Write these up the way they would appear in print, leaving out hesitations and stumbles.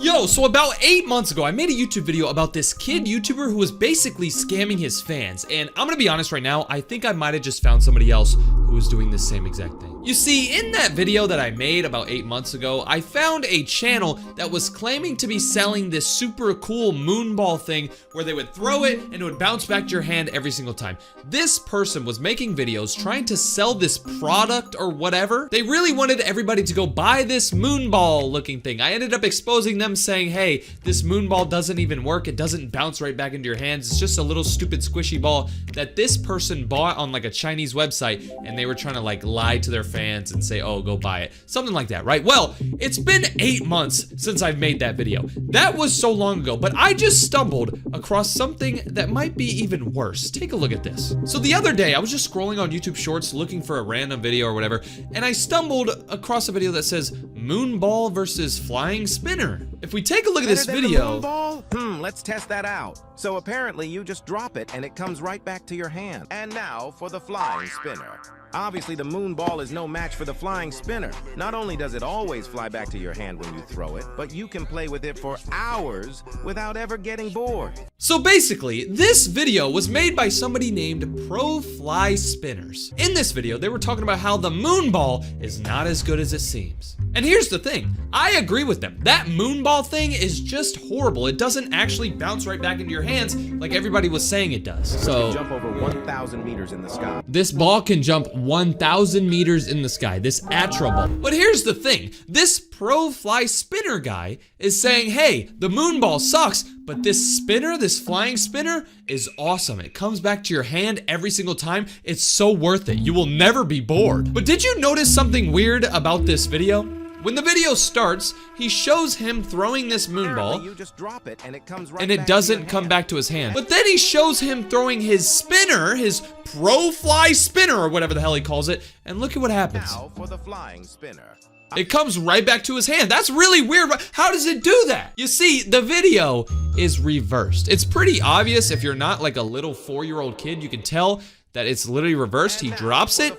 Yo, so about 8 months ago, I made a YouTube video about this kid YouTuber who was basically scamming his fans. And I'm gonna be honest right now, I think I might have just found somebody else who was doing the same exact thing. You see, in that video that I made about 8 months ago, I found a channel that was claiming to be selling this super cool moonball thing where they would throw it and it would bounce back to your hand every single time. This person was making videos trying to sell this product or whatever. They really wanted everybody to go buy this moonball looking thing. I ended up exposing them saying, hey, this moonball doesn't even work. It doesn't bounce right back into your hands. It's just a little stupid squishy ball that this person bought on like a Chinese website, and they were trying to like lie to their fans and say, oh, go buy it. Something like that, right? Well, it's been 8 months since I've made that video. That was so long ago, but I just stumbled across something that might be even worse. Take a look at this. So the other day, I was just scrolling on YouTube Shorts looking for a random video or whatever, and I stumbled across a video that says moonball versus flying spinner. If we take a look at this video, let's test that out. So apparently you just drop it and it comes right back to your hand. And now for the flying spinner. Obviously the moonball is no match for the flying spinner. Not only does it always fly back to your hand when you throw it, but you can play with it for hours without ever getting bored. So basically, this video was made by somebody named Pro Fly Spinners. In this video, they were talking about how the moonball is not as good as it seems. And here's the thing, I agree with them. That moonball thing is just horrible. It doesn't actually bounce right back into your hands like everybody was saying it does. So it can jump over 1,000 meters in the sky. This ball can jump 1,000 meters in the sky, this Atra ball. But here's the thing, this Pro Fly Spinner guy is saying, hey, the moonball sucks, but this spinner, this flying spinner, is awesome. It comes back to your hand every single time. It's so worth it. You will never be bored. But did you notice something weird about this video? When the video starts, he shows him throwing this moonball, you just drop it and it comes right and it doesn't come back to his hand. But then he shows him throwing his spinner, his Pro Fly Spinner, or whatever the hell he calls it, and look at what happens. Now for the flying spinner. It comes right back to his hand. That's really weird. How does it do that? You see, the video is reversed. It's pretty obvious if you're not like a little 4-year-old kid, you can tell that it's literally reversed. He drops it,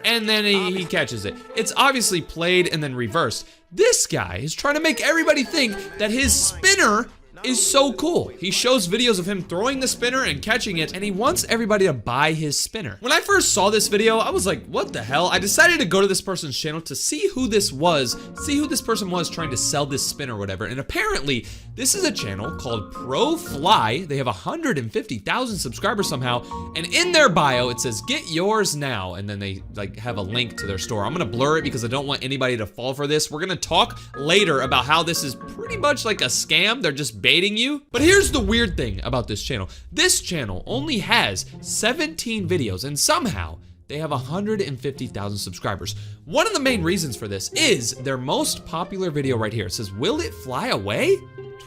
and then he catches it. It's obviously played and then reversed. This guy is trying to make everybody think that his spinner is so cool. He shows videos of him throwing the spinner and catching it, and he wants everybody to buy his spinner. When I first saw this video, I was like, what the hell? I decided to go to this person's channel to see who this was, see who this person was trying to sell this spinner or whatever. And apparently, this is a channel called Pro Fly. They have 150,000 subscribers somehow, and in their bio, it says, get yours now. And then they like have a link to their store. I'm gonna blur it because I don't want anybody to fall for this. We're gonna talk later about how this is pretty much like a scam. They're just baiting you. But here's the weird thing about this channel. This channel only has 17 videos, and somehow they have 150,000 subscribers. One of the main reasons for this is their most popular video right here. It says, will it fly away?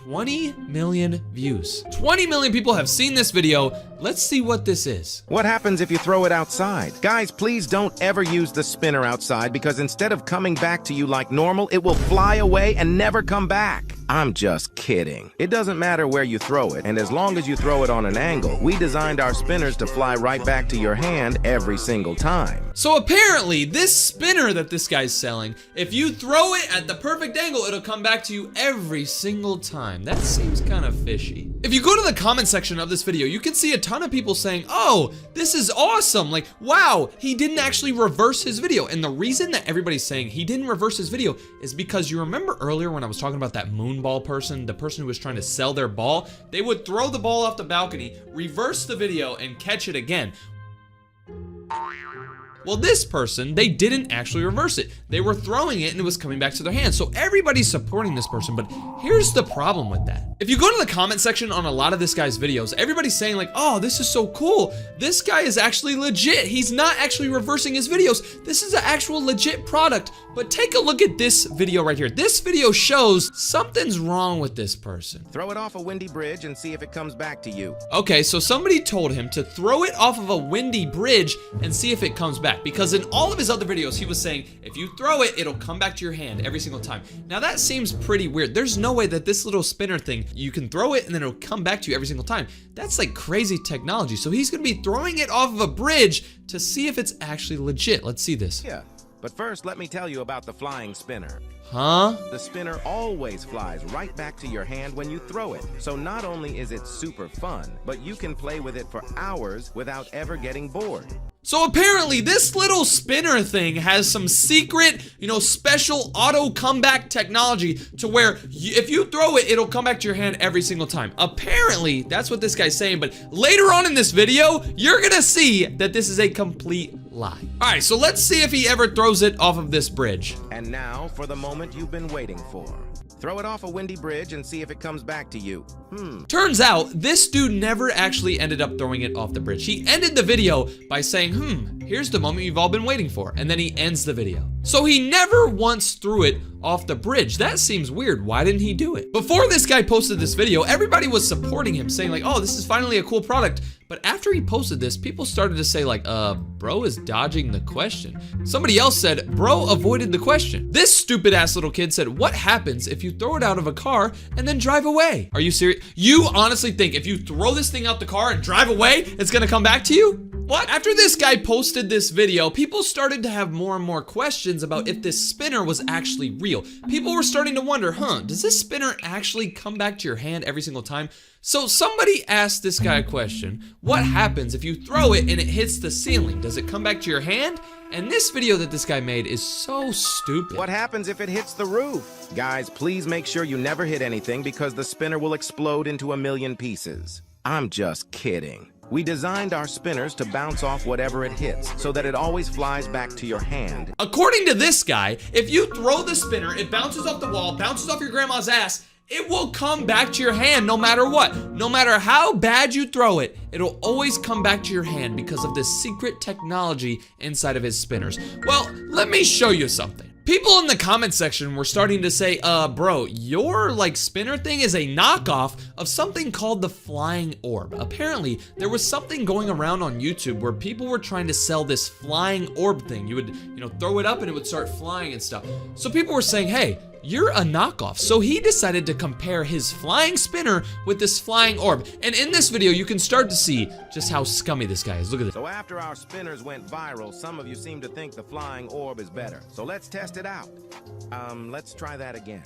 20 million views. 20 million people have seen this video. Let's see what this is. What happens if you throw it outside? Guys, please don't ever use the spinner outside, because instead of coming back to you like normal, it will fly away and never come back. I'm just kidding. It doesn't matter where you throw it, and as long as you throw it on an angle, we designed our spinners to fly right back to your hand every single time. So apparently, this spinner that this guy's selling, if you throw it at the perfect angle, it'll come back to you every single time. That seems kind of fishy. If you go to the comment section of this video, you can see a ton of people saying, oh, this is awesome. Like, wow, he didn't actually reverse his video. And the reason that everybody's saying he didn't reverse his video is because you remember earlier when I was talking about that moonball person, the person who was trying to sell their ball, they would throw the ball off the balcony, reverse the video, and catch it again. Well, this person, they didn't actually reverse it. They were throwing it and it was coming back to their hands. So everybody's supporting this person, but here's the problem with that. If you go to the comment section on a lot of this guy's videos, everybody's saying like, oh, this is so cool. This guy is actually legit. He's not actually reversing his videos. This is an actual legit product. But take a look at this video right here. This video shows something's wrong with this person. Throw it off a windy bridge and see if it comes back to you. Okay, so somebody told him to throw it off of a windy bridge and see if it comes back. Because in all of his other videos, he was saying, if you throw it, it'll come back to your hand every single time. Now that seems pretty weird. There's no way that this little spinner thing, you can throw it and then it'll come back to you every single time. That's like crazy technology. So he's gonna be throwing it off of a bridge to see if it's actually legit. Let's see this. Yeah. But first, let me tell you about the flying spinner. Huh? The spinner always flies right back to your hand when you throw it. So not only is it super fun, but you can play with it for hours without ever getting bored. So apparently this little spinner thing has some secret, special auto comeback technology to where if you throw it, it'll come back to your hand every single time. Apparently, that's what this guy's saying, but later on in this video, you're gonna see that this is a complete lie. All right, so let's see if he ever throws it off of this bridge. And now for the moment you've been waiting for. Throw it off a windy bridge and see if it comes back to you. Turns out, this dude never actually ended up throwing it off the bridge. He ended the video by saying, here's the moment you've all been waiting for. And then he ends the video. So he never once threw it off the bridge. That seems weird. Why didn't he do it? Before this guy posted this video, everybody was supporting him, saying like, oh, this is finally a cool product. But after he posted this, people started to say like, bro is dodging the question. Somebody else said, bro avoided the question. This stupid ass little kid said, what happens if you throw it out of a car and then drive away? Are you serious? You honestly think if you throw this thing out the car and drive away, it's gonna come back to you? What? After this guy posted this video, people started to have more and more questions about if this spinner was actually real. People were starting to wonder, does this spinner actually come back to your hand every single time? So somebody asked this guy a question. What happens if you throw it and it hits the ceiling? Does it come back to your hand? And this video that this guy made is so stupid. What happens if it hits the roof? Guys, please make sure you never hit anything because the spinner will explode into a million pieces. I'm just kidding. We designed our spinners to bounce off whatever it hits so that it always flies back to your hand. According to this guy, if you throw the spinner, it bounces off the wall, bounces off your grandma's ass, it will come back to your hand no matter what. No matter how bad you throw it, it'll always come back to your hand because of this secret technology inside of his spinners. Well, let me show you something. People in the comment section were starting to say, bro, your spinner thing is a knockoff of something called the flying orb. Apparently, there was something going around on YouTube where people were trying to sell this flying orb thing. You would, throw it up and it would start flying and stuff. So people were saying, hey, you're a knockoff. So he decided to compare his flying spinner with this flying orb. And in this video, you can start to see just how scummy this guy is. Look at this. So after our spinners went viral, some of you seem to think the flying orb is better. So let's test it out. Let's try that again.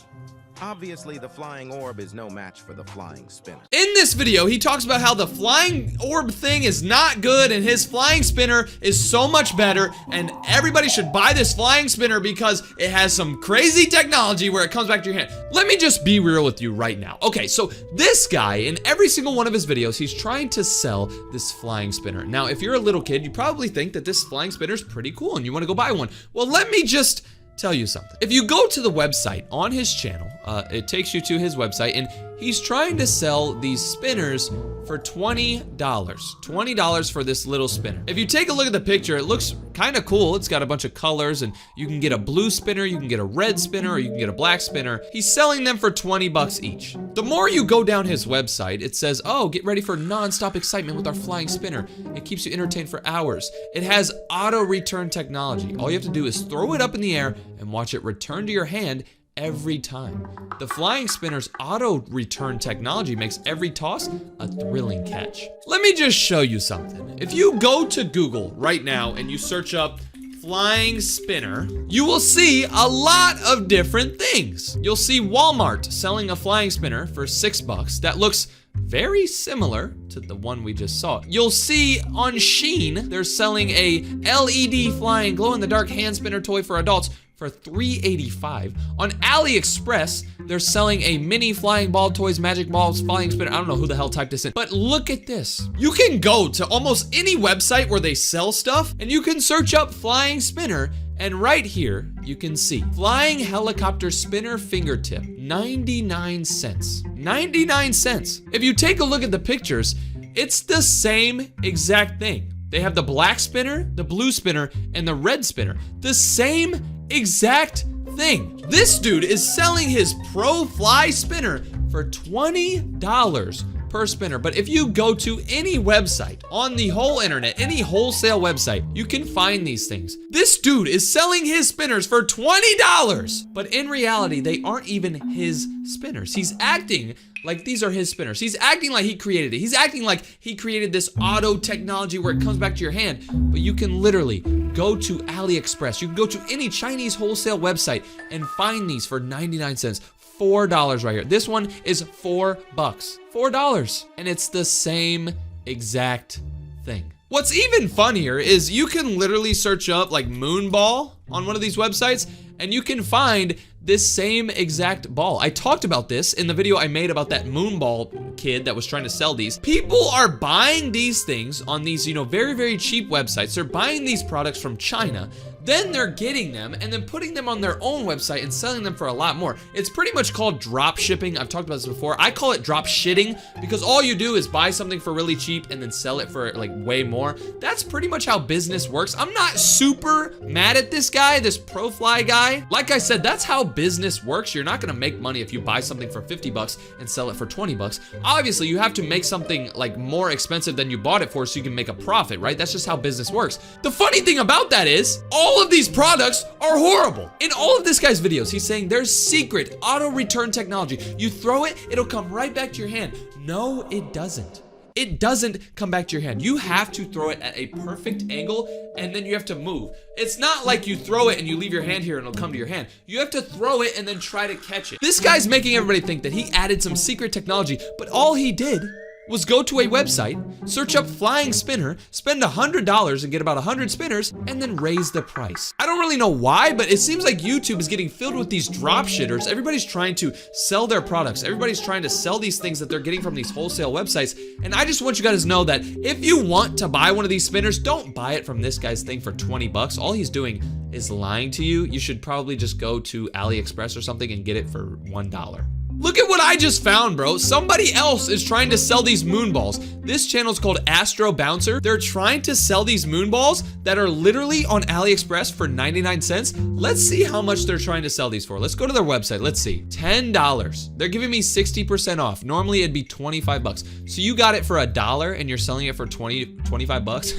Obviously, the flying orb is no match for the flying spinner. In this video, he talks about how the flying orb thing is not good and his flying spinner is so much better and everybody should buy this flying spinner because it has some crazy technology where it comes back to your hand. Let me just be real with you right now. Okay, so this guy, in every single one of his videos, he's trying to sell this flying spinner. Now, if you're a little kid, you probably think that this flying spinner is pretty cool and you want to go buy one. Well, let me just tell you something. If you go to the website on his channel, it takes you to his website and he's trying to sell these spinners for $20. $20 for this little spinner. If you take a look at the picture, it looks kind of cool. It's got a bunch of colors and you can get a blue spinner, you can get a red spinner, or you can get a black spinner. He's selling them for 20 bucks each. The more you go down his website, it says, oh, get ready for non-stop excitement with our flying spinner. It keeps you entertained for hours. It has auto return technology. All you have to do is throw it up in the air and watch it return to your hand every time. The flying spinner's auto return technology makes every toss a thrilling catch. Let me just show you something. If you go to Google right now and you search up flying spinner, you will see a lot of different things. You'll see Walmart selling a flying spinner for $6 that looks very similar to the one we just saw. You'll see on Shein, they're selling a LED flying glow-in-the-dark hand spinner toy for adults for $3.85. On AliExpress, they're selling a mini flying ball toys, magic balls, flying spinner. I don't know who the hell typed this in, but look at this. You can go to almost any website where they sell stuff and you can search up flying spinner. And right here, you can see flying helicopter spinner fingertip, 99 cents. 99 cents. If you take a look at the pictures, it's the same exact thing. They have the black spinner, the blue spinner, and the red spinner. The same exact thing. This dude is selling his Pro Fly spinner for $20 per spinner. But if you go to any website on the whole internet, any wholesale website, you can find these things. This dude is selling his spinners for $20, but in reality, they aren't even his spinners. He's acting like these are his spinners. He's acting like he created it. He's acting like he created this auto technology where it comes back to your hand. But you can literally go to AliExpress. You can go to any Chinese wholesale website and find these for 99 cents. $4 right here. This one is $4. $4. And it's the same exact thing. What's even funnier is you can literally search up like moonball on one of these websites and you can find this same exact ball. I talked about this in the video I made about that moonball kid that was trying to sell these. People are buying these things on these, very, very cheap websites. They're buying these products from China. Then they're getting them and then putting them on their own website and selling them for a lot more. It's pretty much called drop shipping. I've talked about this before. I call it drop shitting because all you do is buy something for really cheap and then sell it for like way more. That's pretty much how business works. I'm not super mad at this guy, this ProFly guy. Like I said, that's how business works. You're not gonna make money if you buy something for 50 bucks and sell it for 20 bucks. Obviously, you have to make something like more expensive than you bought it for so you can make a profit, right? That's just how business works. The funny thing about that is all of these products are horrible. In all of this guy's videos, he's saying there's secret auto return technology. You throw it, it'll come right back to your hand. No, it doesn't. It doesn't come back to your hand. You have to throw it at a perfect angle and then you have to move. It's not like you throw it and you leave your hand here and it'll come to your hand. You have to throw it and then try to catch it. This guy's making everybody think that he added some secret technology, but all he did was go to a website, search up flying spinner, spend $100 and get about 100 spinners, and then raise the price. I don't really know why, but it seems like YouTube is getting filled with these drop shitters. Everybody's trying to sell their products. Everybody's trying to sell these things that they're getting from these wholesale websites. And I just want you guys to know that if you want to buy one of these spinners, don't buy it from this guy's thing for 20 bucks. All he's doing is lying to you. You should probably just go to AliExpress or something and get it for $1. Look at what I just found, bro. Somebody else is trying to sell these moon balls. This channel is called Astro Bouncer. They're trying to sell these moon balls that are literally on AliExpress for 99 cents. Let's see how much they're trying to sell these for. Let's go to their website. Let's see. $10. They're giving me 60% off. Normally it'd be 25 bucks. So you got it for $1 and you're selling it for 25 bucks?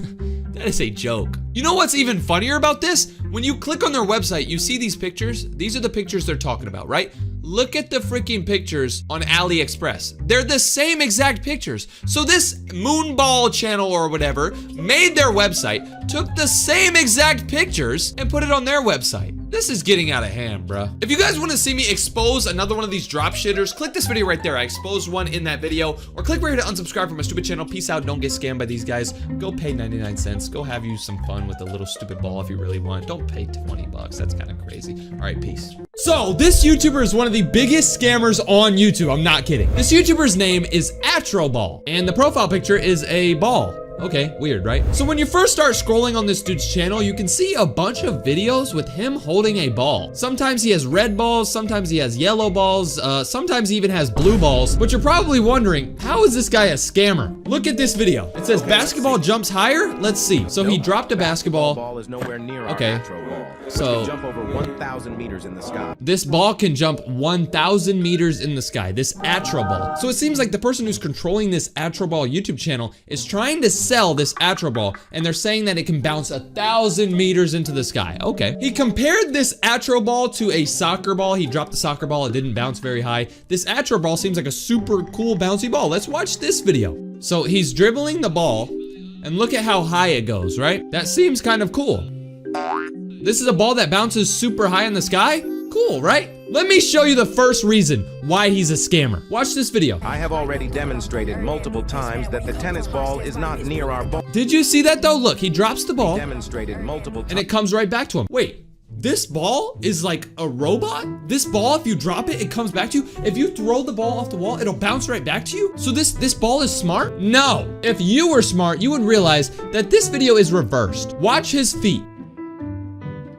That is a joke. You know what's even funnier about this? When you click on their website, you see these pictures. These are the pictures they're talking about, right? Look at the freaking pictures on AliExpress. They're the same exact pictures. So this Moonball channel or whatever made their website, took the same exact pictures and put it on their website. This is getting out of hand, bro. If you guys want to see me expose another one of these drop shitters, click this video right there. I exposed one in that video. Or click right here to unsubscribe from my stupid channel. Peace out. Don't get scammed by these guys. Go pay 99 cents. Go have you some fun with a little stupid ball if you really want. Don't pay 20 bucks. That's kind of crazy. All right, peace. So this YouTuber is one of the biggest scammers on YouTube. I'm not kidding. This YouTuber's name is Atroball, and the profile picture is a ball. Okay, weird, right? So when you first start scrolling on this dude's channel, you can see a bunch of videos with him holding a ball. Sometimes he has red balls, sometimes he has yellow balls, sometimes he even has blue balls. But you're probably wondering, how is this guy a scammer? Look at this video. It says basketball jumps higher. Let's see. So he dropped a basketball. Ball is nowhere near our Okay. Astro ball. So It can jump over 1,000 meters in the sky. this ball can jump 1,000 meters in the sky, this Atroball. So it seems like the person who's controlling this Atroball YouTube channel is trying to sell this Atroball, and they're saying that it can bounce 1,000 meters into the sky. Okay. He compared this Atroball to a soccer ball. He dropped the soccer ball. It didn't bounce very high. This Atroball seems like a super cool bouncy ball. Let's watch this video. So he's dribbling the ball, and look at how high it goes, right? That seems kind of cool. This is a ball that bounces super high in the sky? Cool, right? Let me show you the first reason why he's a scammer. Watch this video. I have already demonstrated multiple times that the tennis ball is not near our ball. Did you see that though? Look, he drops the ball Demonstrated multiple and it comes right back to him. Wait, this ball is like a robot? This ball, if you drop it, it comes back to you. If you throw the ball off the wall, it'll bounce right back to you? So this ball is smart? No. If you were smart, you would realize that this video is reversed. Watch his feet.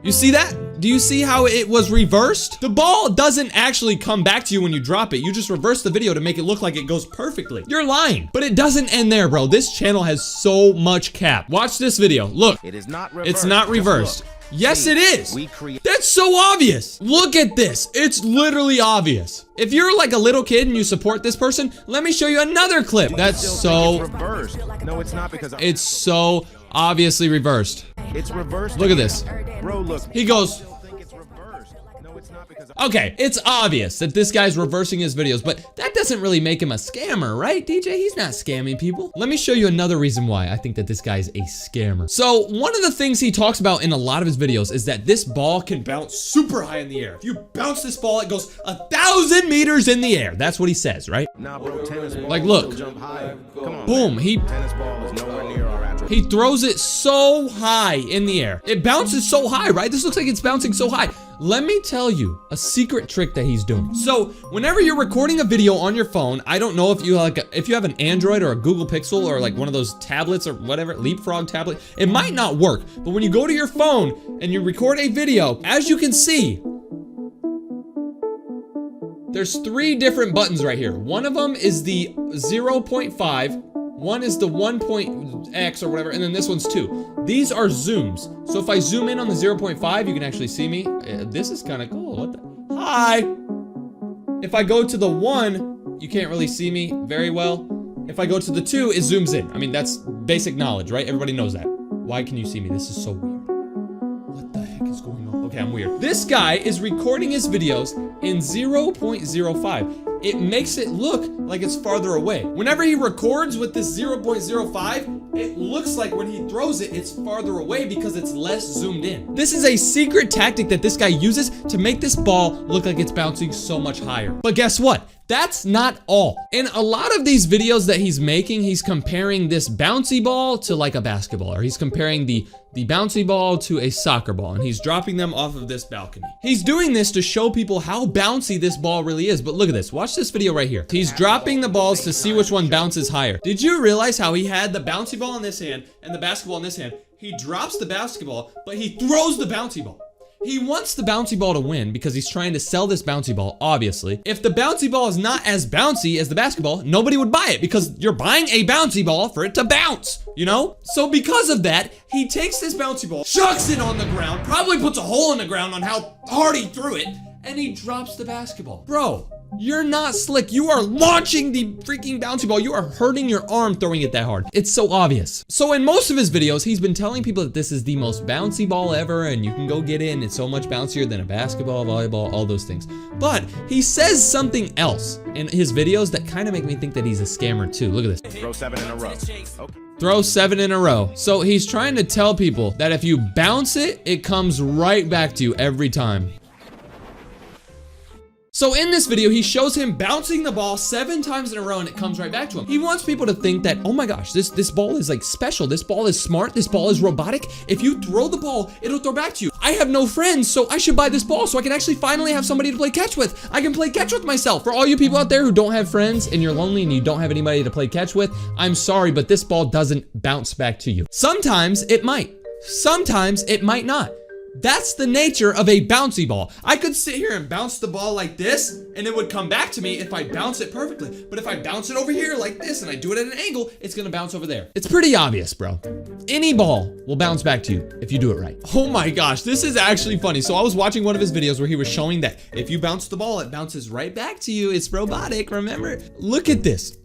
You see that? Do you see how it was reversed? The ball doesn't actually come back to you when you drop it. You just reverse the video to make it look like it goes perfectly. You're lying. But it doesn't end there, bro. This channel has so much cap. Watch this video. Look. It is not reversed. It's not reversed. Yes, it is. We create. That's so obvious. Look at this. It's literally obvious. If you're like a little kid and you support this person, let me show you another clip. That's so... reversed. No, it's not because It's so obviously reversed. it's reversed. Look at this. Bro, look. He goes... Think it's reversed. No, it's not because Okay, it's obvious that this guy's reversing his videos, but that doesn't really make him a scammer, right, DJ? He's not scamming people. Let me show you another reason why I think that this guy's a scammer. So one of the things he talks about in a lot of his videos is that this ball can bounce super high in the air. If you bounce this ball, it goes 1,000 meters in the air. That's what he says, right? Nah, bro, tennis ball Like, look. jump high. Come on. Boom, man. Tennis ball is nowhere near our actual. he throws it so high in the air. It bounces so high, right? This looks like it's bouncing so high. Let me tell you a secret trick that he's doing. So whenever you're recording a video on your phone, I don't know if you have an Android or a Google Pixel or like one of those tablets or whatever, Leapfrog tablet, it might not work. But when you go to your phone and you record a video, as you can see, there's 3 different buttons right here. One of them is the 0.5, one is the 1.x or whatever, and then this one's 2. These are zooms. So if I zoom in on the 0.5, you can actually see me. This is kind of cool. What the? Hi. If I go to the 1, you can't really see me very well. If I go to the 2, it zooms in. I mean, that's basic knowledge, right? Everybody knows that. Why can you see me? This is so weird. What the heck is going on? Okay, I'm weird. This guy is recording his videos in 0.05. It makes it look like it's farther away. Whenever he records with this 0.05, it looks like when he throws it, it's farther away because it's less zoomed in. This is a secret tactic that this guy uses to make this ball look like it's bouncing so much higher. But guess what? That's not all. In a lot of these videos that he's making, he's comparing this bouncy ball to like a basketball, or he's comparing the bouncy ball to a soccer ball, and he's dropping them off of this balcony. He's doing this to show people how bouncy this ball really is. But look at this. Watch this video right here. He's dropping the balls to see which one bounces higher. Did you realize how he had the bouncy ball in this hand and the basketball in this hand? He drops the basketball, but he throws the bouncy ball. He wants the bouncy ball to win because he's trying to sell this bouncy ball, obviously. If the bouncy ball is not as bouncy as the basketball, nobody would buy it because you're buying a bouncy ball for it to bounce, you know? So because of that, he takes this bouncy ball, chucks it on the ground, probably puts a hole in the ground on how hard he threw it, and he drops the basketball. Bro, you're not slick. You are launching the freaking bouncy ball. You are hurting your arm throwing it that hard. It's so obvious. So in most of his videos, he's been telling people that this is the most bouncy ball ever and you can go get in. It's so much bouncier than a basketball, volleyball, all those things. But he says something else in his videos that kind of make me think that he's a scammer too. Look at this. Throw 7 in a row. Okay. Throw 7 in a row. So he's trying to tell people that if you bounce it, it comes right back to you every time. So in this video, he shows him bouncing the ball 7 times in a row and it comes right back to him. He wants people to think that, oh my gosh, this ball is like special. This ball is smart. This ball is robotic. If you throw the ball, it'll throw back to you. I have no friends, so I should buy this ball so I can actually finally have somebody to play catch with. I can play catch with myself. For all you people out there who don't have friends and you're lonely and you don't have anybody to play catch with, I'm sorry, but this ball doesn't bounce back to you. Sometimes it might. Sometimes it might not. That's the nature of a bouncy ball. I could sit here and bounce the ball like this and it would come back to me if I bounce it perfectly. But if I bounce it over here like this and I do it at an angle, it's gonna bounce over there. It's pretty obvious, bro. Any ball will bounce back to you if you do it right. Oh my gosh, this is actually funny. So I was watching one of his videos where he was showing that if you bounce the ball, it bounces right back to you. It's robotic, remember? Look at this.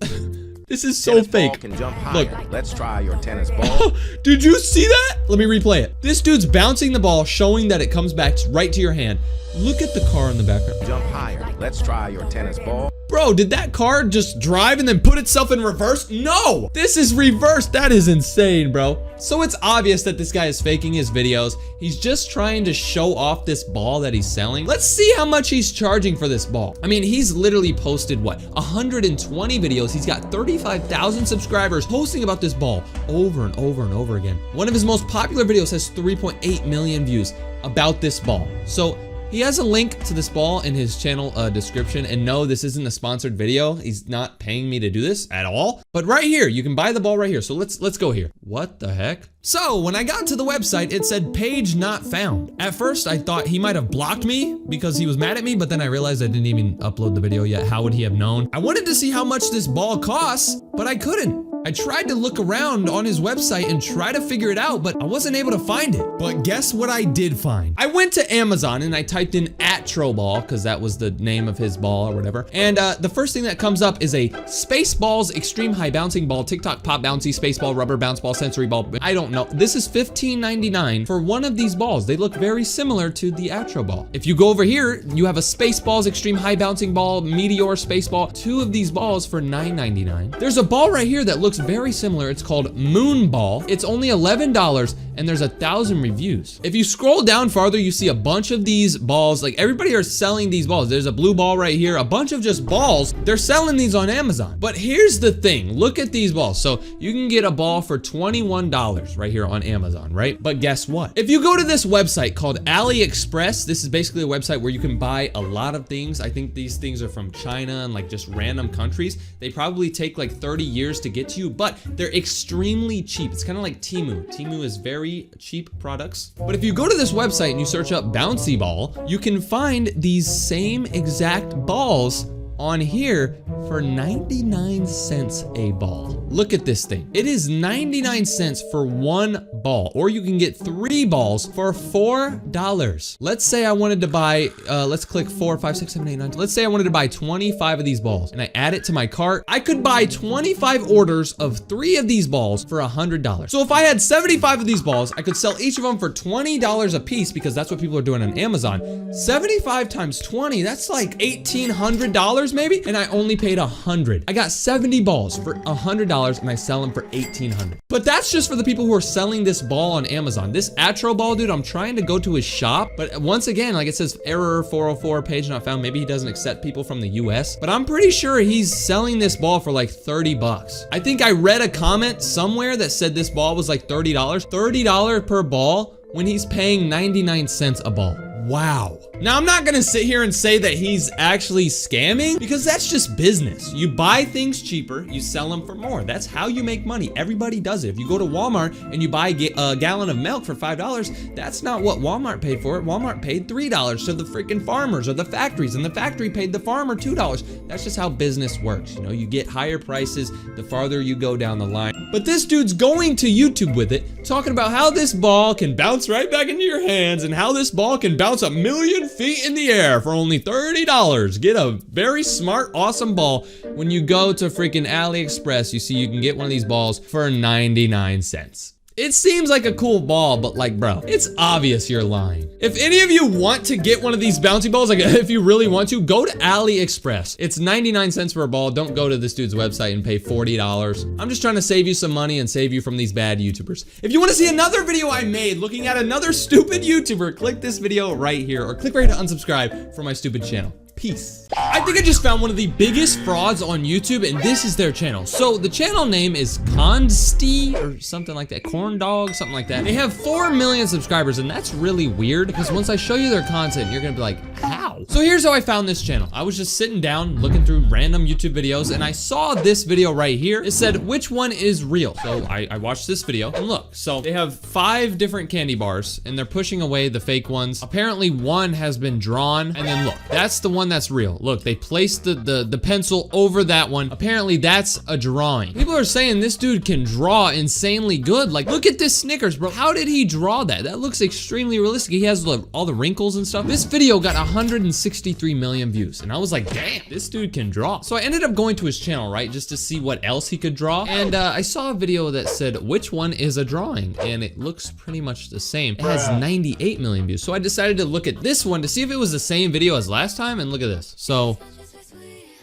This is so fake. Can jump higher. Look. Let's try your tennis ball. Did you see that? Let me replay it. This dude's bouncing the ball, showing that it comes back right to your hand. Look at the car in the background. Jump higher. Let's try your tennis ball. Bro, did that car just drive and then put itself in reverse? No! This is reversed. That is insane, bro. So it's obvious that this guy is faking his videos. He's just trying to show off this ball that he's selling. Let's see how much he's charging for this ball. I mean, he's literally posted, what, 120 videos. He's got 35,000 subscribers posting about this ball over and over and over again. One of his most popular videos has 3.8 million views about this ball. So he has a link to this ball in his channel description, and no, this isn't a sponsored video. He's not paying me to do this at all. But right here, you can buy the ball right here. So let's go here. What the heck? So when I got to the website, it said page not found. At first, I thought he might have blocked me because he was mad at me, but then I realized I didn't even upload the video yet. How would he have known? I wanted to see how much this ball costs, but I couldn't. I tried to look around on his website and try to figure it out, but I wasn't able to find it. But guess what I did find? I went to Amazon and I typed in @Troball, because that was the name of his ball or whatever. And the first thing that comes up is a Spaceballs Extreme High Bouncing Ball, TikTok Pop Bouncy, Spaceball, Rubber Bounce Ball, Sensory Ball. I don't know. This is $15.99 for one of these balls. They look very similar to the Troball. If you go over here, you have a Spaceballs Extreme High Bouncing Ball, Meteor Spaceball, two of these balls for $9.99. There's a ball right here that looks very similar. It's called Moon Ball. It's only $11 and there's 1,000 reviews. If you scroll down farther, you see a bunch of these balls. Like, everybody are selling these balls. There's a blue ball right here, a bunch of just balls. They're selling these on Amazon. But here's the thing, look at these balls. So you can get a ball for $21 right here on Amazon, right? But guess what? If you go to this website called AliExpress, this is basically a website where you can buy a lot of things. I think these things are from China and like just random countries. They probably take like 30 years to get to you, but they're extremely cheap. It's kind of like Temu. Temu is very cheap products. But if you go to this website and you search up bouncy ball, you can find these same exact balls on here for 99 cents a ball. Look at this thing. It is 99 cents for one ball, or you can get 3 balls for $4. Let's say I wanted to buy, let's click 4, 5, 6, 7, 8, 9. Let's say I wanted to buy 25 of these balls and I add it to my cart. I could buy 25 orders of 3 of these balls for $100. So if I had 75 of these balls, I could sell each of them for $20 a piece, because that's what people are doing on Amazon. 75 times 20, that's like $1,800 maybe, and I only paid $100. I got 70 balls for $100 and I sell them for $1,800. But that's just for the people who are selling this ball on Amazon. This Troball dude, I'm trying to go to his shop, but once again, like it says error 404, page not found. Maybe he doesn't accept people from the US, but I'm pretty sure he's selling this ball for like 30 bucks. I think I read a comment somewhere that said this ball was like $30. $30 per ball when he's paying 99 cents a ball. Wow. Now, I'm not gonna sit here and say that he's actually scamming, because that's just business. You buy things cheaper, you sell them for more. That's how you make money. Everybody does it. If you go to Walmart and you buy a gallon of milk for $5, that's not what Walmart paid for it. Walmart paid $3 to the freaking farmers or the factories, and the factory paid the farmer $2. That's just how business works. You know, you get higher prices the farther you go down the line. But this dude's going to YouTube with it, talking about how this ball can bounce right back into your hands and how this ball can bounce 1,000,000 feet in the air for only $30. Get a very smart, awesome ball. When you go to freaking AliExpress, you see you can get one of these balls for 99 cents. It seems like a cool ball, but like, bro, it's obvious you're lying. If any of you want to get one of these bouncy balls, like if you really want to, go to AliExpress. It's 99 cents for a ball. Don't go to this dude's website and pay $40. I'm just trying to save you some money and save you from these bad YouTubers. If you want to see another video I made looking at another stupid YouTuber, click this video right here, or click right here to unsubscribe from my stupid channel. Peace. I think I just found one of the biggest frauds on YouTube, and this is their channel. So the channel name is Consti or something like that, Corn Dog, something like that. They have 4 million subscribers, and that's really weird, because once I show you their content, you're gonna be like, how? So here's how I found this channel. I was just sitting down looking through random YouTube videos, and I saw this video right here. It said, which one is real? So I watched this video, and look, so they have 5 different candy bars, and they're pushing away the fake ones. Apparently one has been drawn, and then look, that's the one that's real. Look, they placed the pencil over that one. Apparently that's a drawing. People are saying this dude can draw insanely good. Like, look at this Snickers, bro. How did he draw that? That looks extremely realistic. He has all the wrinkles and stuff. This video got 163 million views, and I was like, damn, this dude can draw. So I ended up going to his channel, right, just to see what else he could draw, and I saw a video that said, which one is a drawing? And it looks pretty much the same. It has 98 million views. So I decided to look at this one to see if it was the same video as last time, and look at this. So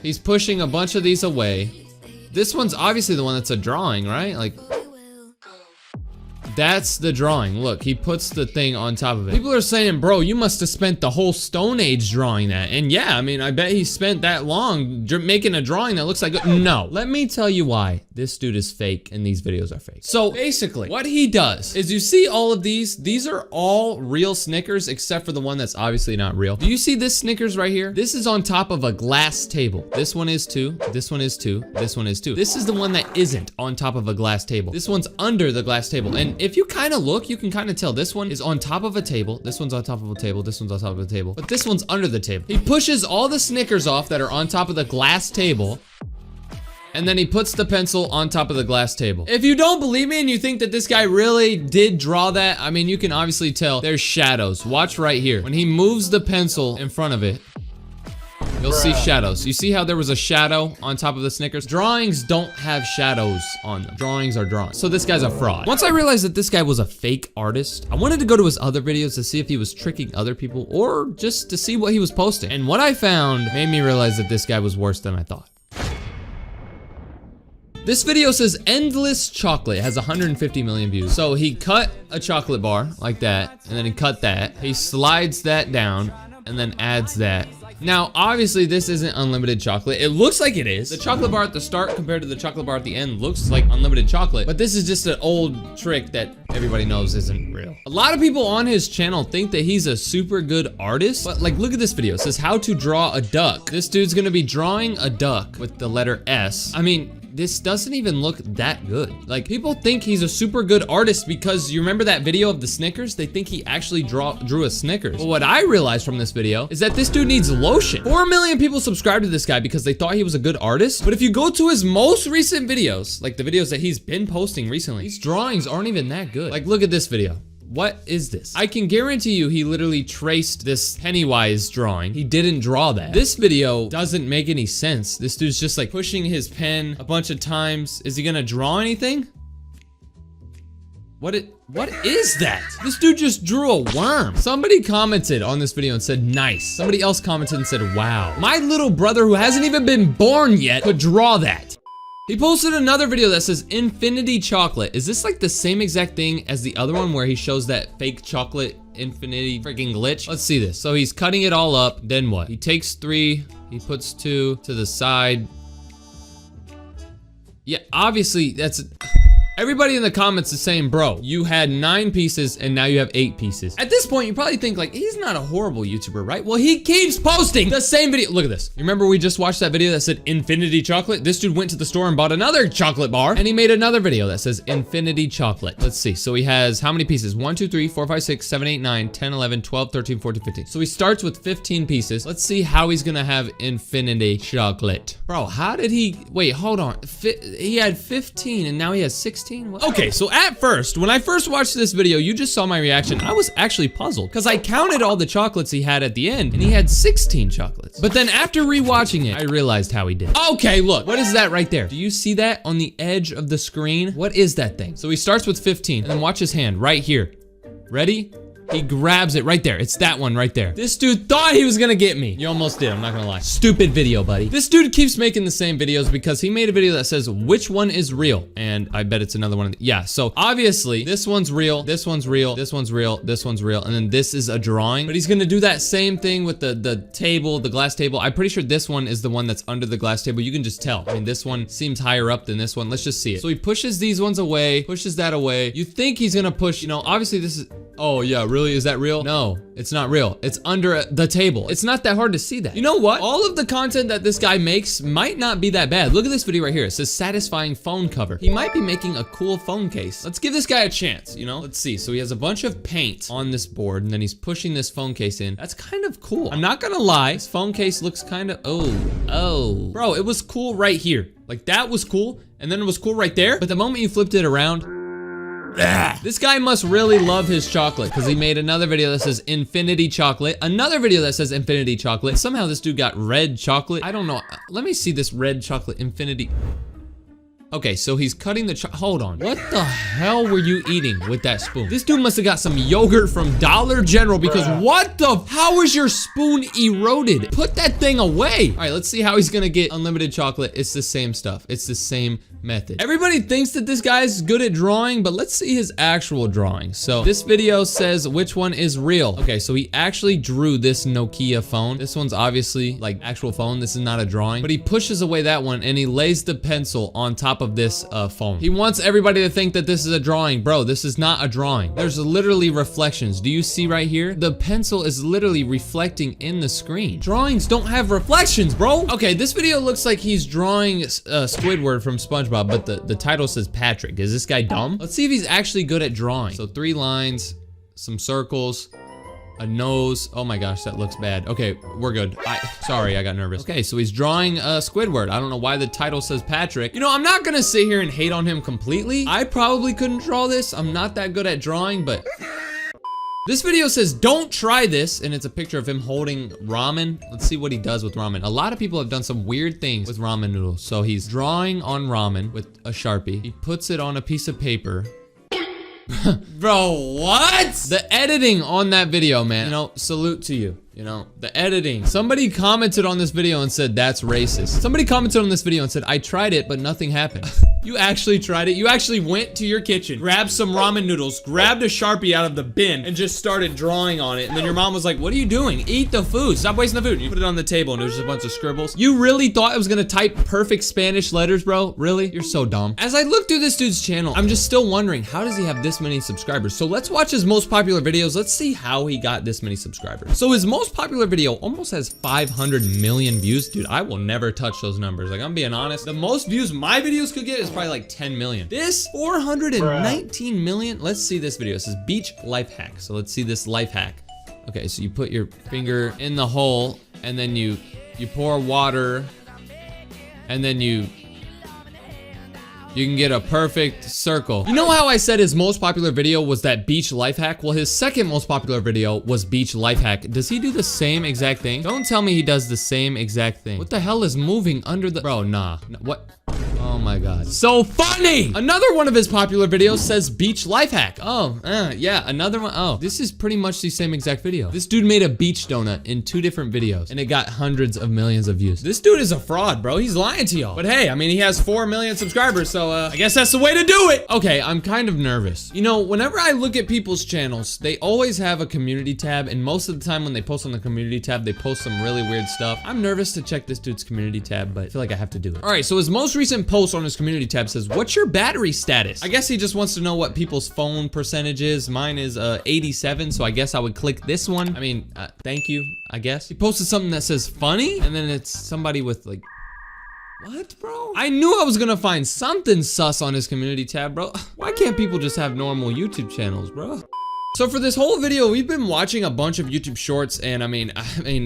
he's pushing a bunch of these away. This one's obviously the one that's a drawing, right? Like, that's the drawing. Look, he puts the thing on top of it. People are saying, bro, you must have spent the whole Stone Age drawing that. And yeah, I mean, I bet he spent that long making a drawing that looks like, no. Let me tell you why this dude is fake and these videos are fake. So basically, what he does is, you see all of these are all real Snickers except for the one that's obviously not real. Do you see this Snickers right here? This is on top of a glass table. This one is too, this one is too, this one is too. This is the one that isn't on top of a glass table. This one's under the glass table. And if you kind of look, you can kind of tell this one is on top of a table, this one's on top of a table, this one's on top of a table, but this one's under the table. He pushes all the Snickers off that are on top of the glass table, and then he puts the pencil on top of the glass table. If you don't believe me and you think that this guy really did draw that, I mean, you can obviously tell there's shadows. Watch right here. When he moves the pencil in front of it, you'll see shadows. You see how there was a shadow on top of the Snickers? Drawings don't have shadows on them. Drawings are drawings. So this guy's a fraud. Once I realized that this guy was a fake artist, I wanted to go to his other videos to see if he was tricking other people or just to see what he was posting. And what I found made me realize that this guy was worse than I thought. This video says endless chocolate. It has 150 million views. So he cut a chocolate bar like that, and then he cut that. He slides that down and then adds that. Now, obviously this isn't unlimited chocolate. It looks like it is. The chocolate bar at the start compared to the chocolate bar at the end looks like unlimited chocolate, but this is just an old trick that everybody knows isn't real. A lot of people on his channel think that he's a super good artist, but like, look at this video. It says how to draw a duck. This dude's gonna be drawing a duck with the letter S. I mean, this doesn't even look that good. Like, people think he's a super good artist because you remember that video of the Snickers? They think he actually drew a Snickers. But what I realized from this video is that this dude needs lotion. 4 million people subscribed to this guy because they thought he was a good artist. But if you go to his most recent videos, like the videos that he's been posting recently, these drawings aren't even that good. Like, look at this video. What is this? I can guarantee you he literally traced this Pennywise drawing. He didn't draw that. This video doesn't make any sense. This dude's just like pushing his pen a bunch of times. Is he gonna draw anything? What is that? This dude just drew a worm. Somebody commented on this video and said, nice. Somebody else commented and said, wow. My little brother who hasn't even been born yet could draw that. He posted another video that says infinity chocolate. Is this like the same exact thing as the other one where he shows that fake chocolate infinity freaking glitch? Let's see this. So he's cutting it all up. Then what? He takes 3, he puts 2 to the side. Yeah, obviously that's... Everybody in the comments is saying, bro, you had 9 pieces and now you have 8 pieces. At this point, you probably think like, he's not a horrible YouTuber, right? Well, he keeps posting the same video. Look at this. You remember we just watched that video that said infinity chocolate? This dude went to the store and bought another chocolate bar and he made another video that says infinity chocolate. Let's see. So he has how many pieces? 1, 2, 3, 4, 5, 6, 7, 8, 9, 10, 11, 12, 13, 14, 15. So he starts with 15 pieces. Let's see how he's gonna have infinity chocolate. Bro, how did he, wait, hold on. He had 15 and now he has 16? What? Okay, so at first, when I first watched this video, you just saw my reaction. I was actually puzzled because I counted all the chocolates he had at the end and he had 16 chocolates. But then after rewatching it, I realized how he did. Okay, look, what is that right there? Do you see that on the edge of the screen? What is that thing? So he starts with 15 and then watch his hand right here. Ready? He grabs it right there. It's that one right there. This dude thought he was gonna get me. You almost did, I'm not gonna lie. Stupid video, buddy. This dude keeps making the same videos because he made a video that says which one is real. And I bet it's another one. Yeah, so obviously this one's real, this one's real, this one's real, this one's real, and then this is a drawing. But he's gonna do that same thing with the table, the glass table. I'm pretty sure this one is the one that's under the glass table. You can just tell. I mean, this one seems higher up than this one. Let's just see it. So he pushes these ones away, pushes that away. You think he's gonna push, you know, obviously this is, oh yeah, really? Is that real? No, it's not real. It's under the table. It's not that hard to see that. You know what? All of the content that this guy makes might not be that bad. Look at this video right here. It says satisfying phone cover. He might be making a cool phone case. Let's give this guy a chance, you know? Let's see. So he has a bunch of paint on this board and then he's pushing this phone case in. That's kind of cool. I'm not gonna lie. This phone case looks kind of, oh. Bro, it was cool right here. Like that was cool. And then it was cool right there. But the moment you flipped it around, this guy must really love his chocolate because he made another video that says infinity chocolate, another video that says infinity chocolate. Somehow this dude got red chocolate. I don't know. Let me see this red chocolate infinity. Okay, so he's cutting the hold on. What the hell were you eating with that spoon? This dude must have got some yogurt from Dollar General because how is your spoon eroded? Put that thing away. All right, let's see how he's gonna get unlimited chocolate. It's the same stuff. It's the same method. Everybody thinks that this guy's good at drawing, but let's see his actual drawing. So this video says which one is real. Okay, so he actually drew this Nokia phone. This one's obviously like actual phone. This is not a drawing, but he pushes away that one and he lays the pencil on top of this phone. He wants everybody to think that this is a drawing. Bro, this is not a drawing. There's literally reflections. Do you see right here? The pencil is literally reflecting in the screen. Drawings don't have reflections, bro. Okay, this video looks like he's drawing Squidward from SpongeBob, but the title says Patrick. Is this guy dumb? Let's see if he's actually good at drawing. So 3 lines, some circles. a nose. Oh my gosh, that looks bad. Okay, we're good. Sorry, I got nervous. Okay, so he's drawing Squidward. I don't know why the title says Patrick. You know, I'm not gonna sit here and hate on him completely. I probably couldn't draw this. I'm not that good at drawing, but this video says, don't try this, and it's a picture of him holding ramen. Let's see what he does with ramen. A lot of people have done some weird things with ramen noodles. So he's drawing on ramen with a Sharpie. He puts it on a piece of paper. Bro, what? The editing on that video, man. You know, salute to you. You know, the editing. Somebody commented on this video and said, that's racist. Somebody commented on this video and said, I tried it, but nothing happened. You actually tried it? You actually went to your kitchen, grabbed some ramen noodles, grabbed a Sharpie out of the bin, and just started drawing on it. And then your mom was like, what are you doing? Eat the food. Stop wasting the food. You put it on the table and there was just a bunch of scribbles. You really thought I was gonna type perfect Spanish letters, bro? Really? You're so dumb. As I look through this dude's channel, I'm just still wondering, how does he have this many subscribers? So let's watch his most popular videos. Let's see how he got this many subscribers. So his most popular video almost has 500 million views. Dude, I will never touch those numbers. Like, I'm being honest. The most views my videos could get is probably like 10 million. This 419 million. Let's see this video. It says beach life hack. So let's see this life hack. Okay, so you put your finger in the hole and then you pour water and then you can get a perfect circle. You know how I said his most popular video was that beach life hack? Well, his second most popular video was beach life hack. Does he do the same exact thing? Don't tell me he does the same exact thing. What the hell is moving under the... Bro, nah. What? Oh my god. So funny! Another one of his popular videos says beach life hack. Oh, yeah, another one. Oh, this is pretty much the same exact video. This dude made a beach donut in 2 different videos and it got hundreds of millions of views. This dude is a fraud, bro. He's lying to y'all. But hey, I mean, he has 4 million subscribers, so I guess that's the way to do it. Okay, I'm kind of nervous. You know, whenever I look at people's channels, they always have a community tab, and most of the time when they post on the community tab, they post some really weird stuff. I'm nervous to check this dude's community tab, but I feel like I have to do it. All right, so his most recent post on his community tab says, what's your battery status? I guess he just wants to know what people's phone percentage is. Mine is 87, so I guess I would click this one. I mean, thank you, I guess. He posted something that says funny, and then it's somebody with like, what, bro? I knew I was gonna find something sus on his community tab, bro. Why can't people just have normal YouTube channels, bro? So for this whole video, we've been watching a bunch of YouTube shorts, and I mean,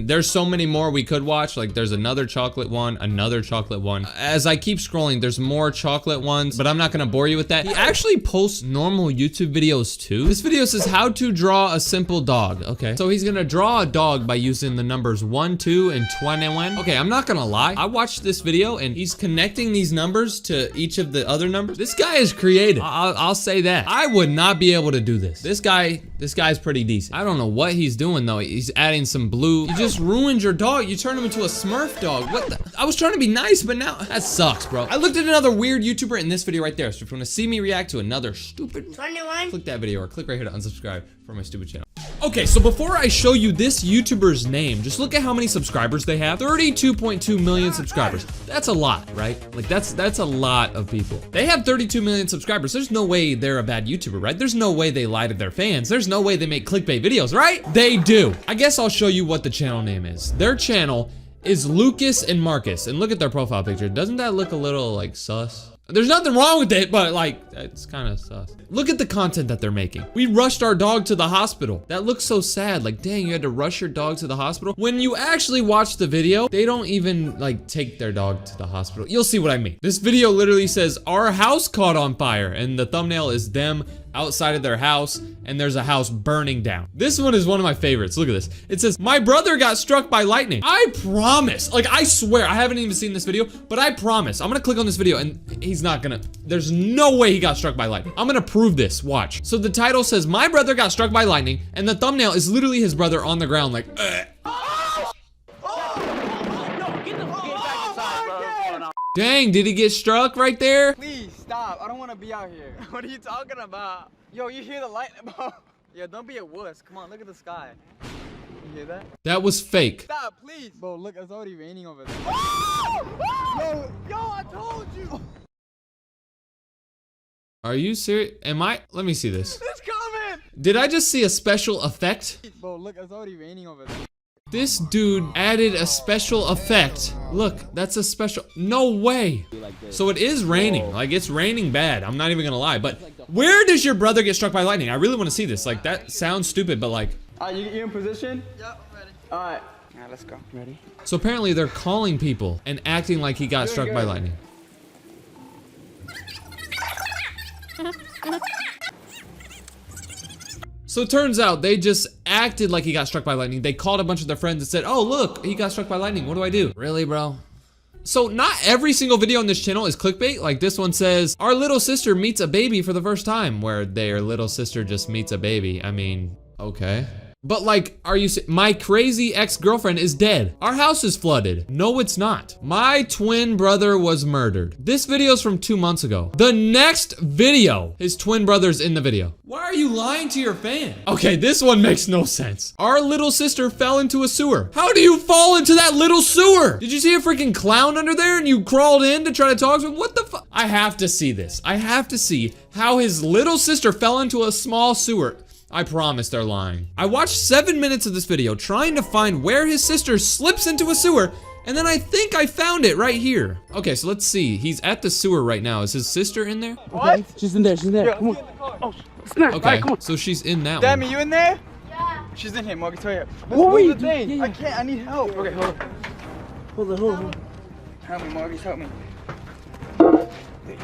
there's so many more we could watch. Like, there's another chocolate one, another chocolate one. As I keep scrolling, there's more chocolate ones, but I'm not gonna bore you with that. He actually posts normal YouTube videos too. This video says how to draw a simple dog. Okay, so he's gonna draw a dog by using the numbers 1, 2, and 21. Okay, I'm not gonna lie. I watched this video, and he's connecting these numbers to each of the other numbers. This guy is creative. I'll say that. I would not be able to do this. This guy's pretty decent. I don't know what he's doing though. He's adding some blue. You just ruined your dog. You turned him into a Smurf dog. What the? I was trying to be nice, but now that sucks, bro. I looked at another weird YouTuber in this video right there. So if you want to see me react to another stupid, 21, click that video or click right here to unsubscribe from my stupid channel. Okay, so before I show you this YouTuber's name, just look at how many subscribers they have. 32.2 million subscribers. That's a lot, right? Like, that's a lot of people. They have 32 million subscribers. There's no way they're a bad YouTuber, right? There's no way they lie to their fans. There's no way they make clickbait videos, right? They do. I guess I'll show you what the channel name is. Their channel is Lucas and Marcus, and look at their profile picture. Doesn't that look a little, like, sus? There's nothing wrong with it, but like, it's kind of sus. Look at the content that they're making. We rushed our dog to the hospital. That looks so sad. Like, dang, you had to rush your dog to the hospital. When you actually watch the video, they don't even like take their dog to the hospital. You'll see what I mean. This video literally says, our house caught on fire, and the thumbnail is them outside of their house, and there's a house burning down. This one is one of my favorites. Look at this. It says, my brother got struck by lightning. I promise, like, I swear, I haven't even seen this video, but I promise, I'm gonna click on this video and he's not gonna, there's no way he got struck by lightning. I'm gonna prove this, watch. So the title says, my brother got struck by lightning, and the thumbnail is literally his brother on the ground like, Dang, did he get struck right there? Please stop. I don't want to be out here. What are you talking about? Yo, you hear the lightning, bro? Yo, don't be a wuss. Come on, look at the sky. You hear that? That was fake. Stop, please. Bro, look, it's already raining over there. Yo, I told you. Are you serious? Let me see this. It's coming. Did I just see a special effect? Bro, look, it's already raining over there. This dude added a special effect. Look, that's a special, no way. So it is raining, like it's raining bad. I'm not even gonna lie, but where does your brother get struck by lightning? I really wanna see this. Like, that sounds stupid, but like, You in position? Yep, I'm ready. All right, let's go. Ready? So apparently they're calling people and acting like he got struck by lightning. So it turns out they just acted like he got struck by lightning. They called a bunch of their friends and said, oh, look, he got struck by lightning. What do I do? Really, bro? So not every single video on this channel is clickbait. Like this one says, our little sister meets a baby for the first time, where their little sister just meets a baby. I mean, okay. But like, my crazy ex-girlfriend is dead. Our house is flooded. No, it's not. My twin brother was murdered. This video's from 2 months ago. The next video, his twin brother's in the video. Why are you lying to your fan? Okay, this one makes no sense. Our little sister fell into a sewer. How do you fall into that little sewer? Did you see a freaking clown under there and you crawled in to try to talk to him? What the fuck? I have to see this. I have to see how his little sister fell into a small sewer. I promise they're lying. I watched 7 minutes of this video trying to find where his sister slips into a sewer, and then I think I found it right here. Okay, so let's see. He's at the sewer right now. Is his sister in there? What? She's in there, she's in there. Yo, Come let's on. get in the car. Oh, snap. Okay, Right, come on. so she's in that Damn, one. you in there? Yeah. She's in here, Mark. Tell you. What were you the thing? doing? I can't. I need help. Okay, hold on. Hold on. Help me, Marcus. Help me. 3,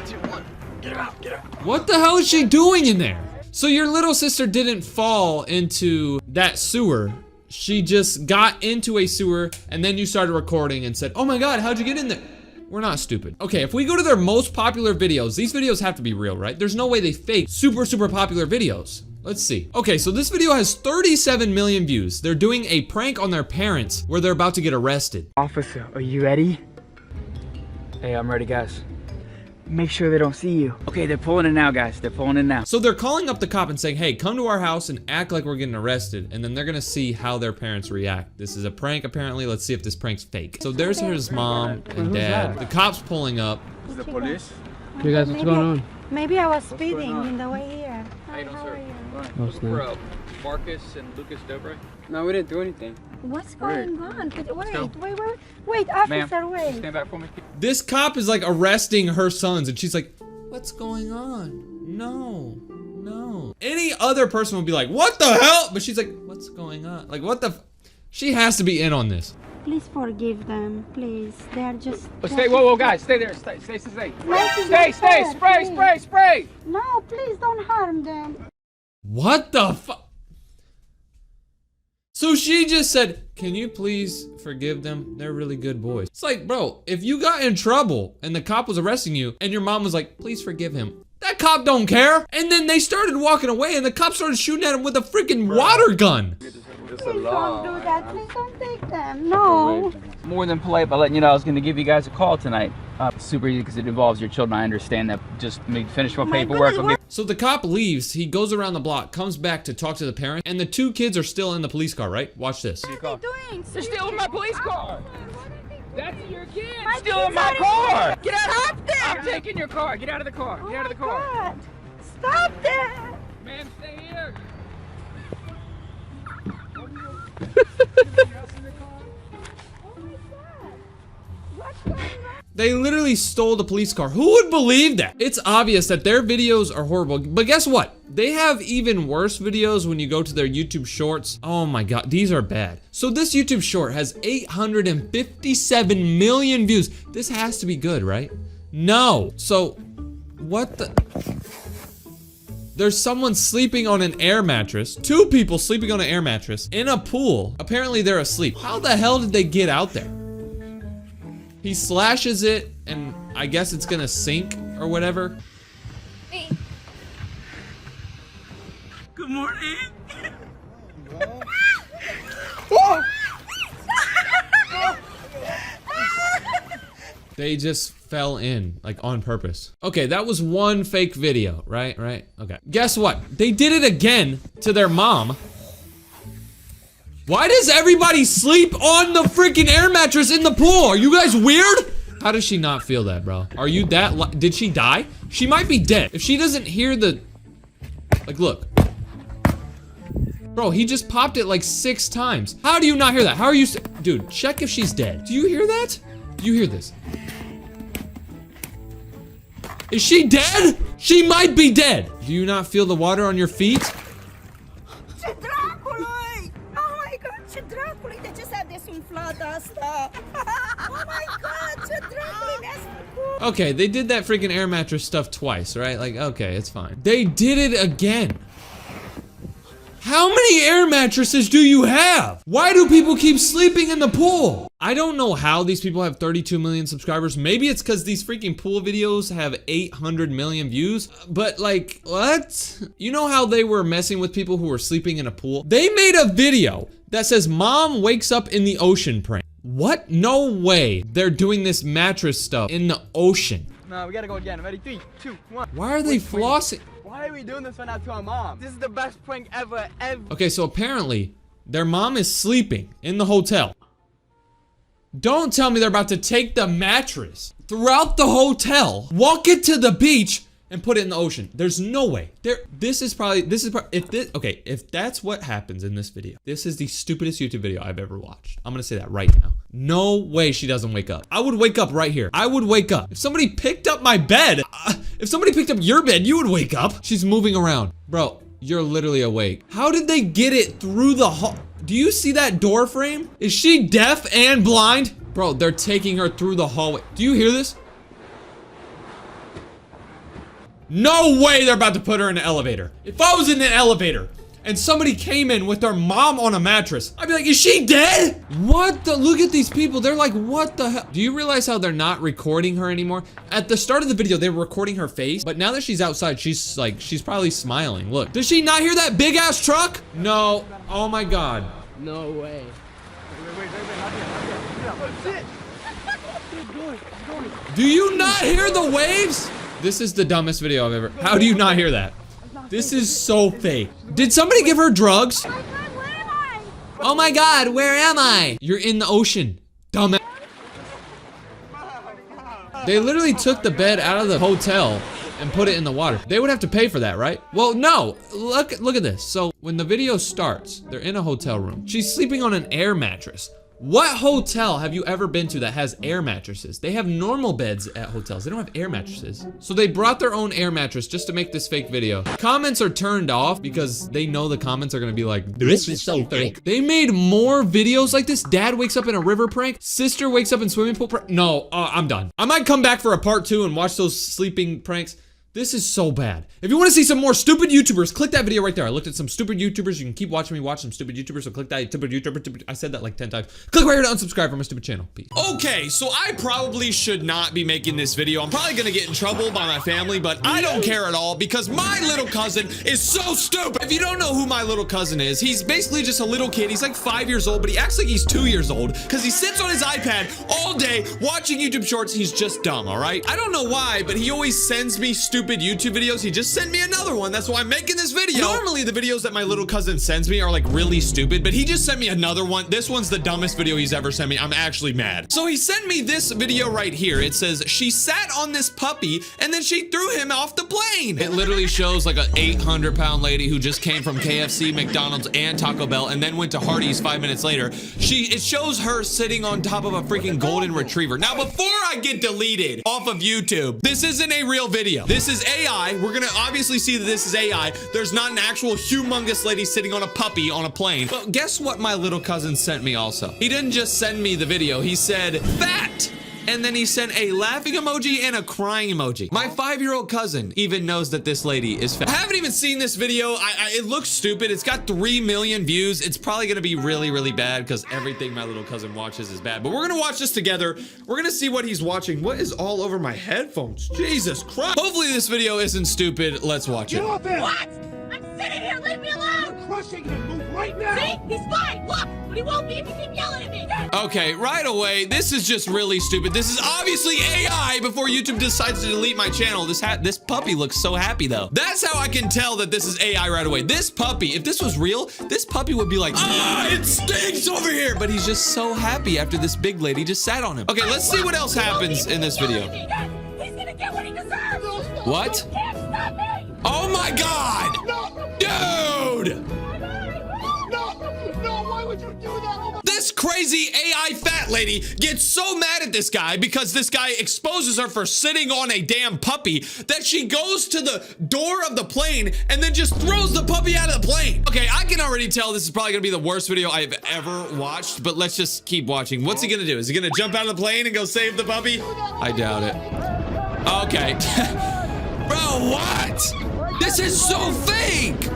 2, 1. Get her out. Get her out. What the hell is she doing in there? So your little sister didn't fall into that sewer. She just got into a sewer and then you started recording and said, oh my God, how'd you get in there? We're not stupid. Okay, if we go to their most popular videos, these videos have to be real, right? There's no way they fake super popular videos. Let's see. Okay, so this video has 37 million views. They're doing a prank on their parents where they're about to get arrested. Officer, are you ready? Hey, I'm ready, guys. Make sure they don't see you. Okay, they're pulling in now, guys. They're pulling in now. So they're calling up the cop and saying, hey, come to our house and act like we're getting arrested. And then they're gonna see how their parents react. This is a prank, apparently. Let's see if this prank's fake. So there's his mom and dad. The cop's pulling up. Is the police? Hey, guys, what's going on? Maybe I was speeding in the way here. Hi, doing, how sir? are you? Oh, snap. Marcus and Lucas Dobre. No, we didn't do anything. What's going on? Wait, officer, wait. Stand back for me. This cop is like arresting her sons and she's like, what's going on? No. Any other person would be like, what the hell? But she's like, what's going on? Like, what the she has to be in on this. Please forgive them, please. They are just... Stay, whoa, guys, stay there. Stay. Life is not fair, please. Spray. No, please don't harm them. What the fuck? So she just said, can you please forgive them? They're really good boys. It's like, bro, if you got in trouble and the cop was arresting you and your mom was like, please forgive him. That cop don't care. And then they started walking away and the cop started shooting at him with a freaking water gun. Please don't do that. Please don't take them. No. More than polite by letting you know I was going to give you guys a call tonight. Super easy because it involves your children. I understand that. Just finish my paperwork. goodness, So the cop leaves, he goes around the block, comes back to talk to the parent, and the 2 kids are still in the police car, right? Watch this. What are they doing? They're stealing my police car. That's your kid. My Stealing kids my are in car. there. Get out of there. I'm taking your car. Get out of the car. Get out of the car. God. Stop that. Man, stay here. Oh my God. What's going on? They literally stole the police car. Who would believe that? It's obvious that their videos are horrible, but guess what? They have even worse videos when you go to their YouTube shorts. Oh my God, these are bad. So this YouTube short has 857 million views. This has to be good, right? No. So, what the? There's someone sleeping on an air mattress. 2 people sleeping on an air mattress in a pool. Apparently they're asleep. How the hell did they get out there? He slashes it, and I guess it's gonna sink or whatever. Good morning. They just fell in, like on purpose. Okay, that was one fake video, right? Okay. Guess what? They did it again to their mom. Why does everybody sleep on the freaking air mattress in the pool? Are you guys weird? How does she not feel that, bro? Are you that did she die? She might be dead. If she doesn't hear the, like, look. Bro, he just popped it like 6 times. How do you not hear that? How are you, dude, check if she's dead. Do you hear that? Do you hear this? Is she dead? She might be dead. Do you not feel the water on your feet? Okay, they did that freaking air mattress stuff twice, right? Like, okay, it's fine. They did it again. How many air mattresses do you have? Why do people keep sleeping in the pool? I don't know how these people have 32 million subscribers. Maybe it's because these freaking pool videos have 800 million views. But like, what? You know how they were messing with people who were sleeping in a pool? They made a video that says mom wakes up in the ocean prank. What? No way they're doing this mattress stuff in the ocean. No, we gotta go again. Ready? 3, 2, 1. Why are they flossing? Why are we doing this right now to our mom? This is the best prank ever. Okay, so apparently their mom is sleeping in the hotel. Don't tell me they're about to take the mattress throughout the hotel, walk it to the beach, and put it in the ocean. There's no way. If that's what happens in this video, this is the stupidest YouTube video I've ever watched. I'm gonna say that right now. No way she doesn't wake up. I would wake up right here. I would wake up. If somebody picked up my bed, if somebody picked up your bed, you would wake up. She's moving around. Bro, you're literally awake. How did they get it through the hall? Do you see that door frame? Is she deaf and blind? Bro, they're taking her through the hallway. Do you hear this? No way they're about to put her in an elevator. If I was in an elevator and somebody came in with their mom on a mattress, I'd be like, is she dead? What the? Look at these people. They're like, what the hell? Do you realize how they're not recording her anymore? At the start of the video, they were recording her face, but now that she's outside, she's probably smiling. Look, does she not hear that big ass truck? No. Oh my God. No way. Wait, not yet. Oh, shit. Keep going. Do you not hear the waves? This is the dumbest video I've ever. How do you not hear that? This is so fake. Did somebody give her drugs? Oh my God, where am I? Oh my God, where am I? You're in the ocean, dumbass. They literally took the bed out of the hotel and put it in the water. They would have to pay for that, right? Well, no. Look at this. So when the video starts, they're in a hotel room. She's sleeping on an air mattress. What hotel have you ever been to that has air mattresses? They have normal beds at hotels. They don't have air mattresses. So they brought their own air mattress just to make this fake video. Comments are turned off because they know the comments are gonna be like, this is so fake. They made more videos like this. Dad wakes up in a river prank. Sister wakes up in swimming pool prank. No, I'm done. I might come back for a part 2 and watch those sleeping pranks. This is so bad. If you want to see some more stupid YouTubers, click that video right there. I looked at some stupid YouTubers. You can keep watching me watch some stupid YouTubers, so click that stupid YouTuber. I said that like 10 times. Click right here to unsubscribe from my stupid channel. Peace. Okay, so I probably should not be making this video. I'm probably gonna get in trouble by my family, but I don't care at all because my little cousin is so stupid. If you don't know who my little cousin is, he's basically just a little kid. He's like 5 years old, but he acts like he's 2 years old because he sits on his iPad all day watching YouTube shorts. He's just dumb, all right? I don't know why, but he always sends me stupid YouTube videos. He just sent me another one. That's why I'm making this video. Normally the videos that my little cousin sends me are like really stupid, but he just sent me another one. This one's the dumbest video he's ever sent me. I'm actually mad. So he sent me this video right here. It says she sat on this puppy and then she threw him off the plane. It literally shows like an 800-pound lady who just came from KFC, McDonald's, and Taco Bell and then went to Hardee's 5 minutes later. It shows her sitting on top of a freaking golden retriever. Now before I get deleted off of YouTube, this isn't a real video. This is AI. We're gonna obviously see that this is AI. There's not an actual humongous lady sitting on a puppy on a plane. But guess what my little cousin sent me also? He didn't just send me the video. He said, fat! And then he sent a laughing emoji and a crying emoji. My 5-year-old cousin even knows that this lady is fat. I haven't even seen this video. It looks stupid. It's got 3 million views. It's probably gonna be really, really bad because everything my little cousin watches is bad. But we're gonna watch this together. We're gonna see what he's watching. What is all over my headphones? Jesus Christ. Hopefully this video isn't stupid. Let's watch it. What? I'm sitting here, leave me alone! I'm crushing him, move right now! See? He's fine, look! But he won't be if you keep yelling at me! Okay, right away, this is just really stupid. This is obviously AI before YouTube decides to delete my channel. This puppy looks so happy though. That's how I can tell that this is AI right away. This puppy, if this was real, this puppy would be like, ah, it stinks over here. But he's just so happy after this big lady just sat on him. Okay, let's see what else happens in this video. He's gonna get what he deserves! What? You can't stop me! Oh my God! Dude! No, why would you do that? Oh my This crazy AI fat lady gets so mad at this guy because this guy exposes her for sitting on a damn puppy that she goes to the door of the plane and then just throws the puppy out of the plane. Okay, I can already tell this is probably gonna be the worst video I've ever watched, but let's just keep watching. What's he gonna do? Is he gonna jump out of the plane and go save the puppy? I doubt it. Okay. Bro, what? This is so fake.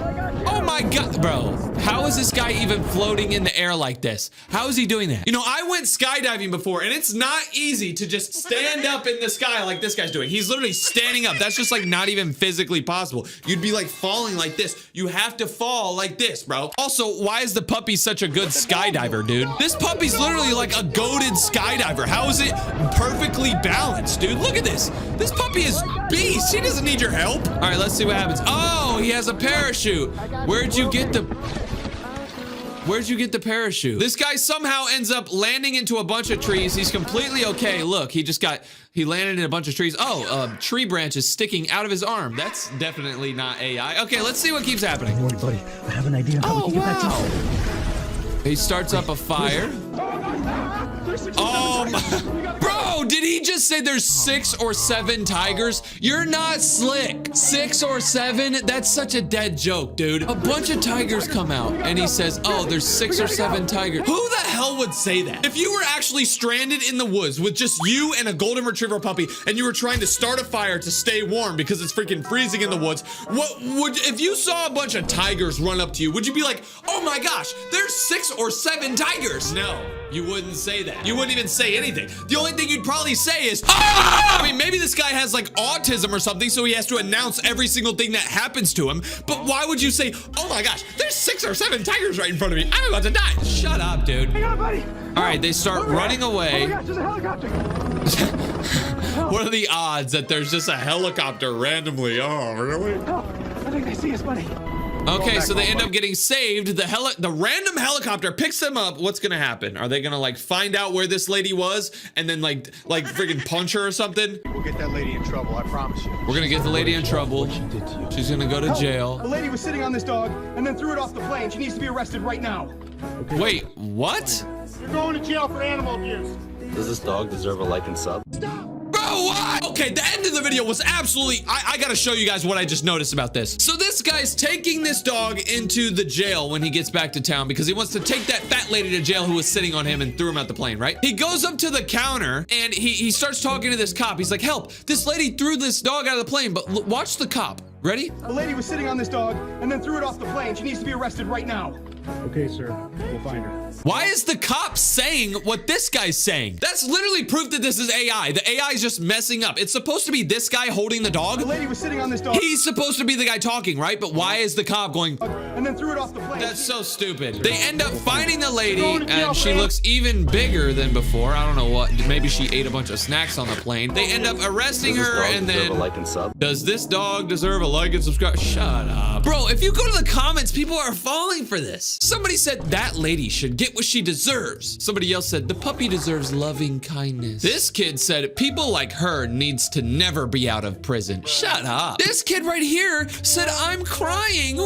Oh my God, bro. How is this guy even floating in the air like this? How is he doing that? You know, I went skydiving before, and it's not easy to just stand up in the sky like this guy's doing. He's literally standing up. That's just like not even physically possible. You'd be like falling like this. You have to fall like this, bro. Also, why is the puppy such a good skydiver, dude? This puppy's literally like a goated skydiver. How is it perfectly balanced, dude? Look at this. This puppy is beast. He doesn't need your help. All right, let's see what happens. Oh, he has a parachute. Where'd you get the parachute? This guy somehow ends up landing into a bunch of trees. He's completely okay. Look, he landed in a bunch of trees. Oh, tree branches sticking out of his arm. That's definitely not AI. Okay, let's see what keeps happening. Don't worry, buddy. I have an idea how we can get back to you. He starts up a fire. Oh my, bro, did he just say there's 6 or 7 tigers? You're not slick. 6 or 7? That's such a dead joke, dude. A bunch of tigers come out and he says, oh, there's 6 or 7 tigers. Who the hell would say that? If you were actually stranded in the woods with just you and a golden retriever puppy and you were trying to start a fire to stay warm because it's freaking freezing in the woods, if you saw a bunch of tigers run up to you, would you be like, oh my gosh, there's 6 or 7 tigers? No. You wouldn't say that. You wouldn't even say anything. The only thing you'd probably say is, ah! I mean, maybe this guy has like autism or something, so he has to announce every single thing that happens to him. But why would you say, oh my gosh, there's 6 or 7 tigers right in front of me. I'm about to die. Shut up, dude. Hang on, buddy. All right, they start running away. Oh my gosh, there's a helicopter. What are the odds that there's just a helicopter randomly? Oh, really? Oh, I think they see us, buddy. Okay, so they end up getting saved. The random helicopter picks them up. What's gonna happen? Are they gonna like find out where this lady was and then like freaking punch her or something? We'll get that lady in trouble, I promise you. We're gonna get the lady in trouble. She's gonna go to jail. The lady was sitting on this dog and then threw it off the plane. She needs to be arrested right now. Wait, what? You're going to jail for animal abuse. Does this dog deserve a like and sub? Bro, what? Okay, the end of the video was absolutely... I gotta show you guys what I just noticed about this. So this guy's taking this dog into the jail when he gets back to town because he wants to take that fat lady to jail who was sitting on him and threw him out the plane, right? He goes up to the counter and he starts talking to this cop. He's like, help, this lady threw this dog out of the plane, but watch the cop. Ready? The lady was sitting on this dog and then threw it off the plane. She needs to be arrested right now. Okay, sir. We'll find her. Why is the cop saying what this guy's saying? That's literally proof that this is AI. The AI is just messing up. It's supposed to be this guy holding the dog. The lady was sitting on this dog. He's supposed to be the guy talking, right? But why is the cop going... And then threw it off the plane. That's so stupid. They end up finding the lady, and she looks even bigger than before. I don't know what. Maybe she ate a bunch of snacks on the plane. They end up arresting her, and then... Like and sub? Does this dog deserve a like and subscribe? Shut up. Bro, if you go to the comments, people are falling for this. Somebody said that lady should get what she deserves. Somebody else said the puppy deserves loving kindness. This kid said people like her needs to never be out of prison. Shut up. This kid right here said I'm crying.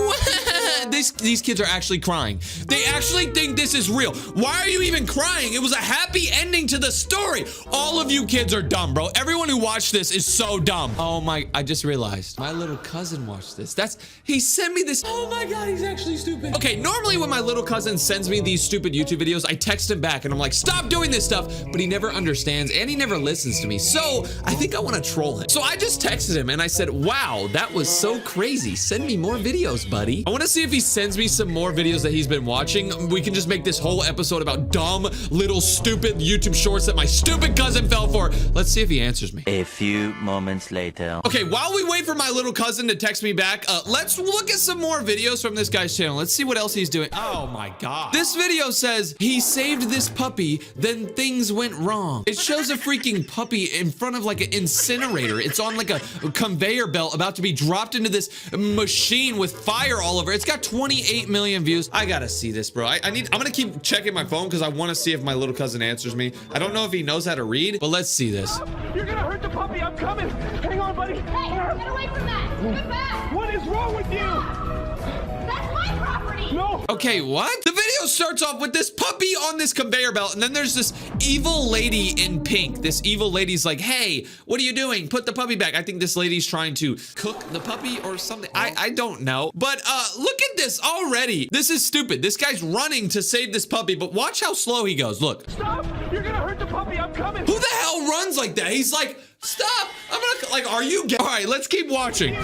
These kids are actually crying. They actually think this is real. Why are you even crying? It was a happy ending to the story. All of you kids are dumb, bro. Everyone who watched this is so dumb. Oh my, I just realized my little cousin watched this. He sent me this. Oh my God, he's actually stupid. Okay, normally when my little cousin sends me these stupid YouTube videos, I text him back and I'm like, stop doing this stuff, but he never understands and he never listens to me. So I think I want to troll him. So I just texted him and I said, wow, that was so crazy. Send me more videos, buddy. I want to see if he sends me some more videos that he's been watching. We can just make this whole episode about dumb, little, stupid YouTube shorts that my stupid cousin fell for. Let's see if he answers me. A few moments later. Okay, while we wait for my little cousin to text me back, let's look at some more videos from this guy's channel. Let's see what else he's doing. Oh my God. This video says he saved this puppy, then things went wrong. It shows a freaking puppy in front of like an incinerator. It's on like a conveyor belt about to be dropped into this machine with fire all over. It's got 28 million views. I gotta see this, bro. I'm gonna keep checking my phone because I want to see if my little cousin answers me. I don't know if he knows how to read, but let's see this. You're gonna hurt the puppy. I'm coming. Hang on, buddy. Hey, get away from that. Get back. What is wrong with you? That's my property. No. Okay, what? The video video starts off with this puppy on this conveyor belt, and then there's this evil lady in pink. This evil lady's like, hey, what are you doing? Put the puppy back. I think this lady's trying to cook the puppy or something. I don't know. But look at this already. This is stupid. This guy's running to save this puppy, but watch how slow he goes. Look. Stop! You're gonna hurt the puppy. I'm coming. Who the hell runs like that? He's like, stop. I'm gonna, like, are you? All right, let's keep watching.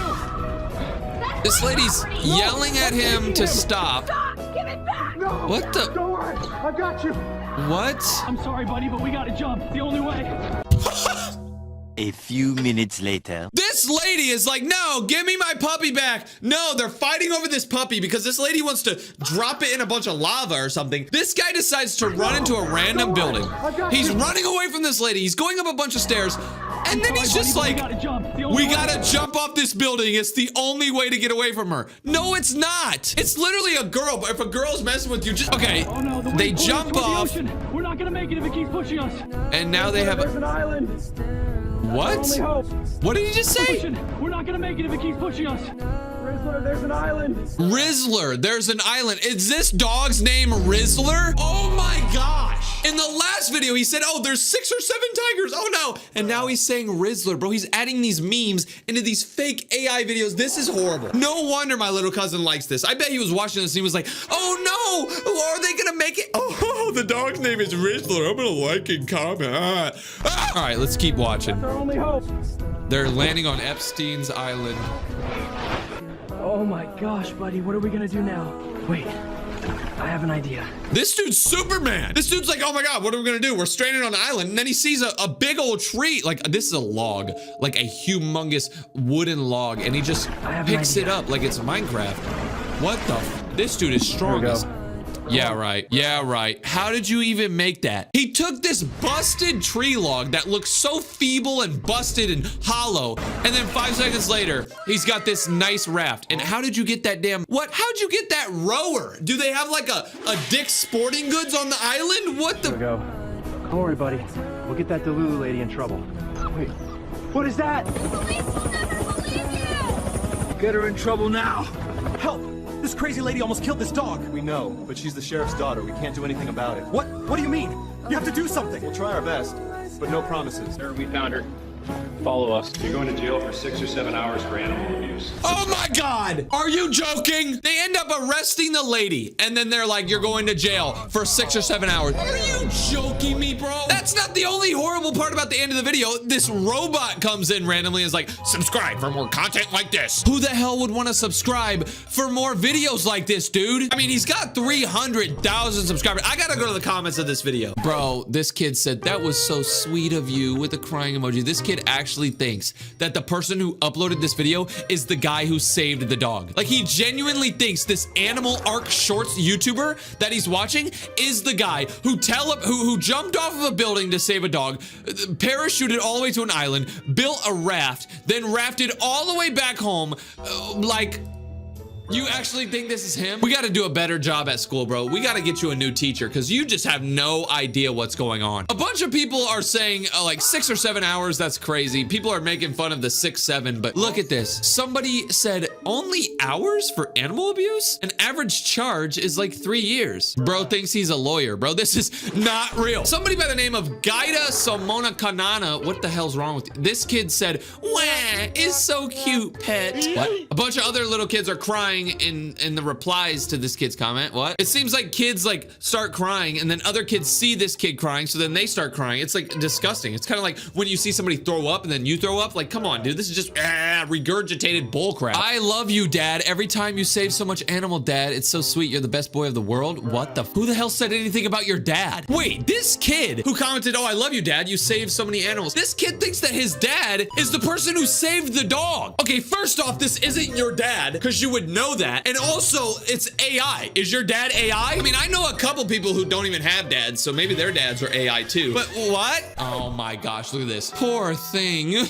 This lady's yelling at him to stop. Stop! Give it back! No! What the? Don't worry. I got you. What? I'm sorry, buddy, but we gotta jump. It's the only way. A few minutes later. This lady is like, no, give me my puppy back. No, they're fighting over this puppy because this lady wants to drop it in a bunch of lava or something. This guy decides to run into a random building. He's running away from this lady. He's going up a bunch of stairs. And then he's just like, we gotta jump off this building. It's the only way to get away from her. No, it's not. It's literally a girl. But if a girl's messing with you, just, okay. Oh, no, they jump off. We're not gonna make it if it keeps pushing us. And now they have There's an a, island. what? What did he just say? We're not gonna make it if it keeps pushing us. Rizzler, there's an island. Rizzler, there's an island. Is this dog's name Rizzler? Oh my gosh. In the last video, he said, oh, there's 6 or 7 tigers. Oh no. And now he's saying Rizzler, bro. He's adding these memes into these fake AI videos. This is horrible. No wonder my little cousin likes this. I bet he was watching this and he was like, oh no, are they gonna make it? Oh, the dog's name is Rizzler. I'm gonna like and comment. All right, let's keep watching. That's our only hope. They're landing on Epstein's Island. Oh my gosh, buddy, what are we gonna do now? Wait, I have an idea. This dude's Superman. This dude's like, oh my God, what are we gonna do? We're stranded on an island. And then he sees a big old tree. Like, this is a log, like a humongous wooden log. And he just picks it up like it's Minecraft. What the? This dude is strong as. Yeah, right. Yeah, right. How did you even make that? He took this busted tree log that looks so feeble and busted and hollow, and then 5 seconds later, he's got this nice raft. And how did you get that damn, how'd you get that rower? Do they have like a Dick's Sporting Goods on the island? What the? Here we go. Don't worry, buddy. We'll get that Delulu lady in trouble. Wait, what is that? Police will never believe you! Get her in trouble now. Help! This crazy lady almost killed this dog. We know, but she's the sheriff's daughter. We can't do anything about it. What do you mean? You have to do something. We'll try our best, but no promises. Sir, we found her. Follow us. You're going to jail for 6 or 7 hours for animal abuse. Oh my God! Are you joking? They end up arresting the lady, and then they're like, you're going to jail for 6 or 7 hours. Are you joking me, bro? That's not the only horrible part about the end of the video. This robot comes in randomly and is like, subscribe for more content like this. Who the hell would want to subscribe for more videos like this, dude? I mean, he's got 300,000 subscribers. I gotta go to the comments of this video. Bro, this kid said, that was so sweet of you, with a crying emoji. This kid actually thinks that the person who uploaded this video is the guy who saved the dog. Like, he genuinely thinks this Animal Arc Shorts YouTuber that he's watching is the guy who jumped off of a building to save a dog, parachuted all the way to an island, built a raft, then rafted all the way back home. You actually think this is him? We got to do a better job at school, bro. We got to get you a new teacher because you just have no idea what's going on. A bunch of people are saying like 6 or 7 hours. That's crazy. People are making fun of the 6, 7, but look at this. Somebody said only hours for animal abuse? An average charge is like 3 years. Bro thinks he's a lawyer, bro. This is not real. Somebody by the name of Gaida Somona Kanana. What the hell's wrong with you? This kid said, wah, is so cute, pet. What? A bunch of other little kids are crying in the replies to this kid's comment. What? It seems like kids like start crying and then other kids see this kid crying, so then they start crying. It's like disgusting. It's kind of like when you see somebody throw up and then you throw up. Like, come on, dude, this is just regurgitated bullcrap. I love you, Dad. Every time you save so much animal, Dad, it's so sweet. You're the best boy of the world. What the? Who the hell said anything about your dad? Wait, this kid who commented, oh, I love you, Dad. You saved so many animals. This kid thinks that his dad is the person who saved the dog. Okay, first off, this isn't your dad because you would know that. And also, it's AI. Is your dad AI? I mean, I know a couple people who don't even have dads, so maybe their dads are AI too. But what? Oh my gosh, look at this. Poor thing.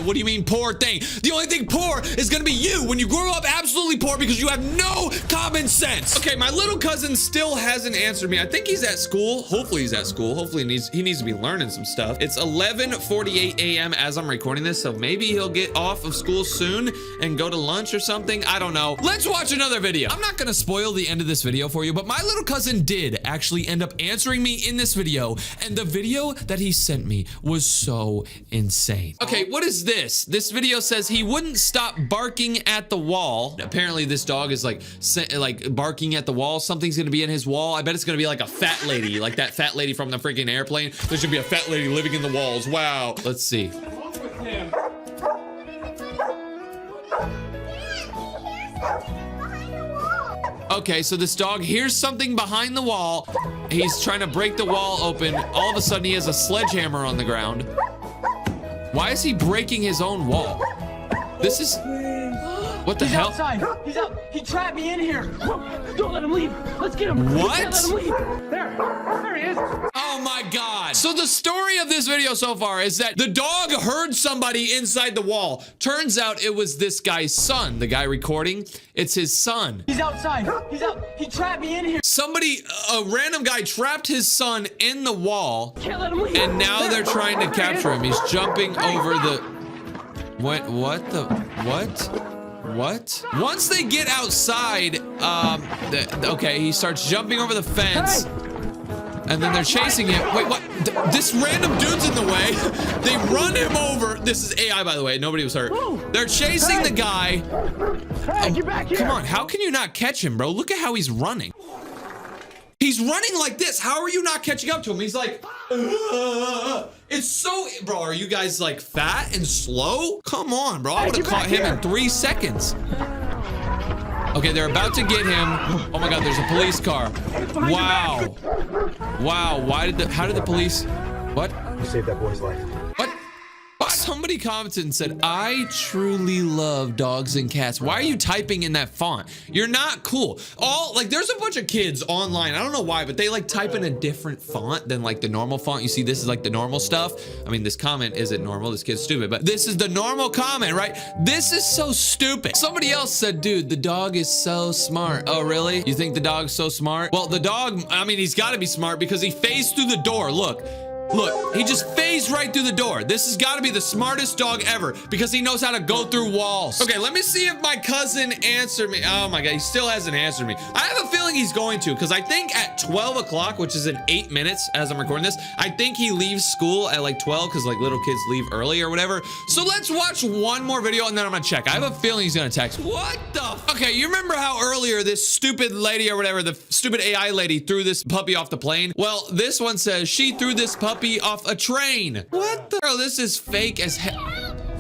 What do you mean, poor thing? The only thing poor is gonna be you when you grow up absolutely poor because you have no common sense. Okay, my little cousin still hasn't answered me. I think he's at school. Hopefully he's at school. Hopefully he needs to be learning some stuff. It's 11:48 a.m. as I'm recording this, so maybe he'll get off of school soon and go to lunch or something. I don't know. video. Let's watch another video. I'm not gonna spoil the end of this video for you, but my little cousin did actually end up answering me in this video, and the video that he sent me was so insane. Okay, what is this? This video says he wouldn't stop barking at the wall. Apparently this dog is like barking at the wall. Something's gonna be in his wall. I bet it's gonna be like a fat lady, like that fat lady from the freaking airplane. There should be a fat lady living in the walls. Wow. Let's see. Okay, so this dog hears something behind the wall. He's trying to break the wall open. All of a sudden, he has a sledgehammer on the ground. Why is he breaking his own wall? This is... What the hell? Outside. He's out. He trapped me in here. Don't let him leave. Let's get him. What? Can't let him leave. There he is. Oh my God. So the story of this video so far is that the dog heard somebody inside the wall. Turns out it was this guy's son. The guy recording, it's his son. He's outside. He's out. He trapped me in here. Somebody, a random guy trapped his son in the wall. Can't let him leave. And now they're trying to capture him. He's jumping over the... What the... What? Once they get outside, okay, he starts jumping over the fence, and then they're chasing him. Wait, what? This random dude's in the way. They run him over. This is AI, by the way. Nobody was hurt. They're chasing the guy. Hey, get back here. Come on, how can you not catch him, bro? Look at how he's running. He's running like this. How are you not catching up to him? He's like, it's so, bro, are you guys like fat and slow? Come on, bro. I would have caught him in 3 seconds. Okay, they're about to get him. Oh my God, there's a police car. Wow. Wow, how did the police, what? You saved that boy's life. What? Somebody commented and said, I truly love dogs and cats. Why are you typing in that font? You're not cool. There's a bunch of kids online. I don't know why, but they like type in a different font than like the normal font. You see, this is like the normal stuff. I mean, this comment isn't normal. This kid's stupid, but this is the normal comment, right? This is so stupid. Somebody else said, dude, the dog is so smart. Oh, really? You think the dog's so smart? Well, the dog, I mean, he's got to be smart because he phased through the door. Look, he just phased right through the door. This has got to be the smartest dog ever because he knows how to go through walls. Okay, let me see if my cousin answered me. Oh my God, he still hasn't answered me. I have a feeling he's going to because I think at 12 o'clock, which is in 8 minutes as I'm recording this, I think he leaves school at like 12 because like little kids leave early or whatever. So let's watch one more video and then I'm gonna check. I have a feeling he's gonna text. What the? Okay, you remember how earlier this stupid lady or whatever, the stupid AI lady threw this puppy off the plane? Well, this one says she threw this puppy off a train. What the? Bro, this is fake as hell.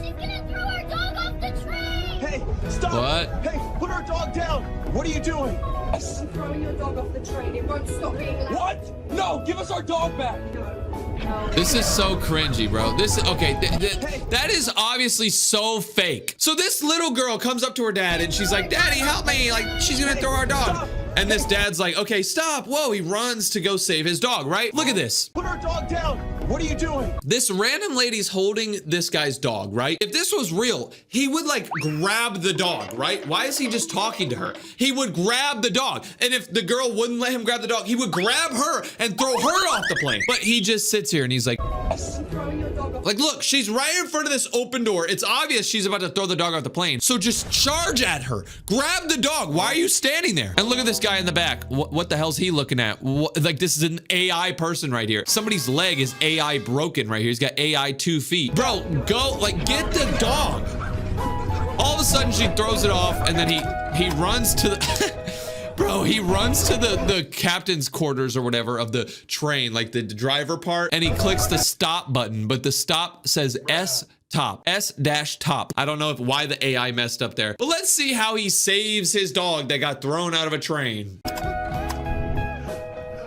She's gonna throw our dog off the train! Hey, stop! What? Hey, put our dog down! What are you doing? I'm throwing your dog off the train. It won't stop being loud. What? No, give us our dog back! This is so cringy, bro. This is, okay, that is obviously so fake. So this little girl comes up to her dad and she's like, Daddy, help me. Like, she's gonna throw our dog. And this dad's like, okay, stop. Whoa, he runs to go save his dog, right? Look at this. Put our dog down! What are you doing? This random lady's holding this guy's dog, right? If this was real, he would like grab the dog, right? Why is he just talking to her? He would grab the dog. And if the girl wouldn't let him grab the dog, he would grab her and throw her off the plane. But he just sits here and he's like, look, she's right in front of this open door. It's obvious she's about to throw the dog off the plane. So just charge at her. Grab the dog. Why are you standing there? And look at this guy in the back. What the hell's he looking at? Like, this is an AI person right here. Somebody's leg is AI broken right here. He's got AI 2 feet. Bro, go, like, get the dog. All of a sudden, she throws it off, and then he runs to the... Bro, he runs to the captain's quarters or whatever of the train, like the driver part, and he clicks the stop button, but the stop says S-top. S-top. I don't know why the AI messed up there, but let's see how he saves his dog that got thrown out of a train.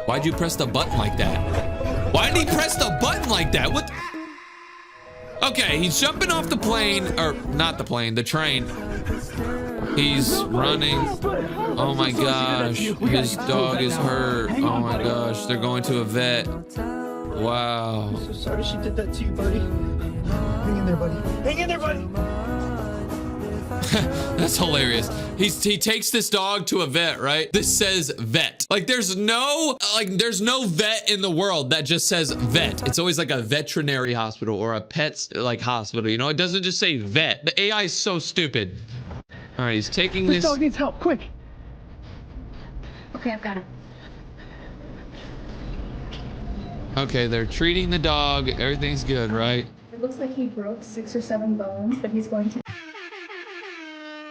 Why'd you press the button like that? Why did he press the button like that? What? Okay, he's jumping off the plane, or not the plane, the train. He's running. Oh my gosh, his dog is hurt. Oh my gosh, they're going to a vet. Wow. I'm so sorry she did that to you, buddy. Hang in there, buddy. Hang in there, buddy. That's hilarious. He takes this dog to a vet, right? This says vet. Like there's no vet in the world that just says vet. It's always like a veterinary hospital or a pet's like hospital, you know? It doesn't just say vet. The AI is so stupid. All right, he's taking This this. dog needs help, quick. Okay, I've got him. Okay, they're treating the dog. Everything's good, right? It looks like he broke 6 or 7 bones, but he's going to...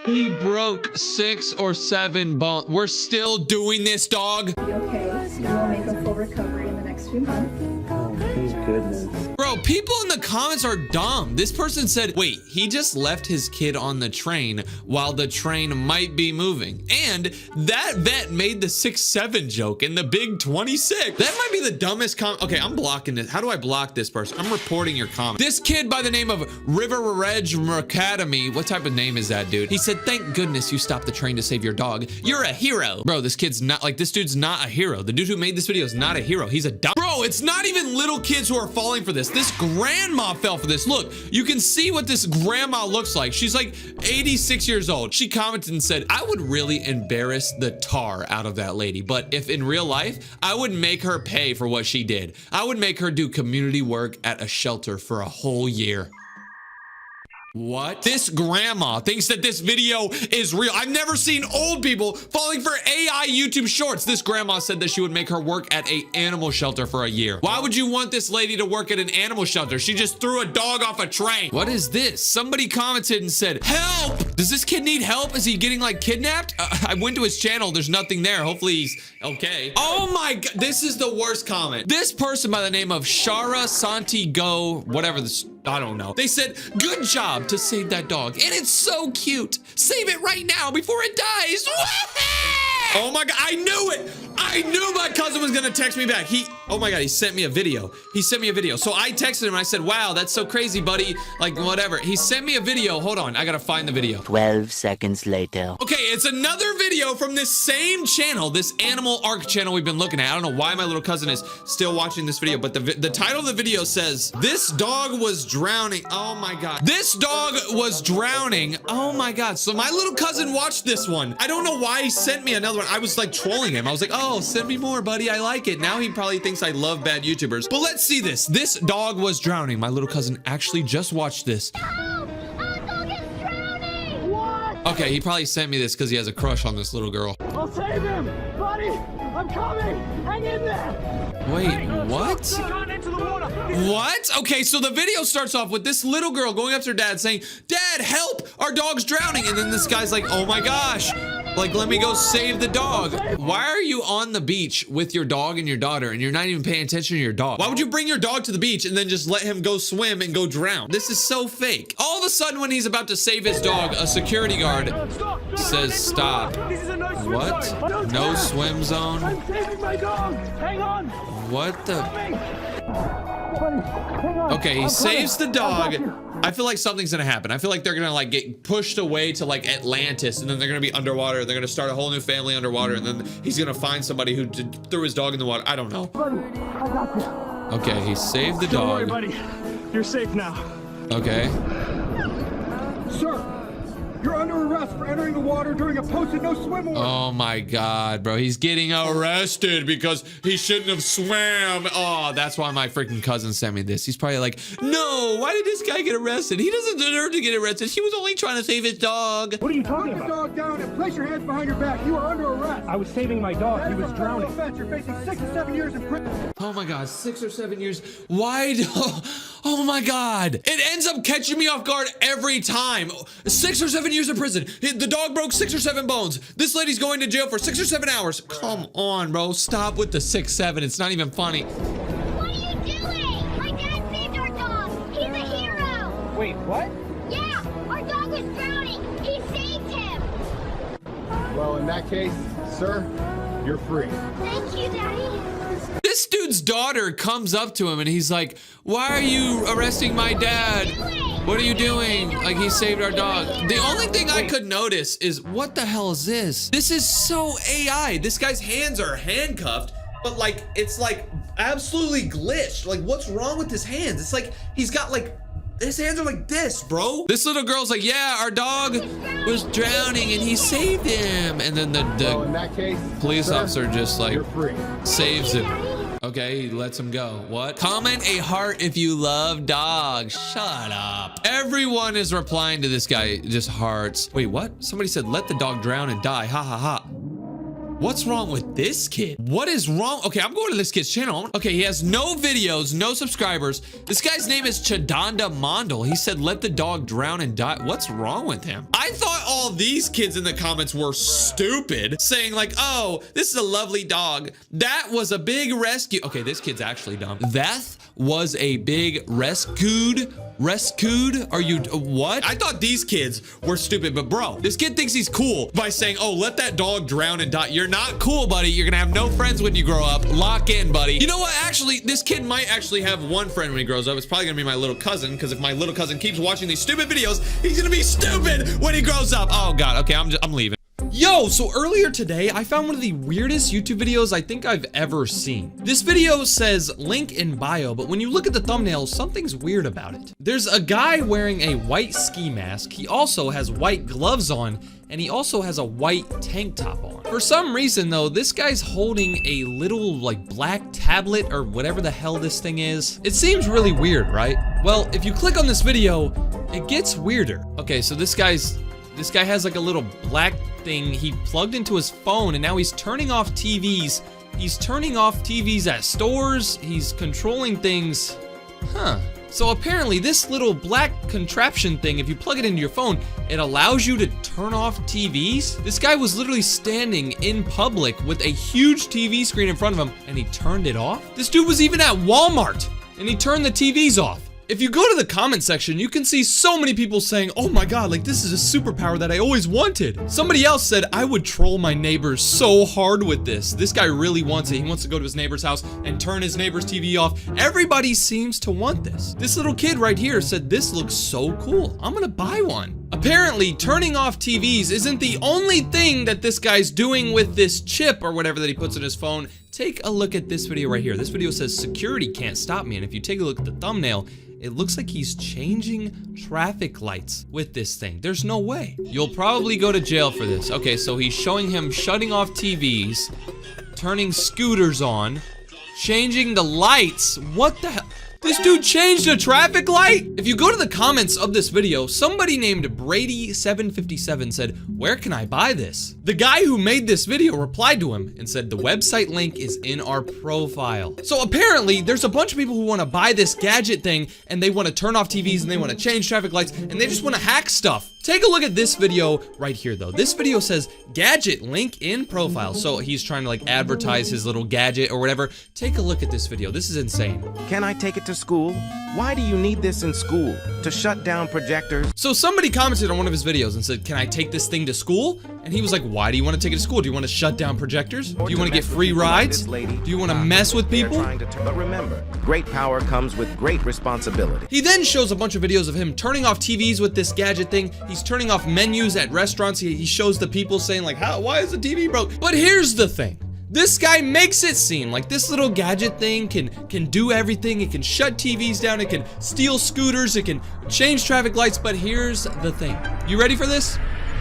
He broke 6 or 7 bones. We're still doing this, dog. be okay. You will make a full recovery in the next few months. Oh, thank goodness. Bro, people in the comments are dumb. This person said, wait, he just left his kid on the train while the train might be moving. And that vet made the 6'7" joke in the big 26. That might be the dumbest comment. Okay, I'm blocking this. How do I block this person? I'm reporting your comment. This kid by the name of River Reg Academy. What type of name is that, dude? He said, thank goodness you stopped the train to save your dog. You're a hero. Bro, this kid's not, like, this dude's not a hero. The dude who made this video is not a hero. He's a dumb. Bro, it's not even little kids who are falling for this. This grandma fell for this. Look, you can see what this grandma looks like. She's like 86 years old. She commented and said, I would really embarrass the tar out of that lady. But if in real life, I would make her pay for what she did. I would make her do community work at a shelter for a whole year. What? This grandma thinks that this video is real. I've never seen old people falling for AI YouTube shorts. This grandma said that she would make her work at an animal shelter for a year. Why would you want this lady to work at an animal shelter? She just threw a dog off a train. What is this? Somebody commented and said, help! Does this kid need help? Is he getting like kidnapped? I went to his channel. There's nothing there. Hopefully he's okay. Oh my God. This is the worst comment. This person by the name of Shara Santigo, whatever this, I don't know. They said, good job to save that dog. And it's so cute. Save it right now before it dies. Oh my God, I knew it. I knew my cousin was gonna text me back. Oh my God, he sent me a video. He sent me a video. So I texted him and I said, wow, that's so crazy, buddy. Like, whatever. He sent me a video. Hold on, I gotta find the video. 12 seconds later. Okay, it's another video from this same channel, this Animal Arc channel we've been looking at. I don't know why my little cousin is still watching this video, but the title of the video says, this dog was drowning. Oh my God. This dog was drowning. Oh my God. So my little cousin watched this one. I don't know why he sent me another one. I was like trolling him. I was like, oh, send me more, buddy. I like it. Now he probably thinks I love bad YouTubers. But let's see this. This dog was drowning. My little cousin actually just watched this. Our dog is drowning! What? Okay, he probably sent me this because he has a crush on this little girl. I'll save him! Buddy, I'm coming! Hang in there! Wait, what? He got into the water! What? Okay, so the video starts off with this little girl going up to her dad saying, Dad, help! Our dog's drowning. And then this guy's like, oh my gosh. Like, let me go save the dog. Why are you on the beach with your dog and your daughter and you're not even paying attention to your dog? Why would you bring your dog to the beach and then just let him go swim and go drown? This is so fake. All of a sudden, when he's about to save his dog, a security guard says stop. What? No swim zone? I'm saving my dog! Hang on! What the? Okay, he saves the dog. I feel like something's gonna happen. I feel like they're gonna like get pushed away to like Atlantis and then they're gonna be underwater. They're gonna start a whole new family underwater and then he's gonna find somebody who threw his dog in the water. I don't know. Okay, he saved the Don't worry, dog. buddy. You're safe now. Okay. Sir, you're under arrest for entering the water during a posted no swim order. Oh my God, bro. He's getting arrested because he shouldn't have swam. Oh, that's why my freaking cousin sent me this. He's probably like, no, why did this guy get arrested? He doesn't deserve to get arrested. He was only trying to save his dog. What are you talking Put the about? dog down and place your hands behind your back. You are under arrest. I was saving my dog. He was drowning. Offense. You're facing 6 to 7 years in prison. Oh my God, 6 or 7 years. Why? Oh my God. It ends up catching me off guard every time. 6 or 7 years in prison. The dog broke 6 or 7 bones. This lady's going to jail for 6 or 7 hours. Come on, bro. Stop with the 6, 7. It's not even funny. What are you doing? My dad saved our dog. He's a hero. Wait, what? Yeah, our dog was drowning. He saved him. Well, in that case, sir, you're free. Thank you, Daddy. This dude's daughter comes up to him and he's like, why are you arresting my dad? What are you doing? Like, he saved our dog. The only thing I could notice is, what the hell is this? This is so AI. This guy's hands are handcuffed, but like, it's like absolutely glitched. Like, what's wrong with his hands? It's like, he's got like, his hands are like this, bro. This little girl's like, yeah, our dog was drowning and he saved him. And then the Well, in that case, police sir, officer just like you're free. saves him. Okay, he lets him go. What? Comment a heart if you love dogs. Shut up. Everyone is replying to this guy, just hearts. Wait, what? Somebody said, let the dog drown and die. Ha ha ha. What's wrong with this kid? What is wrong? Okay, I'm going to this kid's channel. Okay, he has no videos, no subscribers. This guy's name is Chadanda Mondal. He said, let the dog drown and die. What's wrong with him? I thought all these kids in the comments were stupid, saying like, oh, this is a lovely dog. That was a big rescue. Okay, this kid's actually dumb. That was a big rescued? Are you, what? I thought these kids were stupid, but bro, this kid thinks he's cool by saying, oh, let that dog drown and die. You're not cool, buddy. You're gonna have no friends when you grow up. Lock in, buddy. You know what? Actually, this kid might actually have one friend when he grows up. It's probably gonna be my little cousin, because if my little cousin keeps watching these stupid videos, he's gonna be stupid when he grows up. Oh God, okay, I'm leaving. Yo, so earlier today, I found one of the weirdest YouTube videos I think I've ever seen. This video says link in bio, but when you look at the thumbnail, something's weird about it. There's a guy wearing a white ski mask. He also has white gloves on, and he also has a white tank top on. For some reason though, this guy's holding a little like black tablet or whatever the hell this thing is. It seems really weird, right? Well, if you click on this video, it gets weirder. Okay, so this guy has like a little black thing he plugged into his phone, and now he's turning off TVs. He's turning off TVs at stores. He's controlling things. Huh. So apparently this little black contraption thing, if you plug it into your phone, it allows you to turn off TVs. This guy was literally standing in public with a huge TV screen in front of him, and he turned it off. This dude was even at Walmart, and he turned the TVs off. If you go to the comment section, you can see so many people saying, oh my God, like this is a superpower that I always wanted. Somebody else said, I would troll my neighbors so hard with this. This guy really wants it. He wants to go to his neighbor's house and turn his neighbor's TV off. Everybody seems to want this. This little kid right here said, this looks so cool. I'm gonna buy one. Apparently, turning off TVs isn't the only thing that this guy's doing with this chip or whatever that he puts in his phone. Take a look at this video right here. This video says security can't stop me. And if you take a look at the thumbnail, it looks like he's changing traffic lights with this thing. There's no way. You'll probably go to jail for this. Okay, so he's showing him shutting off TVs, turning scooters on, changing the lights. What the hell? This dude changed a traffic light? If you go to the comments of this video, somebody named Brady757 said, where can I buy this? The guy who made this video replied to him and said, the website link is in our profile. So apparently there's a bunch of people who want to buy this gadget thing, and they want to turn off TVs, and they want to change traffic lights, and they just want to hack stuff. Take a look at this video right here though. This video says gadget link in profile. So he's trying to like advertise his little gadget or whatever. Take a look at this video. This is insane. Can I take it to school? Why do you need this in school? To shut down projectors? So somebody commented on one of his videos and said, can I take this thing to school? And he was like, why do you want to take it to school? Do you want to shut down projectors? Do you want to get free rides? Do you want to mess with people? But remember, great power comes with great responsibility. He then shows a bunch of videos of him turning off TVs with this gadget thing. He's turning off menus at restaurants. He shows the people saying like, why is the TV broke? But here's the thing. This guy makes it seem like this little gadget thing can do everything. It can shut TVs down. It can steal scooters. It can change traffic lights. But here's the thing. You ready for this?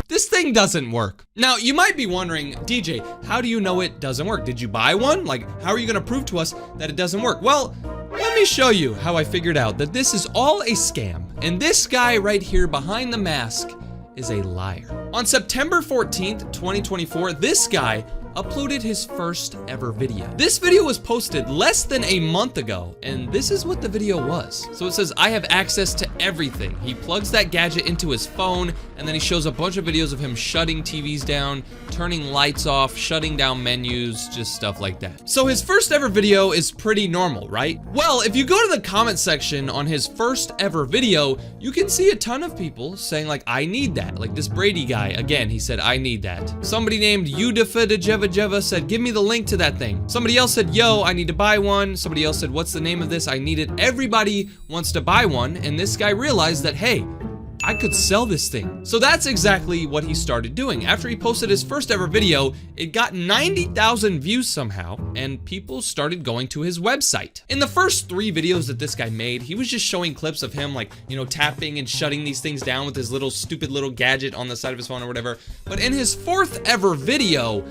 This thing doesn't work. Now, you might be wondering, DJ, how do you know it doesn't work? Did you buy one? Like, how are you gonna prove to us that it doesn't work? Well, let me show you how I figured out that this is all a scam. And this guy right here behind the mask is a liar. On September 14th, 2024, this guy uploaded his first ever video. This video was posted less than a month ago, and this is what the video was. So it says, I have access to everything. He plugs that gadget into his phone, and then he shows a bunch of videos of him shutting TVs down, turning lights off, shutting down menus, just stuff like that. So his first ever video is pretty normal, right? Well, if you go to the comment section on his first ever video, you can see a ton of people saying like, I need that. Like this Brady guy, again, he said, I need that. Somebody named Udafidajeva said, give me the link to that thing. Somebody else said, yo, I need to buy one. Somebody else said, what's the name of this? I need it. Everybody wants to buy one. And this guy realized that, hey, I could sell this thing. So that's exactly what he started doing. After he posted his first ever video, it got 90,000 views somehow, and people started going to his website. In the first 3 videos that this guy made, he was just showing clips of him like, you know, tapping and shutting these things down with his little stupid little gadget on the side of his phone or whatever. But in his 4th ever video,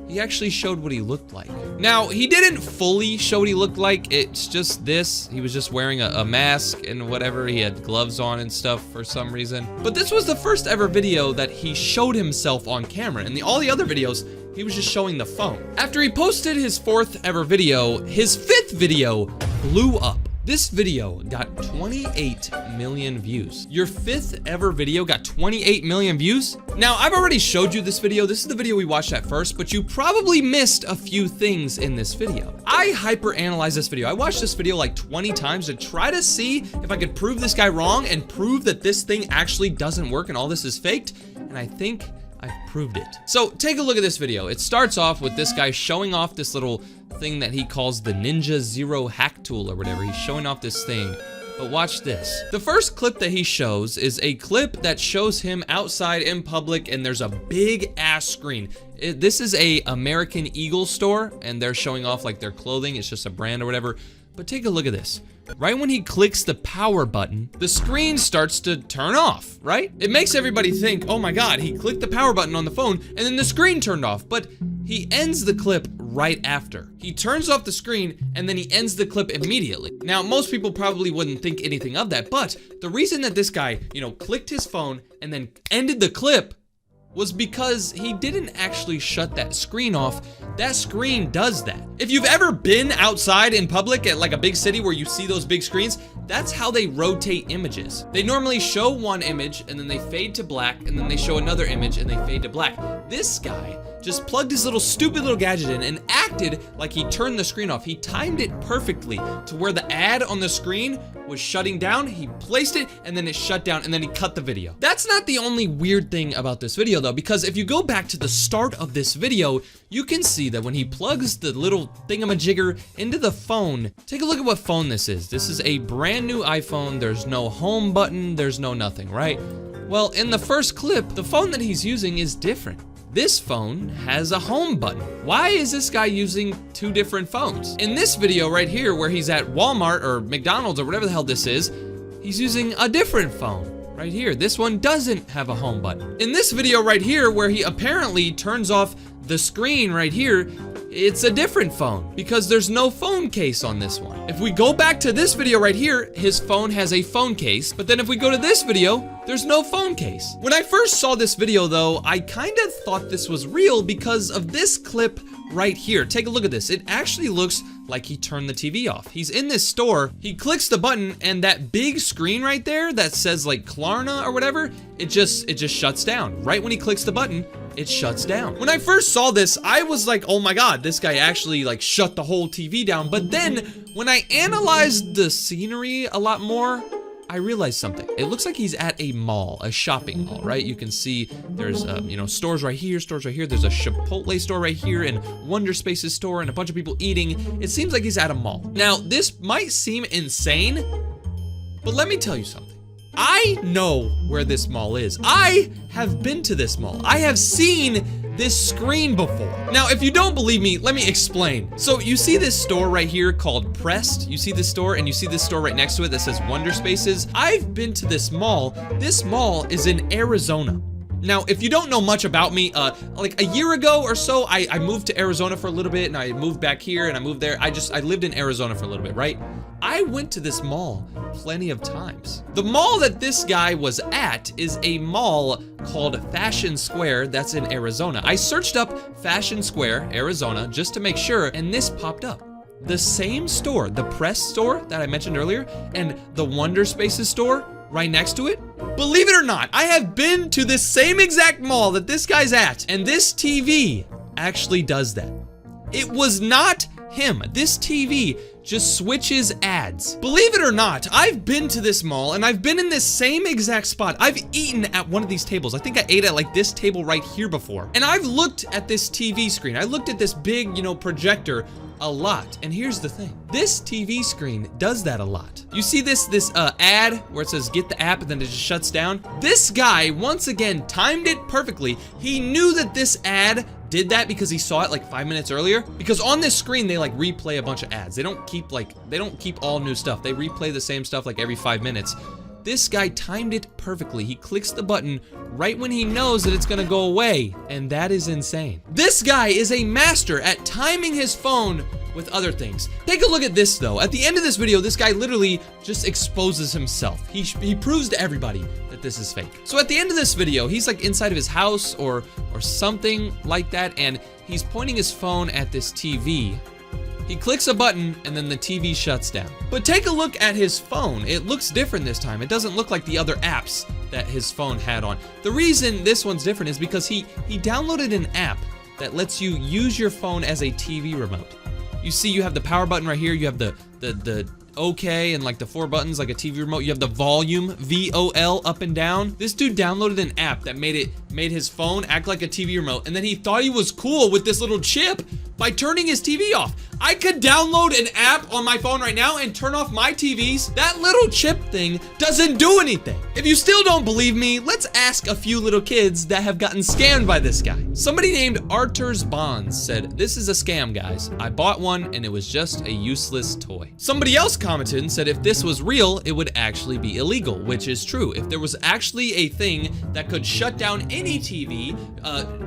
he actually showed what he looked like. Now, he didn't fully show what he looked like. It's just this. He was just wearing a mask and whatever. He had gloves on and stuff for some reason. But this was the first ever video that he showed himself on camera. And all the other videos, he was just showing the phone. After he posted his 4th ever video, his 5th video blew up. This video got 28 million views. Your 5th ever video got 28 million views? Now, I've already showed you this video. This is the video we watched at first, but you probably missed a few things in this video. I hyper-analyzed this video. I watched this video like 20 times to try to see if I could prove this guy wrong and prove that this thing actually doesn't work and all this is faked, and I think I've proved it. So take a look at this video. It starts off with this guy showing off this little thing that he calls the Ninja Zero hack tool or whatever. He's showing off this thing, but watch this. The first clip that he shows is a clip that shows him outside in public and there's a big ass screen. This is a American Eagle store and they're showing off like their clothing. It's just a brand or whatever. But take a look at this. Right when he clicks the power button, the screen starts to turn off, right? It makes everybody think, oh my God, he clicked the power button on the phone and then the screen turned off. But he ends the clip right after. He turns off the screen and then he ends the clip immediately. Now, most people probably wouldn't think anything of that, but the reason that this guy, clicked his phone and then ended the clip was because he didn't actually shut that screen off. That screen does that. If you've ever been outside in public at like a big city where you see those big screens, that's how they rotate images. They normally show one image and then they fade to black and then they show another image and they fade to black. This guy just plugged his stupid little gadget in and acted like he turned the screen off. He timed it perfectly to where the ad on the screen was shutting down. He placed it and then it shut down and then he cut the video. That's not the only weird thing about this video though, because if you go back to the start of this video, you can see that when he plugs the little thingamajigger into the phone, take a look at what phone this is. This is a brand new iPhone. There's no home button. There's no nothing, right? Well, in the first clip, the phone that he's using is different. This phone has a home button. Why is this guy using 2 different phones? In this video right here where he's at Walmart or McDonald's or whatever the hell this is, he's using a different phone. Right here, this one doesn't have a home button. In this video right here where he apparently turns off the screen right here, it's a different phone because there's no phone case on this one. If we go back to this video right here, his phone has a phone case, but then if we go to this video, there's no phone case. When I first saw this video though, I kind of thought this was real because of this clip right here. Take a look at this. It actually looks like he turned the TV off. He's in this store, he clicks the button, and that big screen right there that says like Klarna or whatever, it just shuts down. Right when he clicks the button, it shuts down. When I first saw this, I was like, oh my God, this guy actually like shut the whole TV down. But then when I analyzed the scenery a lot more, I realized something. It looks like he's at a mall, a shopping mall, right? You can see there's, stores right here, stores right here. There's a Chipotle store right here and Wonder Spaces store and a bunch of people eating. It seems like he's at a mall. Now, this might seem insane, but let me tell you something. I know where this mall is. I have been to this mall. I have seen this screen before. Now, if you don't believe me, let me explain. So you see this store right here called Pressed. You see this store and you see this store right next to it that says Wonder Spaces. I've been to this mall. This mall is in Arizona. Now, if you don't know much about me, like a year ago or so, I moved to Arizona for a little bit and I moved back here and I moved there. I lived in Arizona for a little bit, right? I went to this mall plenty of times. The mall that this guy was at is a mall called Fashion Square that's in Arizona. I searched up Fashion Square, Arizona, just to make sure, and this popped up. The same store, the Press store that I mentioned earlier, and the Wonder Spaces store right next to it. Believe it or not, I have been to this same exact mall that this guy's at, and this TV actually does that. It was not him. This TV just switches ads. Believe it or not, I've been to this mall and I've been in this same exact spot. I've eaten at one of these tables. I think I ate at like this table right here before. And I've looked at this TV screen. I looked at this big, projector a lot. And here's the thing. This TV screen does that a lot. You see this ad where it says get the app and then it just shuts down? This guy, once again, timed it perfectly. He knew that this ad did that because he saw it like 5 minutes earlier. Because on this screen, they like replay a bunch of ads. They don't keep all new stuff. They replay the same stuff like every 5 minutes. This guy timed it perfectly. He clicks the button right when he knows that it's gonna go away, and that is insane. This guy is a master at timing his phone with other things. Take a look at this though. At the end of this video, this guy literally just exposes himself. He proves to everybody that this is fake. So at the end of this video, he's like inside of his house or something like that, and he's pointing his phone at this TV. He clicks a button and then the TV shuts down. But take a look at his phone. It looks different this time. It doesn't look like the other apps that his phone had on. The reason this one's different is because he downloaded an app that lets you use your phone as a TV remote. You see, you have the power button right here. You have the OK and like the 4 buttons like a TV remote. You have the volume, VOL, up and down. This dude downloaded an app that made his phone act like a TV remote, and then he thought he was cool with this little chip by turning his TV off. I could download an app on my phone right now and turn off my TVs. That little chip thing doesn't do anything. If you still don't believe me, let's ask a few little kids that have gotten scammed by this guy. Somebody named Arthur's Bonds said, "This is a scam, guys. I bought one and it was just a useless toy." Somebody else commented and said if this was real, it would actually be illegal, which is true. If there was actually a thing that could shut down any TV,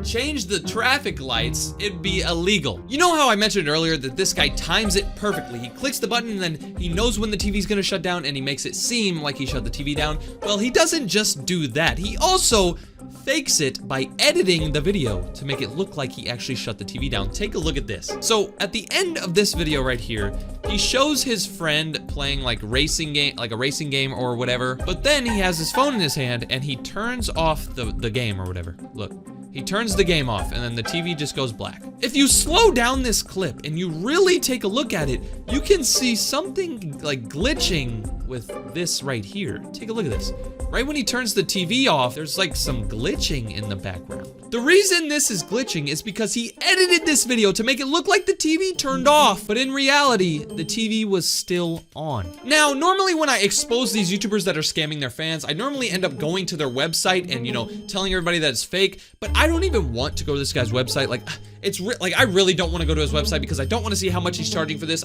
change the traffic lights, it'd be illegal. You know how I mentioned earlier that this guy times it perfectly. He clicks the button and then he knows when the TV's gonna shut down and he makes it seem like he shut the TV down. Well, he doesn't just do that. He also fakes it by editing the video to make it look like he actually shut the TV down. Take a look at this. So at the end of this video right here, he shows his friend playing like a racing game or whatever, but then he has his phone in his hand and he turns off the game or whatever. Look. He turns the game off and then the TV just goes black. If you slow down this clip and you really take a look at it, you can see something like glitching with this right here. Take a look at this. Right when he turns the TV off, there's like some glitching in the background. The reason this is glitching is because he edited this video to make it look like the TV turned off, but in reality, the TV was still on. Now, normally when I expose these YouTubers that are scamming their fans, I normally end up going to their website and, you know, telling everybody that it's fake, but I don't even want to go to this guy's website. Like, I really don't want to go to his website because I don't want to see how much he's charging for this.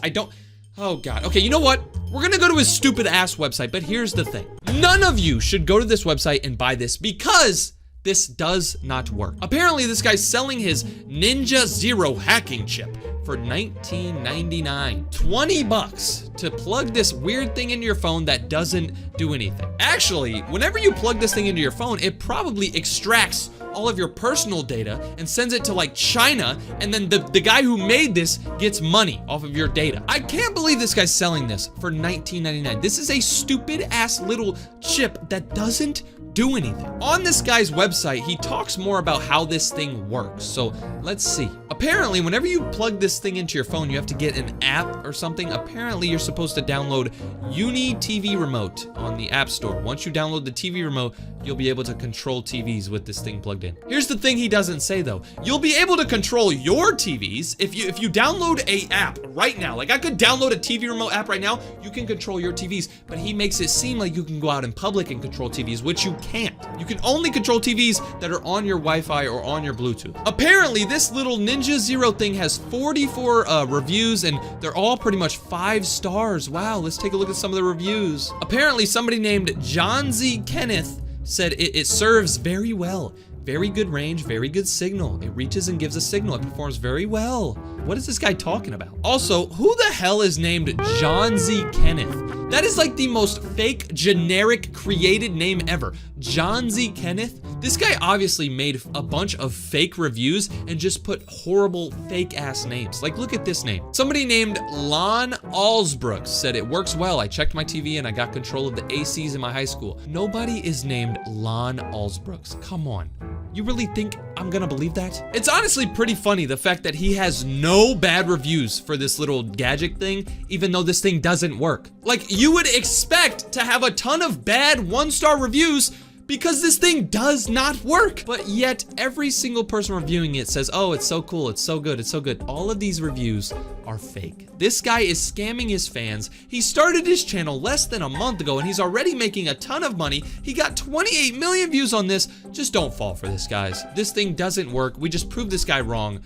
Oh God. Okay, you know what? We're gonna go to his stupid ass website, but here's the thing. None of you should go to this website and buy this because this does not work. Apparently, this guy's selling his Ninja Zero hacking chip for $19.99. 20 bucks to plug this weird thing into your phone that doesn't do anything. Actually, whenever you plug this thing into your phone, it probably extracts all of your personal data and sends it to like China, and then the guy who made this gets money off of your data. I can't believe this guy's selling this for $19.99. This is a stupid ass little chip that doesn't do anything. On this guy's website, he talks more about how this thing works. So let's see. Apparently, whenever you plug this thing into your phone, you have to get an app or something. Apparently, you're supposed to download Uni TV Remote on the App Store. Once you download the TV remote, you'll be able to control TVs with this thing plugged in. Here's the thing he doesn't say though. You'll be able to control your TVs if you download a app right now. Like I could download a TV remote app right now, you can control your TVs, but he makes it seem like you can go out in public and control TVs, which you can't. You can only control TVs that are on your Wi-Fi or on your Bluetooth. Apparently, this little Ninja Zero thing has 44 reviews, and they're all pretty much 5 stars. Wow, let's take a look at some of the reviews. Apparently, somebody named John Z. Kenneth said it serves very well. Very good range, very good signal. It reaches and gives a signal. It performs very well. What is this guy talking about? Also, who the hell is named John Z. Kenneth? That is like the most fake, generic, created name ever. John Z. Kenneth? This guy obviously made a bunch of fake reviews and just put horrible, fake-ass names. Like, look at this name. Somebody named Lon Allsbrooks said it works well. I checked my TV and I got control of the ACs in my high school. Nobody is named Lon Allsbrooks. Come on. You really think I'm gonna believe that? It's honestly pretty funny, the fact that he has no bad reviews for this little gadget thing, even though this thing doesn't work. Like, you would expect to have a ton of bad 1-star reviews because this thing does not work. But yet, every single person reviewing it says, oh, it's so cool, it's so good, it's so good. All of these reviews are fake. This guy is scamming his fans. He started his channel less than a month ago and he's already making a ton of money. He got 28 million views on this. Just don't fall for this, guys. This thing doesn't work. We just proved this guy wrong.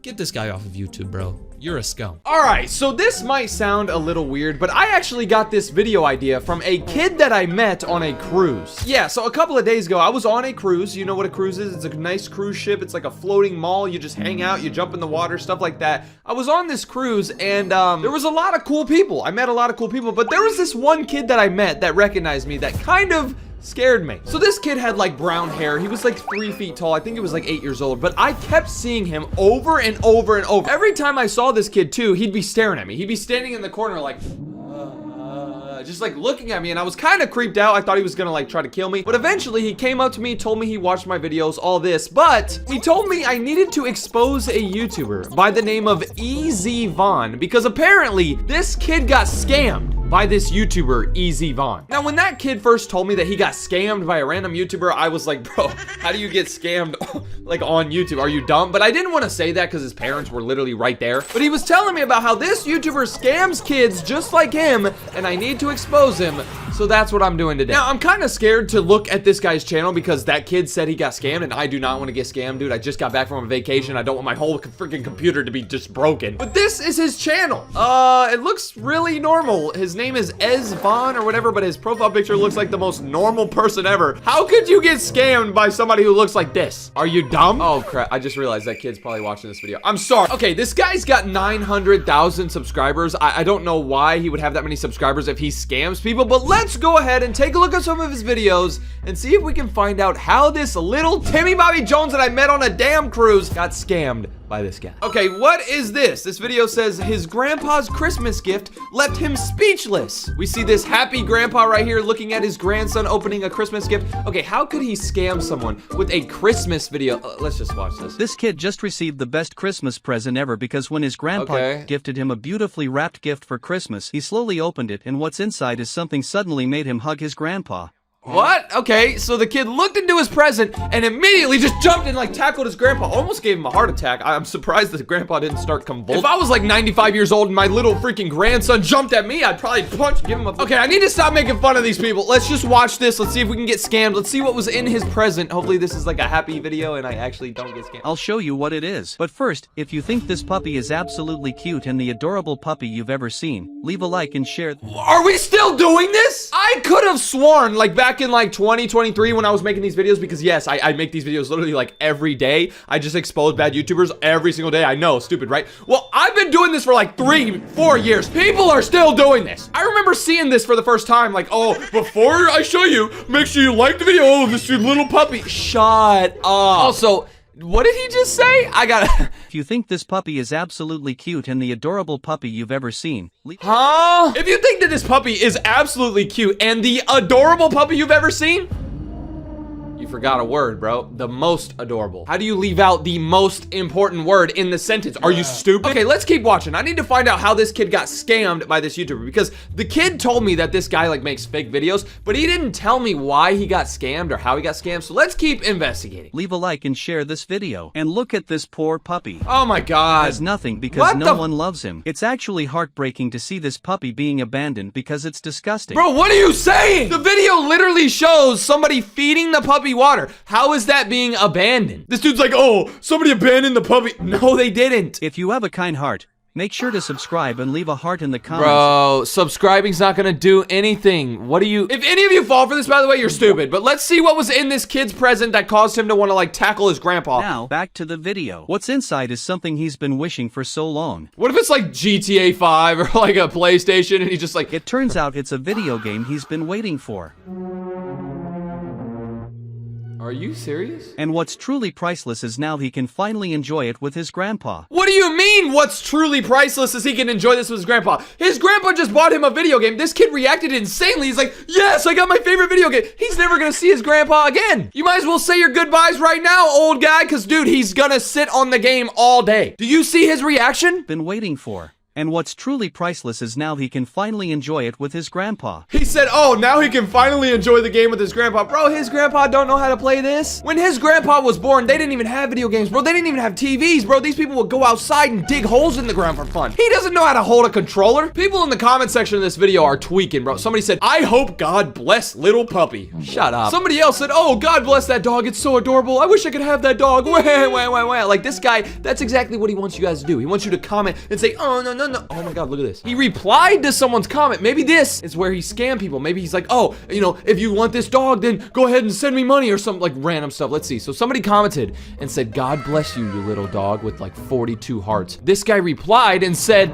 Get this guy off of YouTube, bro. You're a scum. All right, so this might sound a little weird, but I actually got this video idea from a kid that I met on a cruise. Yeah, so a couple of days ago, I was on a cruise. You know what a cruise is? It's a nice cruise ship. It's like a floating mall. You just hang out, you jump in the water, stuff like that. I was on this cruise, and there was a lot of cool people. I met a lot of cool people, but there was this one kid that I met that recognized me that kind of scared me. So this kid had like brown hair. He was like 3 feet tall. I think he was like 8 years old, but I kept seeing him over and over and over. Every time I saw this kid too, he'd be staring at me. He'd be standing in the corner like, just like looking at me, and I was kind of creeped out. I thought he was gonna like try to kill me, but eventually he came up to me, told me he watched my videos, all this, but he told me I needed to expose a YouTuber by the name of EZ Vaughn because apparently this kid got scammed by this YouTuber, EZ Vaughn. Now, when that kid first told me that he got scammed by a random YouTuber, I was like, bro, how do you get scammed like on YouTube? Are you dumb? But I didn't want to say that because his parents were literally right there. But he was telling me about how this YouTuber scams kids just like him, and I need to expose him. So that's what I'm doing today. Now, I'm kind of scared to look at this guy's channel because that kid said he got scammed, and I do not want to get scammed, dude. I just got back from a vacation. I don't want my whole freaking computer to be just broken. But this is his channel. It looks really normal. His name is Ez Vaughn or whatever, but his profile picture looks like the most normal person ever. How could you get scammed by somebody who looks like this? Are you dumb? Oh crap, I just realized that kid's probably watching this video. I'm sorry. Okay, this guy's got 900,000 subscribers. I don't know why he would have that many subscribers if he scams people, but let's go ahead and take a look at some of his videos and see if we can find out how this little Timmy Bobby Jones that I met on a damn cruise got scammed by this guy. Okay, what is this? This video says his grandpa's Christmas gift left him speechless. We see this happy grandpa right here looking at his grandson opening a Christmas gift. Okay, how could he scam someone with a Christmas video? Let's just watch this. This kid just received the best Christmas present ever because when his grandpa gifted him a beautifully wrapped gift for Christmas, he slowly opened it, and what's inside is something suddenly made him hug his grandpa. What? Okay, so the kid looked into his present and immediately just jumped and like tackled his grandpa. Almost gave him a heart attack. I'm surprised that the grandpa didn't start convulsing. If I was like 95 years old and my little freaking grandson jumped at me, I'd probably give him a... Okay, I need to stop making fun of these people. Let's just watch this. Let's see if we can get scammed. Let's see what was in his present. Hopefully this is like a happy video and I actually don't get scammed. I'll show you what it is. But first, if you think this puppy is absolutely cute and the adorable puppy you've ever seen, leave a like and share. Are we still doing this? I could have sworn like back in like 2023 when I was making these videos, because yes, I make these videos literally like every day. I just expose bad YouTubers every single day. I know, stupid, right? Well, I've been doing this for like 3-4 years. People are still doing this. I remember seeing this for the first time, like, oh, before I show you, make sure you like the video. Oh, this is your little puppy. Shut up. Also, what did he just say? I gotta... If you think this puppy is absolutely cute and the adorable puppy you've ever seen... Huh? If you think that this puppy is absolutely cute and the adorable puppy you've ever seen... You forgot a word, bro. The most adorable. How do you leave out the most important word in the sentence? Are you stupid? Okay, let's keep watching. I need to find out how this kid got scammed by this YouTuber, because the kid told me that this guy like makes fake videos, but he didn't tell me why he got scammed or how he got scammed. So let's keep investigating. Leave a like and share this video. And look at this poor puppy. Oh my God. He has nothing because no one loves him. It's actually heartbreaking to see this puppy being abandoned because it's disgusting. Bro, what are you saying? The video literally shows somebody feeding the puppy water. How is that being abandoned? This dude's like, oh, somebody abandoned the puppy. No, they didn't. If you have a kind heart, make sure to subscribe and leave a heart in the comments. Bro, subscribing's not gonna do anything. What do you... If any of you fall for this, by the way, you're stupid. But let's see what was in this kid's present that caused him to want to like tackle his grandpa. Now, back to the video. What's inside is something he's been wishing for so long. What if it's like GTA 5 or like a PlayStation and he just like... It turns out it's a video game he's been waiting for. Are you serious? And what's truly priceless is now he can finally enjoy it with his grandpa. What do you mean what's truly priceless is he can enjoy this with his grandpa? His grandpa just bought him a video game. This kid reacted insanely. He's like, yes, I got my favorite video game. He's never gonna see his grandpa again. You might as well say your goodbyes right now, old guy, because dude, he's gonna sit on the game all day. Do you see his reaction? Been waiting for. And what's truly priceless is now he can finally enjoy it with his grandpa. He said, oh, now he can finally enjoy the game with his grandpa. Bro, his grandpa don't know how to play this. When his grandpa was born, they didn't even have video games, bro. They didn't even have TVs, bro. These people would go outside and dig holes in the ground for fun. He doesn't know how to hold a controller. People in the comment section of this video are tweaking, bro. Somebody said, I hope God bless little puppy. Shut up. Somebody else said, oh, God bless that dog. It's so adorable. I wish I could have that dog. Like this guy, that's exactly what he wants you guys to do. He wants you to comment and say, oh, no, no, no. Oh my God, look at this. He replied to someone's comment. Maybe this is where he scammed people. Maybe he's like, oh, you know, if you want this dog, then go ahead and send me money or some like random stuff. Let's see. So somebody commented and said, God bless you, you little dog, with like 42 hearts. This guy replied and said,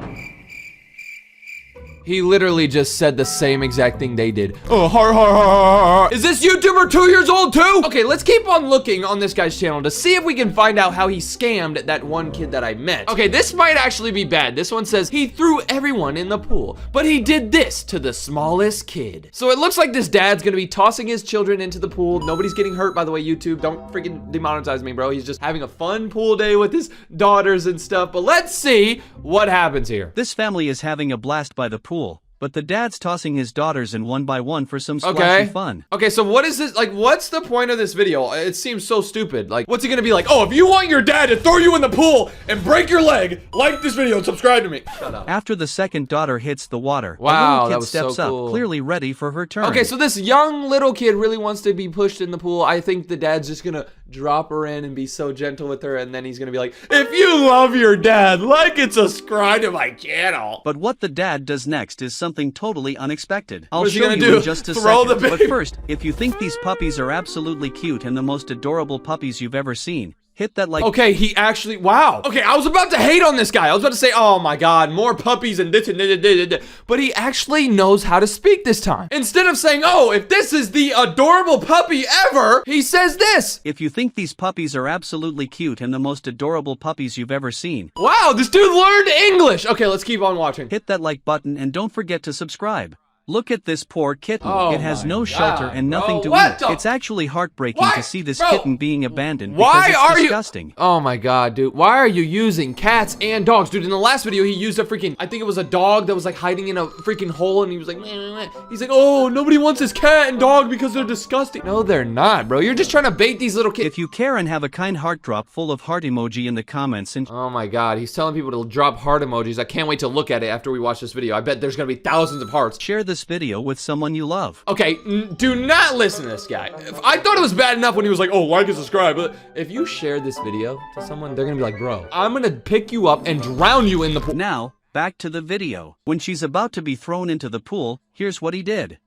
he literally just said the same exact thing they did. Oh, har, har, har, har, har. Is this YouTuber 2 years old too? Okay, let's keep on looking on this guy's channel to see if we can find out how he scammed that one kid that I met. Okay, this might actually be bad. This one says he threw everyone in the pool, but he did this to the smallest kid. So it looks like this dad's gonna be tossing his children into the pool. Nobody's getting hurt, by the way, YouTube. Don't freaking demonetize me, bro. He's just having a fun pool day with his daughters and stuff. But let's see what happens here. This family is having a blast by the pool, but the dad's tossing his daughters in one by one for some splashy fun. Okay, so what is this? Like, what's the point of this video? It seems so stupid. Like, what's he gonna be like? Oh, if you want your dad to throw you in the pool and break your leg, like this video and subscribe to me. Shut up. After the second daughter hits the water, wow, the little kid steps up, clearly ready for her turn. Okay, so this young little kid really wants to be pushed in the pool. I think the dad's just gonna drop her in and be so gentle with her, and then he's gonna be like, if you love your dad, like and subscribe to my channel. But what the dad does next is something totally unexpected. I'll What is he show gonna you do? in just a Throw second. the But baby? first, if you think these puppies are absolutely cute and the most adorable puppies you've ever seen, hit that like. Okay, he actually, wow. Okay, I was about to hate on this guy. I was about to say, oh my God, more puppies and this and this. But he actually knows how to speak this time. Instead of saying, oh, if this is the adorable puppy ever, he says this. If you think these puppies are absolutely cute and the most adorable puppies you've ever seen. Wow, this dude learned English. Okay, let's keep on watching. Hit that like button and don't forget to subscribe. Look at this poor kitten. Oh it has no God, shelter and nothing bro. to eat. It's actually heartbreaking to see this kitten being abandoned because it's disgusting. Oh my God, dude. Why are you using cats and dogs? Dude, in the last video, he used a freaking, I think it was a dog that was like hiding in a freaking hole and he was like, meh, meh, meh. He's like, oh, nobody wants his cat and dog because they're disgusting. No, they're not, bro. You're just trying to bait these little kids. If you care and have a kind heart drop full of heart emoji in the comments and... Oh my God, he's telling people to drop heart emojis. I can't wait to look at it after we watch this video. I bet there's gonna be thousands of hearts. Share this video with someone you love. Okay, do not listen to this guy. I thought it was bad enough when he was like, oh, like and subscribe, but if you share this video to someone, they're gonna be like, bro, I'm gonna pick you up and drown you in the pool. Now, back to the video. When she's about to be thrown into the pool, here's what he did.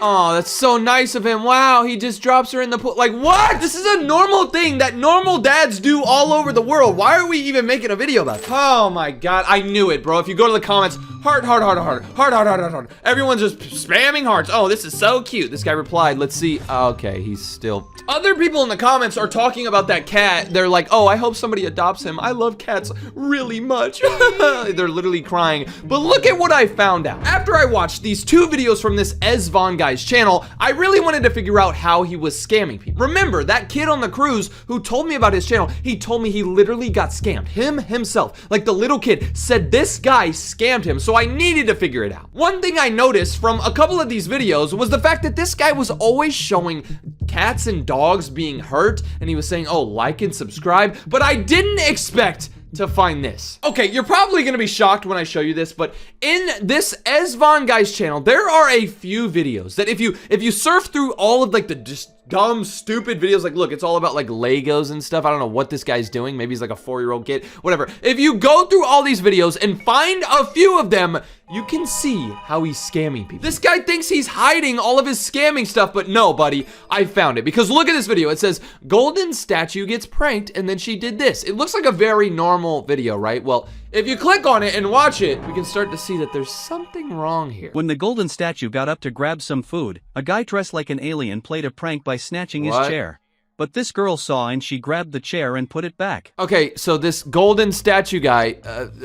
Oh, that's so nice of him. Wow, he just drops her in the pool. Like, what? This is a normal thing that normal dads do all over the world. Why are we even making a video about it? Oh my God, I knew it, bro. If you go to the comments, heart, heart, heart, heart, heart, heart, heart, heart, heart. Everyone's just spamming hearts. Oh, this is so cute. This guy replied, let's see. Okay, he's still... Other people in the comments are talking about that cat. They're like, oh, I hope somebody adopts him. I love cats really much. They're literally crying. But look at what I found out. After I watched these 2 videos from this Ezvon guy's channel, I really wanted to figure out how he was scamming people. Remember, that kid on the cruise who told me about his channel, he told me he literally got scammed. Himself, like the little kid, said this guy scammed him, so I needed to figure it out. One thing I noticed from a couple of these videos was the fact that this guy was always showing cats and dogs being hurt, and he was saying, oh, like and subscribe, but I didn't expect to find this. Okay, you're probably gonna be shocked when I show you this, but in this Ezvon guy's channel, there are a few videos that if you surf through all of like the just dumb, stupid videos, like look, it's all about like Legos and stuff. I don't know what this guy's doing. Maybe he's like a 4-year-old kid, whatever. If you go through all these videos and find a few of them, you can see how he's scamming people. This guy thinks he's hiding all of his scamming stuff, but no, buddy, I found it. Because look at this video. It says, golden statue gets pranked, and then she did this. It looks like a very normal video, right? Well, if you click on it and watch it, we can start to see that there's something wrong here. When the golden statue got up to grab some food, a guy dressed like an alien played a prank by snatching his chair. but this girl saw and she grabbed the chair and put it back. Okay, so this golden statue guy,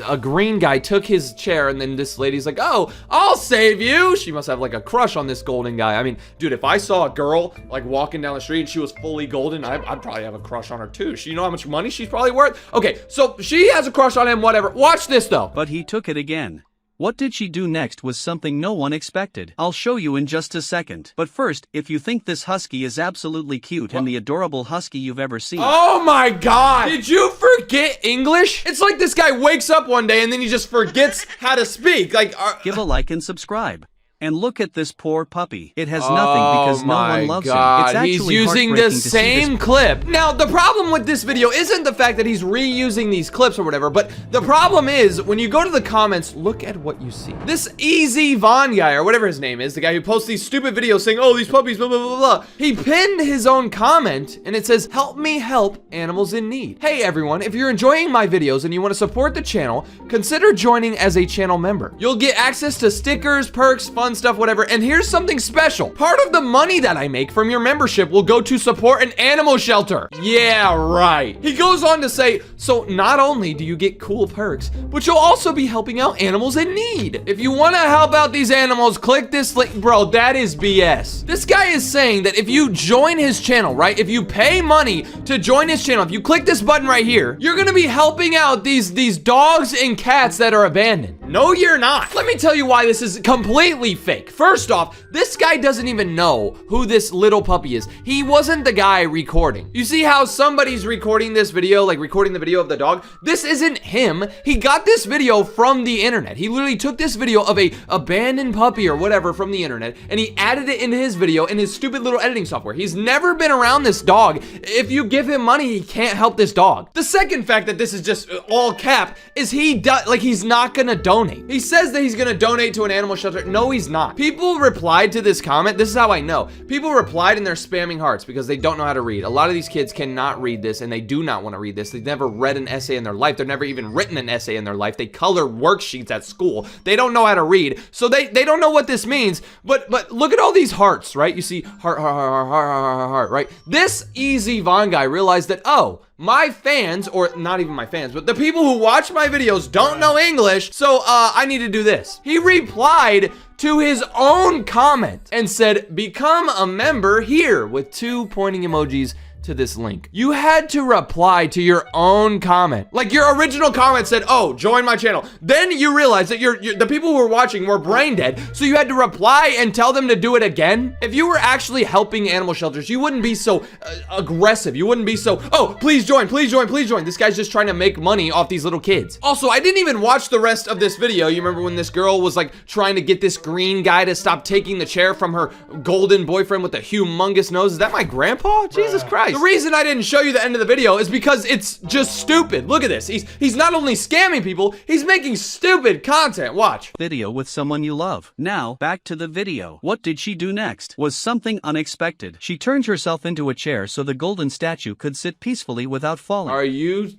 a green guy, took his chair, and then this lady's like, oh, I'll save you. She must have like a crush on this golden guy. I mean, dude, if I saw a girl like walking down the street and she was fully golden, I'd probably have a crush on her too. You know how much money she's probably worth? Okay, so she has a crush on him, whatever. Watch this though. But he took it again. What did she do next was something no one expected. I'll show you in just a second. But first, if you think this husky is absolutely cute and the adorable husky you've ever seen. Oh my God! Did you forget English? It's like this guy wakes up one day and then he just forgets how to speak. Like, give a like and subscribe. And look at this poor puppy. It has nothing because no one loves him. It's actually he's using the same clip. Now, the problem with this video isn't the fact that he's reusing these clips or whatever, but the problem is when you go to the comments, look at what you see. This Easy Von guy, or whatever his name is, the guy who posts these stupid videos saying, oh, these puppies, blah, blah, blah, blah. He pinned his own comment and it says, help me help animals in need. Hey everyone, if you're enjoying my videos and you want to support the channel, consider joining as a channel member. You'll get access to stickers, perks, fun stuff, whatever. And here's something special. Part of the money that I make from your membership will go to support an animal shelter. Yeah, right. He goes on to say, so not only do you get cool perks, but you'll also be helping out animals in need. If you want to help out these animals, click this link. Bro, that is BS. This guy is saying that if you join his channel, right? If you pay money to join his channel, if you click this button right here, you're gonna be helping out these dogs and cats that are abandoned. No, you're not. Let me tell you why this is completely fake. First off, this guy doesn't even know who this little puppy is. He wasn't the guy recording. You see how somebody's recording this video, like recording the video of the dog? This isn't him. He got this video from the internet. He literally took this video of a abandoned puppy or whatever from the internet, and he added it into his video in his stupid little editing software. He's never been around this dog. If you give him money, he can't help this dog. The second fact that this is just all cap is he's not gonna donate. He says that he's gonna donate to an animal shelter. No, he's not. People replied to this comment. This is how I know. People replied and they're spamming hearts because they don't know how to read. A lot of these kids cannot read this and they do not want to read this. They've never read an essay in their life. They've never even written an essay in their life. They color worksheets at school. They don't know how to read. So they don't know what this means. But look at all these hearts, right? You see heart, heart, heart, heart, heart, heart, right? This Easy Von guy realized that, oh, my fans, or not even my fans, but the people who watch my videos don't know English, so I need to do this. He replied to his own comment and said, become a member here, with 2 pointing emojis to this link. You had to reply to your own comment. Like your original comment said, oh, join my channel. Then you realized that the people who were watching were brain dead, so you had to reply and tell them to do it again. If you were actually helping animal shelters, you wouldn't be so aggressive. You wouldn't be so, oh, please join, please join, please join. This guy's just trying to make money off these little kids. Also, I didn't even watch the rest of this video. You remember when this girl was like trying to get this green guy to stop taking the chair from her golden boyfriend with the humongous nose? Is that my grandpa? Jesus Christ. The reason I didn't show you the end of the video is because it's just stupid. Look at this. He's not only scamming people, he's making stupid content. Watch. Video with someone you love. Now, back to the video. What did she do next? Was something unexpected. She turned herself into a chair so the golden statue could sit peacefully without falling. Are you...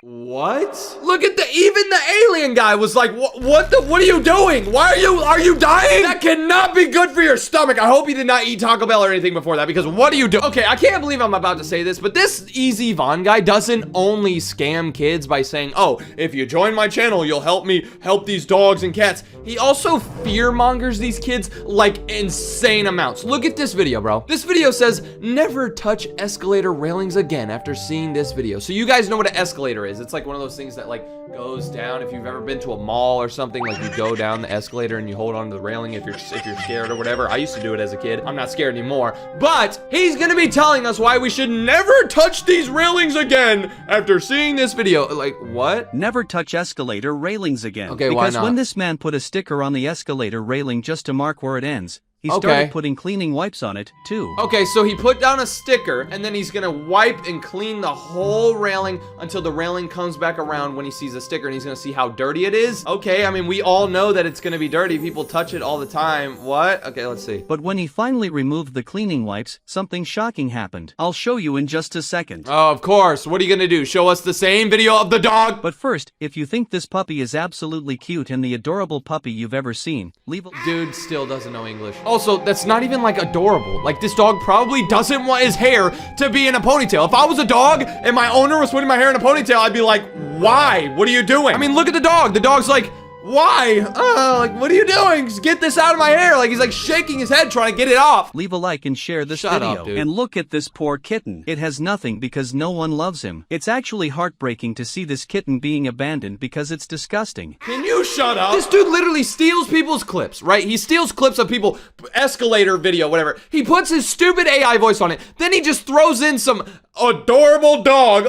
What? Look at even the alien guy was like, what are you doing? Are you dying? That cannot be good for your stomach. I hope you did not eat Taco Bell or anything before that, because what are you doing? Okay, I can't believe I'm about to say this, but this Easy Von guy doesn't only scam kids by saying, oh, if you join my channel, you'll help me help these dogs and cats. He also fear mongers these kids like insane amounts. Look at this video, bro. This video says, never touch escalator railings again after seeing this video. So you guys know what an escalator is. It's like one of those things that like goes down. If you've ever been to a mall or something, like you go down the escalator and you hold on to the railing if you're scared or whatever. I used to do it as a kid. I'm not scared anymore. But he's gonna be telling us why we should never touch these railings again after seeing this video. Like, what? Never touch escalator railings again. Okay, why not? Because when this man put a sticker on the escalator railing just to mark where it ends, he started putting cleaning wipes on it, too. Okay, so he put down a sticker, and then he's gonna wipe and clean the whole railing until the railing comes back around when he sees a sticker, and he's gonna see how dirty it is. Okay, I mean, we all know that it's gonna be dirty. People touch it all the time. What? Okay, let's see. But when he finally removed the cleaning wipes, something shocking happened. I'll show you in just a second. Oh, of course. What are you gonna do? Show us the same video of the dog? But first, if you think this puppy is absolutely cute and the adorable puppy you've ever seen, leave a... Dude still doesn't know English. Also, that's not even like adorable. Like this dog probably doesn't want his hair to be in a ponytail. If I was a dog and my owner was putting my hair in a ponytail, I'd be like, why? What are you doing? I mean, look at the dog. The dog's like, why? Like, what are you doing? Just get this out of my hair. Like, he's like shaking his head trying to get it off. Leave a like and share this Shut video. up, dude. And look at this poor kitten. It has nothing because no one loves him. It's actually heartbreaking to see this kitten being abandoned because it's disgusting. Can you shut up? This dude literally steals people's clips, right? He steals clips of people, escalator video, whatever. He puts his stupid AI voice on it. Then he just throws in some adorable dog.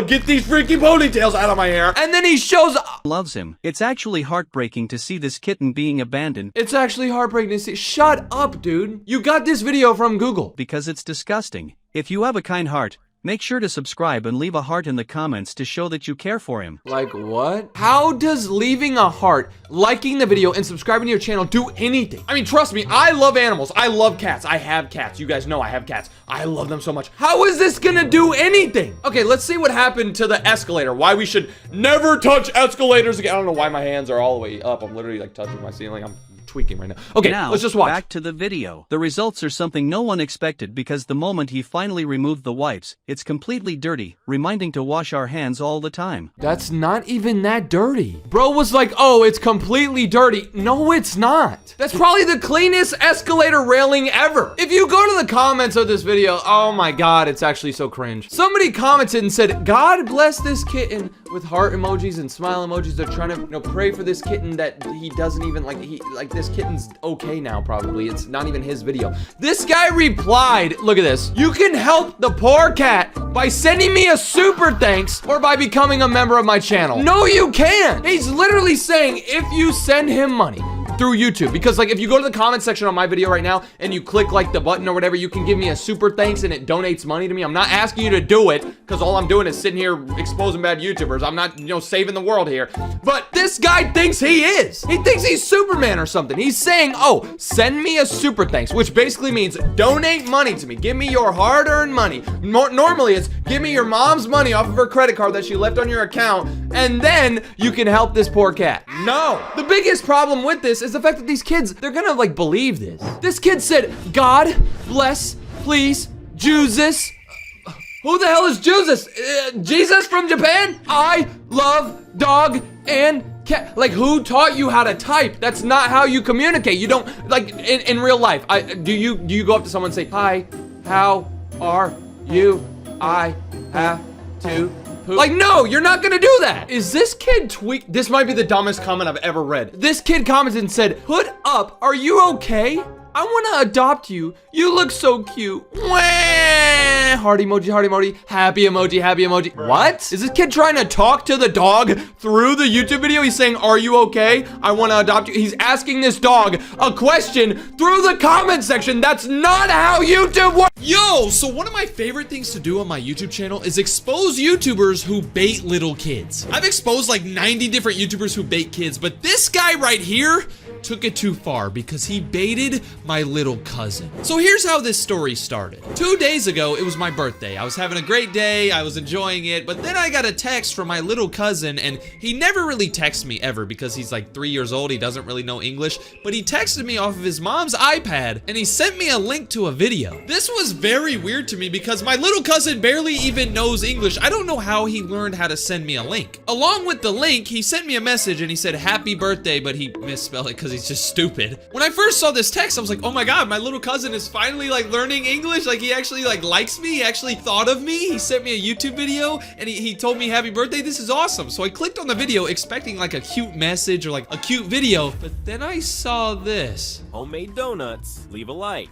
Get these freaking ponytails out of my hair. And then he shows loves him. It's actually heartbreaking to see this kitten being abandoned. It's actually heartbreaking to see. Shut up, dude. You got this video from Google. Because it's disgusting. If you have a kind heart, make sure to subscribe and leave a heart in the comments to show that you care for him. Like what? How does leaving a heart, liking the video, and subscribing to your channel do anything? I mean, trust me, I love animals. I love cats. I have cats. You guys know I have cats. I love them so much. How is this gonna do anything? Okay, let's see what happened to the escalator. Why we should never touch escalators again. I don't know why my hands are all the way up. I'm literally like touching my ceiling. I'm tweaking right now. Okay, now, let's just watch. Back to the video. The results are something no one expected because the moment he finally removed the wipes, it's completely dirty, reminding to wash our hands all the time. That's not even that dirty. Bro was like, oh, it's completely dirty. No, it's not. That's probably the cleanest escalator railing ever. If you go to the comments of this video, oh my God, it's actually so cringe. Somebody commented and said, God bless this kitten, with heart emojis and smile emojis. They're trying to, pray for this kitten that he doesn't even like this kitten's okay now, probably. It's not even his video. This guy replied, look at this. You can help the poor cat by sending me a super thanks or by becoming a member of my channel. No, you can't. He's literally saying if you send him money through YouTube, because like if you go to the comment section on my video right now and you click like the button or whatever, you can give me a super thanks and it donates money to me. I'm not asking you to do it because all I'm doing is sitting here exposing bad YouTubers. I'm not, saving the world here. But this guy thinks he is. He thinks he's Superman or something. He's saying, oh, send me a super thanks, which basically means donate money to me. Give me your hard-earned money. Normally it's give me your mom's money off of her credit card that she left on your account, and then you can help this poor cat. No. The biggest problem with this is the fact that these kids, they're gonna like believe this. This kid said, God bless, please, Jesus. Who the hell is Jesus? Jesus from Japan? I love dog and cat. Like, who taught you how to type? That's not how you communicate. You don't, like, in real life. Do you go up to someone and say, hi, how are you? I have to poop. Like, no, you're not gonna do that. Is this kid this might be the dumbest comment I've ever read. This kid commented and said, put up, are you okay? I wanna adopt you. You look so cute. Wah! Heart emoji, happy emoji, happy emoji. What? Is this kid trying to talk to the dog through the YouTube video? He's saying, are you okay? I wanna adopt you. He's asking this dog a question through the comment section. That's not how YouTube works. Yo, so one of my favorite things to do on my YouTube channel is expose YouTubers who bait little kids. I've exposed like 90 different YouTubers who bait kids, but this guy right here took it too far because he baited my little cousin. So here's how this story started. 2 days ago, it was my birthday. I was having a great day, I was enjoying it, but then I got a text from my little cousin, and he never really texts me ever because he's like 3 years old, he doesn't really know English, but he texted me off of his mom's iPad, and he sent me a link to a video. This was very weird to me because my little cousin barely even knows English. I don't know how he learned how to send me a link. Along with the link, he sent me a message and he said, happy birthday, but he misspelled it because he's just stupid. When I first saw this text, I was like, oh my God, my little cousin is finally like learning English. Like he actually like likes me. He actually thought of me. He sent me a YouTube video and he told me happy birthday. This is awesome. So I clicked on the video expecting like a cute message or like a cute video, but then I saw this. Homemade donuts, leave a like.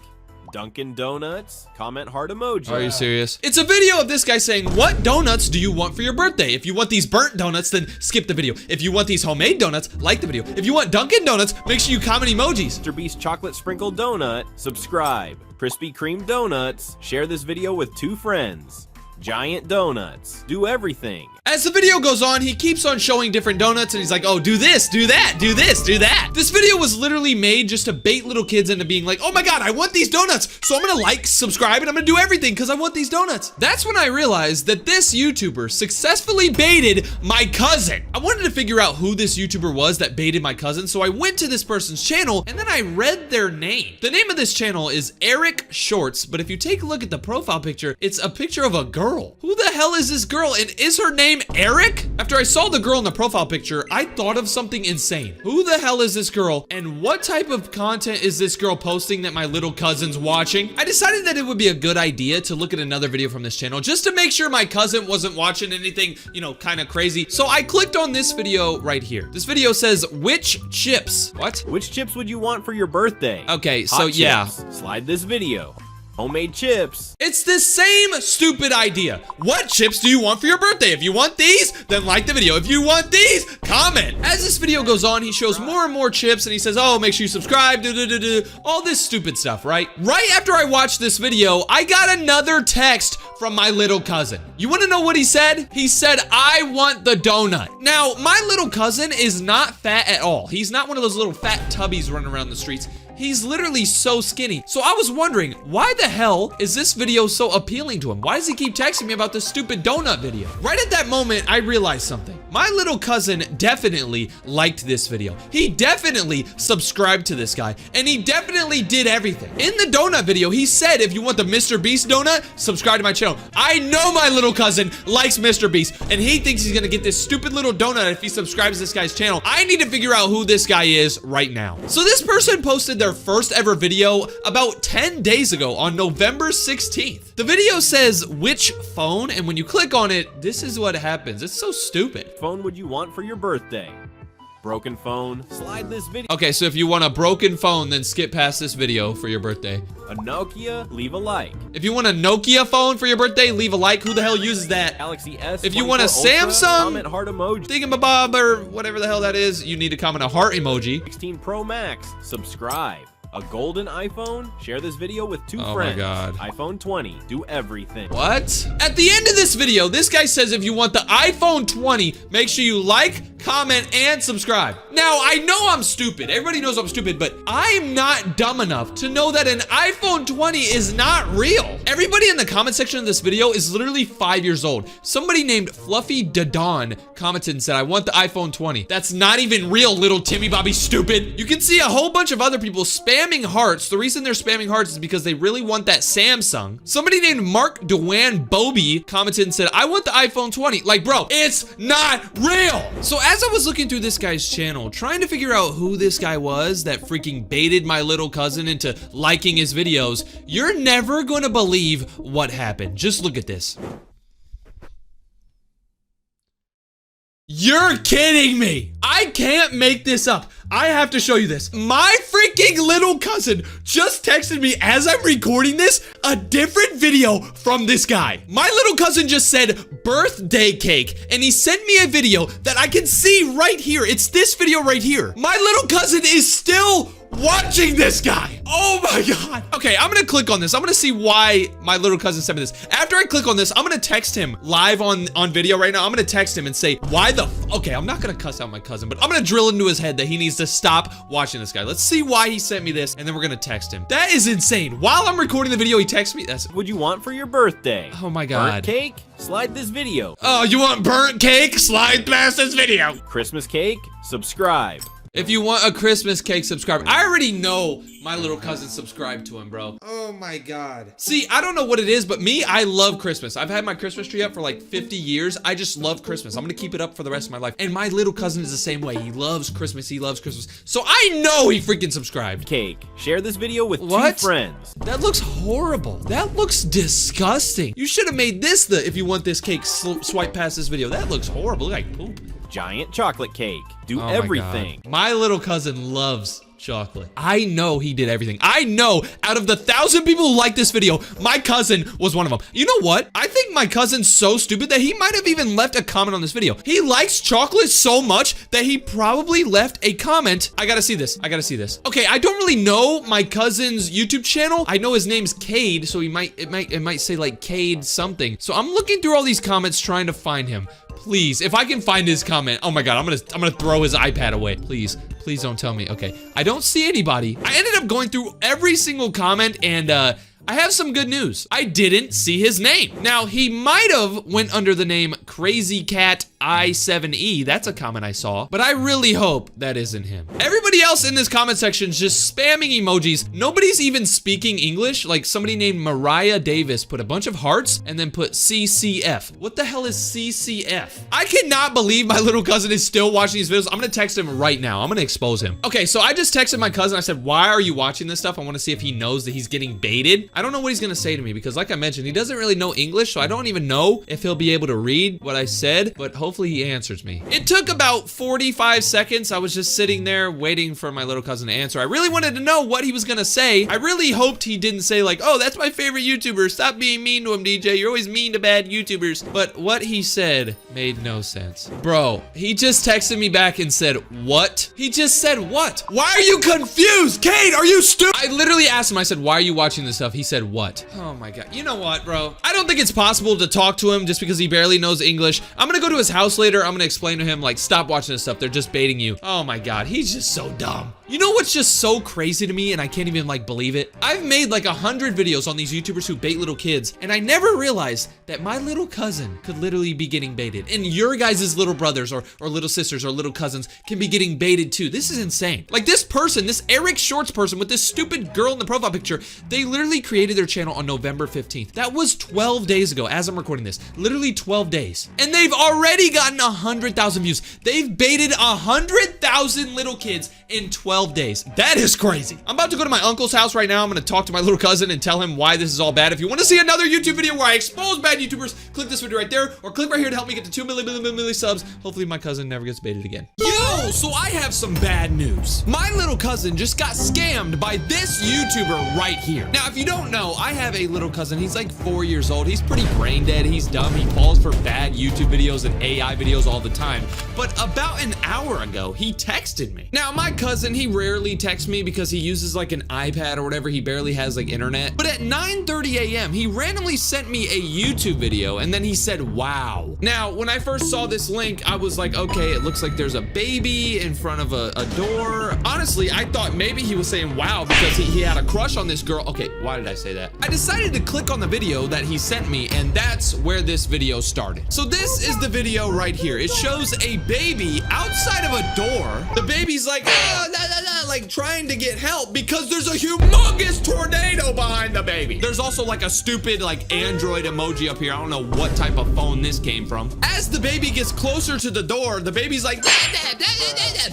Dunkin' Donuts, comment heart emoji. Are you serious? It's a video of this guy saying, what donuts do you want for your birthday? If you want these burnt donuts, then skip the video. If you want these homemade donuts, like the video. If you want Dunkin' Donuts, make sure you comment emojis. Mr. Beast chocolate sprinkled donut, subscribe. Krispy Kreme donuts, share this video with 2 friends. Giant donuts. Do everything. As the video goes on, he keeps on showing different donuts and he's like, oh, do this, do that, do this, do that. This video was literally made just to bait little kids into being like, oh my God, I want these donuts. So I'm gonna like, subscribe, and I'm gonna do everything because I want these donuts. That's when I realized that this YouTuber successfully baited my cousin. I wanted to figure out who this YouTuber was that baited my cousin, so I went to this person's channel and then I read their name. The name of this channel is Eric Shorts, but if you take a look at the profile picture, it's a picture of a girl. Who the hell is this girl, and is her name Eric? After I saw the girl in the profile picture, I thought of something insane. Who the hell is this girl, and what type of content is this girl posting that my little cousin's watching? I decided that it would be a good idea to look at another video from this channel just to make sure my cousin wasn't watching anything, you know, kind of crazy. So I clicked on this video right here. This video says, which chips? What? Which chips would you want for your birthday? Okay, so Hot yeah. chips. Slide this video. Homemade chips. It's the same stupid idea. What chips do you want for your birthday? If you want these, then like the video. If you want these, comment. As this video goes on, he shows more and more chips and he says, oh, make sure you subscribe, all this stupid stuff, right? Right after I watched this video, I got another text from my little cousin. You wanna know what he said? He said, I want the donut. Now, my little cousin is not fat at all. He's not one of those little fat tubbies running around the streets. He's literally so skinny. So I was wondering, why the hell is this video so appealing to him? Why does he keep texting me about this stupid donut video? Right at that moment, I realized something. My little cousin definitely liked this video. He definitely subscribed to this guy, and he definitely did everything. In the donut video, he said, if you want the Mr. Beast donut, subscribe to my channel. I know my little cousin likes Mr. Beast, and he thinks he's gonna get this stupid little donut if he subscribes to this guy's channel. I need to figure out who this guy is right now. So this person posted their first ever video about 10 days ago on November 16th. The video says which phone, and when you click on it, this is what happens. It's so stupid. Phone would you want for your birthday? Broken phone. Slide this video. Okay, so if you want a broken phone, then skip past this video for your birthday. A Nokia, leave a like. If you want a Nokia phone for your birthday, leave a like. Who the hell uses that? Galaxy S. If you want a Ultra, Samsung, comment heart emoji. thingamabob or whatever the hell that is, you need to comment a heart emoji. 16 Pro Max, subscribe. A golden iPhone? Share this video with 2 Oh friends. my God. iPhone 20, do everything. What? At the end of this video, this guy says if you want the iPhone 20, make sure you like, comment, and subscribe. Now, I know I'm stupid. Everybody knows I'm stupid, but I'm not dumb enough to know that an iPhone 20 is not real. Everybody in the comment section of this video is literally 5 years old. Somebody named Fluffy Dadon commented and said, I want the iPhone 20. That's not even real, little Timmy Bobby stupid. You can see a whole bunch of other people spamming hearts. The reason they're spamming hearts is because they really want that Samsung. Somebody named Mark Dewan Bobby commented and said, I want the iPhone 20. Like, bro, it's not real. So as I was looking through this guy's channel, trying to figure out who this guy was that freaking baited my little cousin into liking his videos, you're never gonna believe what happened. Just look at this. You're kidding me. I can't make this up. I have to show you this. My freaking little cousin just texted me as I'm recording this, a different video from this guy. My little cousin just said birthday cake, and he sent me a video that I can see right here. It's this video right here. My little cousin is still watching this guy. Oh my God. Okay, I'm gonna click on this. I'm gonna see why my little cousin sent me this. After I click on this, I'm gonna text him live on video right now. I'm gonna text him and say, why the okay, I'm not gonna cuss out my cousin, but I'm gonna drill into his head that he needs to stop watching this guy. Let's see why he sent me this, and then we're gonna text him. That is insane. While I'm recording the video, he texts me. That's would you want for your birthday? Oh my God. Burnt cake? Slide this video. Oh, you want burnt cake? Slide past this video. Christmas cake? Subscribe. If you want a Christmas cake, subscribe. I already know my little cousin subscribed to him, bro. Oh my God. See, I don't know what it is, but me, I love Christmas. I've had my Christmas tree up for like 50 years. I just love Christmas. I'm gonna keep it up for the rest of my life. And my little cousin is the same way. He loves Christmas. He loves Christmas. So I know he freaking subscribed. Cake. Share this video with 2 friends. That looks horrible. That looks disgusting. You should have made this the if you want this cake, swipe past this video. That looks horrible. Look like poop. Giant chocolate cake. Do Oh everything. My little cousin loves chocolate. I know he did everything. I know out of the 1,000 people who like this video, my cousin was one of them. You know what? I think my cousin's so stupid that he might have even left a comment on this video. He likes chocolate so much that he probably left a comment. I gotta see this. I gotta see this. Okay, I don't really know my cousin's YouTube channel. I know his name's Cade, so it might say like Cade something. So I'm looking through all these comments trying to find him. Please, if I can find his comment. Oh my god, I'm gonna throw his iPad away. Please don't tell me. Okay, I don't see anybody. I ended up going through every single comment, and I have some good news. I didn't see his name. Now, he might have went under the name Crazy Cat I7E. That's a comment I saw, but I really hope that isn't him. Everybody else in this comment section is just spamming emojis. Nobody's even speaking English. Like somebody named Mariah Davis put a bunch of hearts and then put CCF. What the hell is CCF? I cannot believe my little cousin is still watching these videos. I'm gonna text him right now. I'm gonna expose him. Okay, so I just texted my cousin. I said, why are you watching this stuff? I wanna see if he knows that he's getting baited. I don't know what he's gonna say to me because like I mentioned, he doesn't really know English, so I don't even know if he'll be able to read what I said, but hopefully he answers me. It took about 45 seconds. I was just sitting there waiting for my little cousin to answer. I really wanted to know what he was gonna say. I really hoped he didn't say like, oh, that's my favorite YouTuber. Stop being mean to him, DJ. You're always mean to bad YouTubers. But what he said made no sense. Bro, he just texted me back and said, what? He just said what? Why are you confused? Cade, are you stupid? I literally asked him, I said, why are you watching this stuff? He said, what? Oh my god. You know what, bro? I don't think it's possible to talk to him just because he barely knows English. I'm gonna go to his house later. I'm gonna explain to him, like, stop watching this stuff. They're just baiting you. Oh my god. He's just so dumb. You know what's just so crazy to me, and I can't even like believe it? I've made like 100 videos on these YouTubers who bait little kids, and I never realized that my little cousin could literally be getting baited. And your guys' little brothers or little sisters or little cousins can be getting baited too. This is insane. Like this person, this Eric Shorts person with this stupid girl in the profile picture, they literally created their channel on November 15th. That was 12 days ago as I'm recording this. Literally 12 days. And they've already gotten 100,000 views. They've baited 100,000 little kids in 12 days. That is crazy. I'm about to go to my uncle's house right now. I'm gonna talk to my little cousin and tell him why this is all bad. If you want to see another YouTube video where I expose bad YouTubers, click this video right there, or click right here to help me get to 2 million subs. Hopefully my cousin never gets baited again. Yo, so I have some bad news. My little cousin just got scammed by this YouTuber right here. Now, if you don't know, I have a little cousin. He's like 4 years old. He's pretty brain dead. He's dumb. He falls for bad YouTube videos and AI videos all the time. But about an hour ago, he texted me. Now, my cousin, he rarely texts me because he uses like an iPad or whatever. He barely has like internet. But at 9:30 a.m., he randomly sent me a YouTube video and then he said, wow. Now, when I first saw this link, I was like, okay, it looks like there's a baby in front of a door. Honestly, I thought maybe he was saying wow because he had a crush on this girl. Okay, why did I say that? I decided to click on the video that he sent me, and that's where this video started. So this is the video right here. It shows a baby outside of a door. The baby's like, like trying to get help because there's a humongous tornado behind the baby. There's also like a stupid like Android emoji up here. I don't know what type of phone this came from. As the baby gets closer to the door, the baby's like,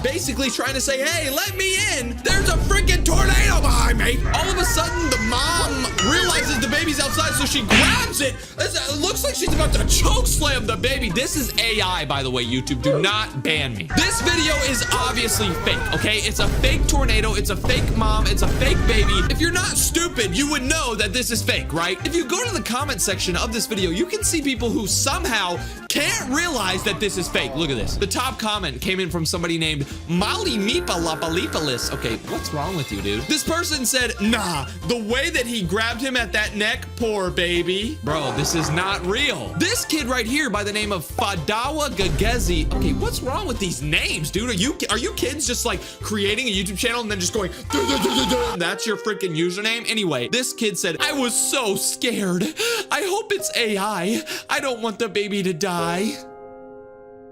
basically trying to say, hey, let me in. There's a freaking tornado behind me. All of a sudden, the mom realizes the baby's outside, so she grabs it. It looks like she's about to choke slam the baby. This is AI, by the way, YouTube. Do not ban me. This video is obviously fake, okay? It's a fake tornado. It's a fake mom. It's a fake baby. If you're not stupid, you would know that this is fake, right? If you go to the comment section of this video, you can see people who somehow can't realize that this is fake. Look at this. The top comment came in from somebody named Molly Meepalapalipalis. Okay, what's wrong with you, dude? This person said, nah, the way that he grabbed him at that neck, poor baby. Bro, this is not real. This kid right here by the name of Fadawa Gagezi. Okay, what's wrong with these names, dude? Are you kids just like creating a YouTube channel and then just going, that's your freaking username? Anyway, this kid said, I was so scared. I hope it's AI. I don't want the baby to die.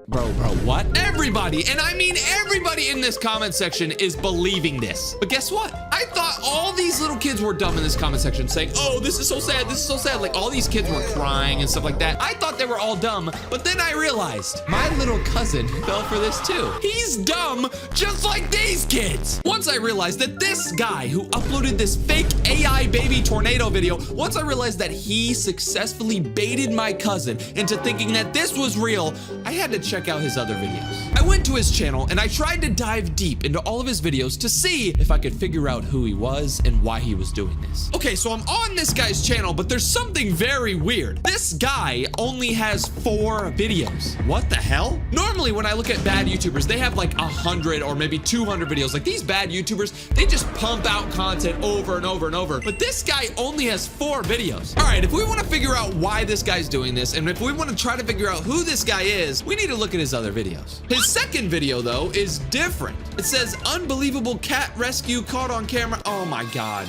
Bro, what? Everybody, and I mean everybody in this comment section is believing this. But guess what? I thought all these little kids were dumb in this comment section saying, oh, this is so sad, this is so sad. Like all these kids were crying and stuff like that. I thought they were all dumb, but then I realized my little cousin fell for this too. He's dumb just like these kids. Once I realized that this guy who uploaded this fake AI baby tornado video, once I realized that he successfully baited my cousin into thinking that this was real, I had to check out his other videos. I went to his channel and I tried to dive deep into all of his videos to see if I could figure out who he was and why he was doing this. Okay, so I'm on this guy's channel, but there's something very weird. This guy only has 4 videos. What the hell? Normally, when I look at bad YouTubers, they have like 100 or maybe 200 videos. Like these bad YouTubers, they just pump out content over and over and over. But this guy only has 4 videos. All right, if we want to figure out why this guy's doing this, and if we want to try to figure out who this guy is, we need to look at his other videos. His second video, though, is different. It says, unbelievable cat rescue caught on camera. Oh my God.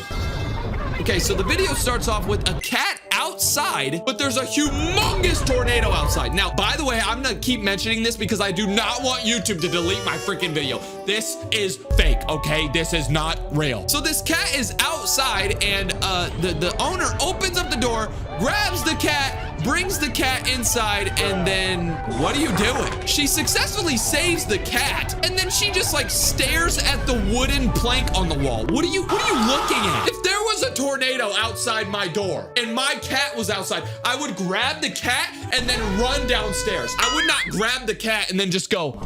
Okay, so the video starts off with a cat outside, but there's a humongous tornado outside. Now, by the way, I'm gonna keep mentioning this because I do not want YouTube to delete my freaking video. This is fake, okay? This is not real. So this cat is outside and the owner opens up the door, grabs the cat, brings the cat inside, and then what are you doing? She successfully saves the cat, and then she just like stares at the wooden plank on the wall. What are you looking at? If there was a tornado outside my door and my cat was outside, I would grab the cat and then run downstairs. I would not grab the cat and then just go.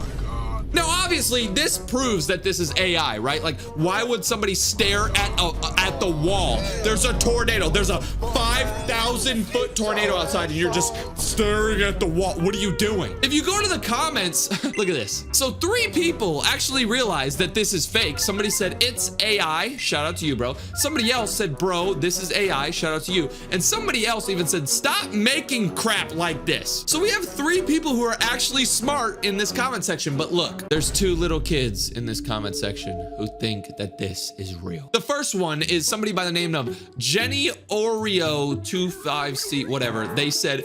Now, obviously, this proves that this is AI, right? Like, why would somebody stare at the wall? There's a tornado. There's a 5,000-foot tornado outside, and you're just staring at the wall. What are you doing? If you go to the comments, look at this. So 3 people actually realized that this is fake. Somebody said, it's AI. Shout out to you, bro. Somebody else said, bro, this is AI. Shout out to you. And somebody else even said, stop making crap like this. So we have 3 people who are actually smart in this comment section, but look. There's 2 little kids in this comment section who think that this is real. The first one is somebody by the name of Jenny Oreo 25C, whatever. They said,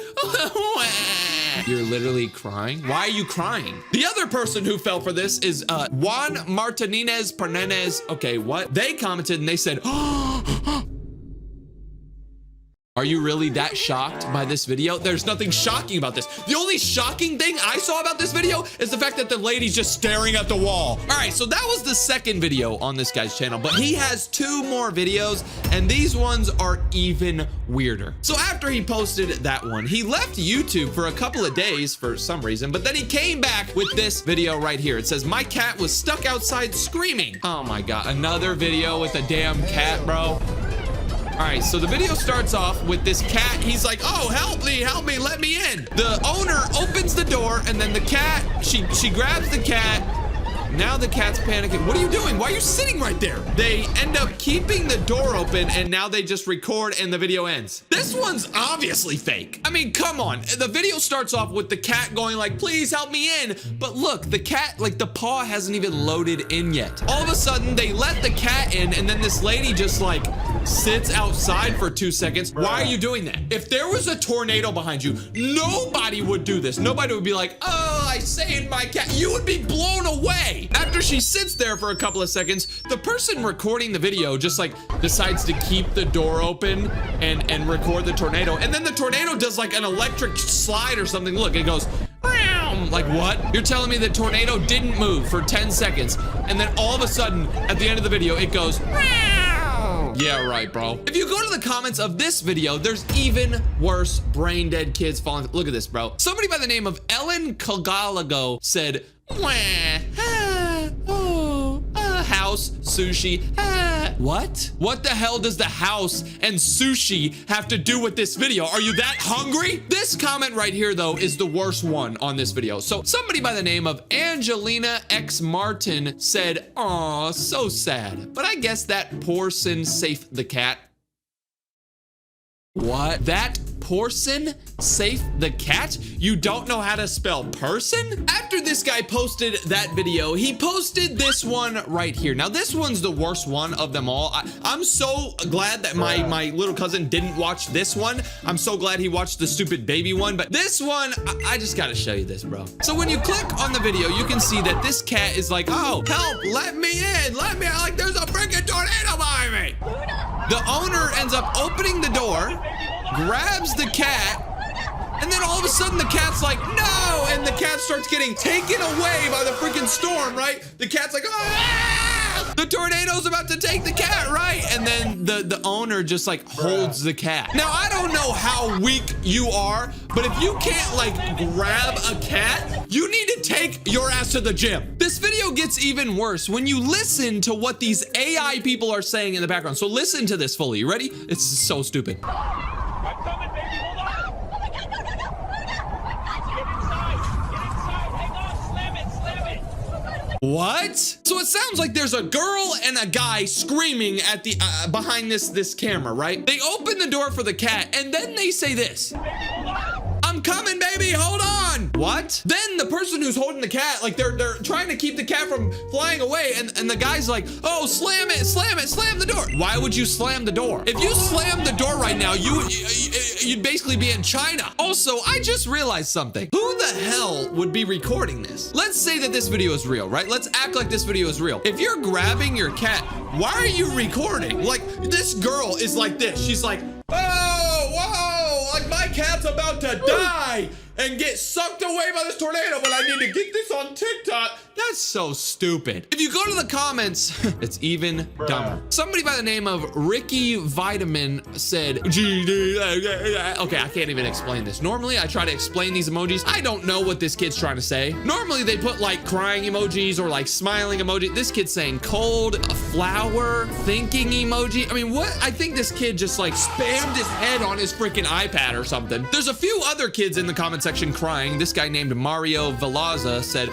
you're literally crying? Why are you crying? The other person who fell for this is Juan Martinez Pernanez. Okay, what? They commented and they said, are you really that shocked by this video? There's nothing shocking about this. The only shocking thing I saw about this video is the fact that the lady's just staring at the wall. All right, so that was the second video on this guy's channel, but he has 2 more videos, and these ones are even weirder. So after he posted that one, he left YouTube for a couple of days for some reason, but then he came back with this video right here. It says, my cat was stuck outside screaming. Oh my God, another video with a damn cat, bro. All right, so the video starts off with this cat. He's like, oh, help me, let me in. The owner opens the door, and then the cat, she grabs the cat. Now the cat's panicking. What are you doing? Why are you sitting right there? They end up keeping the door open, and now they just record and the video ends. This one's obviously fake. I mean, come on. The video starts off with the cat going like, please help me in. But look, the cat, like the paw hasn't even loaded in yet. All of a sudden, they let the cat in, and then this lady just like sits outside for 2 seconds. Why are you doing that? If there was a tornado behind you, nobody would do this. Nobody would be like, oh, I saved my cat. You would be blown away. After she sits there for a couple of seconds, the person recording the video just like decides to keep the door open and record the tornado. And then the tornado does like an electric slide or something. Look, it goes, like what? You're telling me the tornado didn't move for 10 seconds. And then all of a sudden at the end of the video, it goes, yeah, right, bro. If you go to the comments of this video, there's even worse brain dead kids falling. Look at this, bro. Somebody by the name of Ellen Kagalago said, house, sushi, what? What the hell does the house and sushi have to do with this video? Are you that hungry? This comment right here, though, is the worst one on this video. So somebody by the name of Angelina X Martin said, aw, so sad. But I guess that portion safe the cat. What? That person safe the cat? You don't know how to spell person? After this guy posted that video, he posted this one right here. Now, this one's the worst one of them all. I'm so glad that my little cousin didn't watch this one. I'm so glad he watched the stupid baby one. But this one, I just gotta show you this, bro. So when you click on the video, you can see that this cat is like, oh, help, let me in. Let me out. Like, there's a freaking tornado behind me. The owner ends up opening the door, grabs the cat, and then all of a sudden the cat's like, no! And the cat starts getting taken away by the freaking storm, right? The cat's like, ah! The tornado's about to take the cat, right? And then the owner just like holds the cat. Now, I don't know how weak you are, but if you can't like grab a cat, you need to take your ass to the gym. This video gets even worse when you listen to what these AI people are saying in the background. So listen to this fully. You ready? It's so stupid. I'm coming, baby. Hold on. Oh my God, no. Get inside. Hang on. Slam it. What? So it sounds like there's a girl and a guy screaming at the behind this camera, right? They open the door for the cat and then they say this. Baby, hold on. I'm coming, baby. Hold on. What? Then the person who's holding the cat, like they're trying to keep the cat from flying away, and the guy's like, oh, slam the door. Why would you slam the door? If you slam the door right now, you'd basically be in China. Also, I just realized something. Who the hell would be recording this? Let's say that this video is real, right? Let's act like this video is real. If you're grabbing your cat, why are you recording? Like, this girl is like this. She's like, oh, whoa, like my cat's about to die and get sucked away by this tornado, but I need to get this on TikTok. That's so stupid. If you go to the comments, it's even dumber. Somebody by the name of Ricky Vitamin said, okay, I can't even explain this. Normally, I try to explain these emojis. I don't know what this kid's trying to say. Normally, they put like crying emojis or like smiling emoji. This kid's saying cold, a flower, thinking emoji. I mean, what? I think this kid just like spammed his head on his freaking iPad or something. There's a few other kids in the comment section crying. This guy named Mario Velaza said,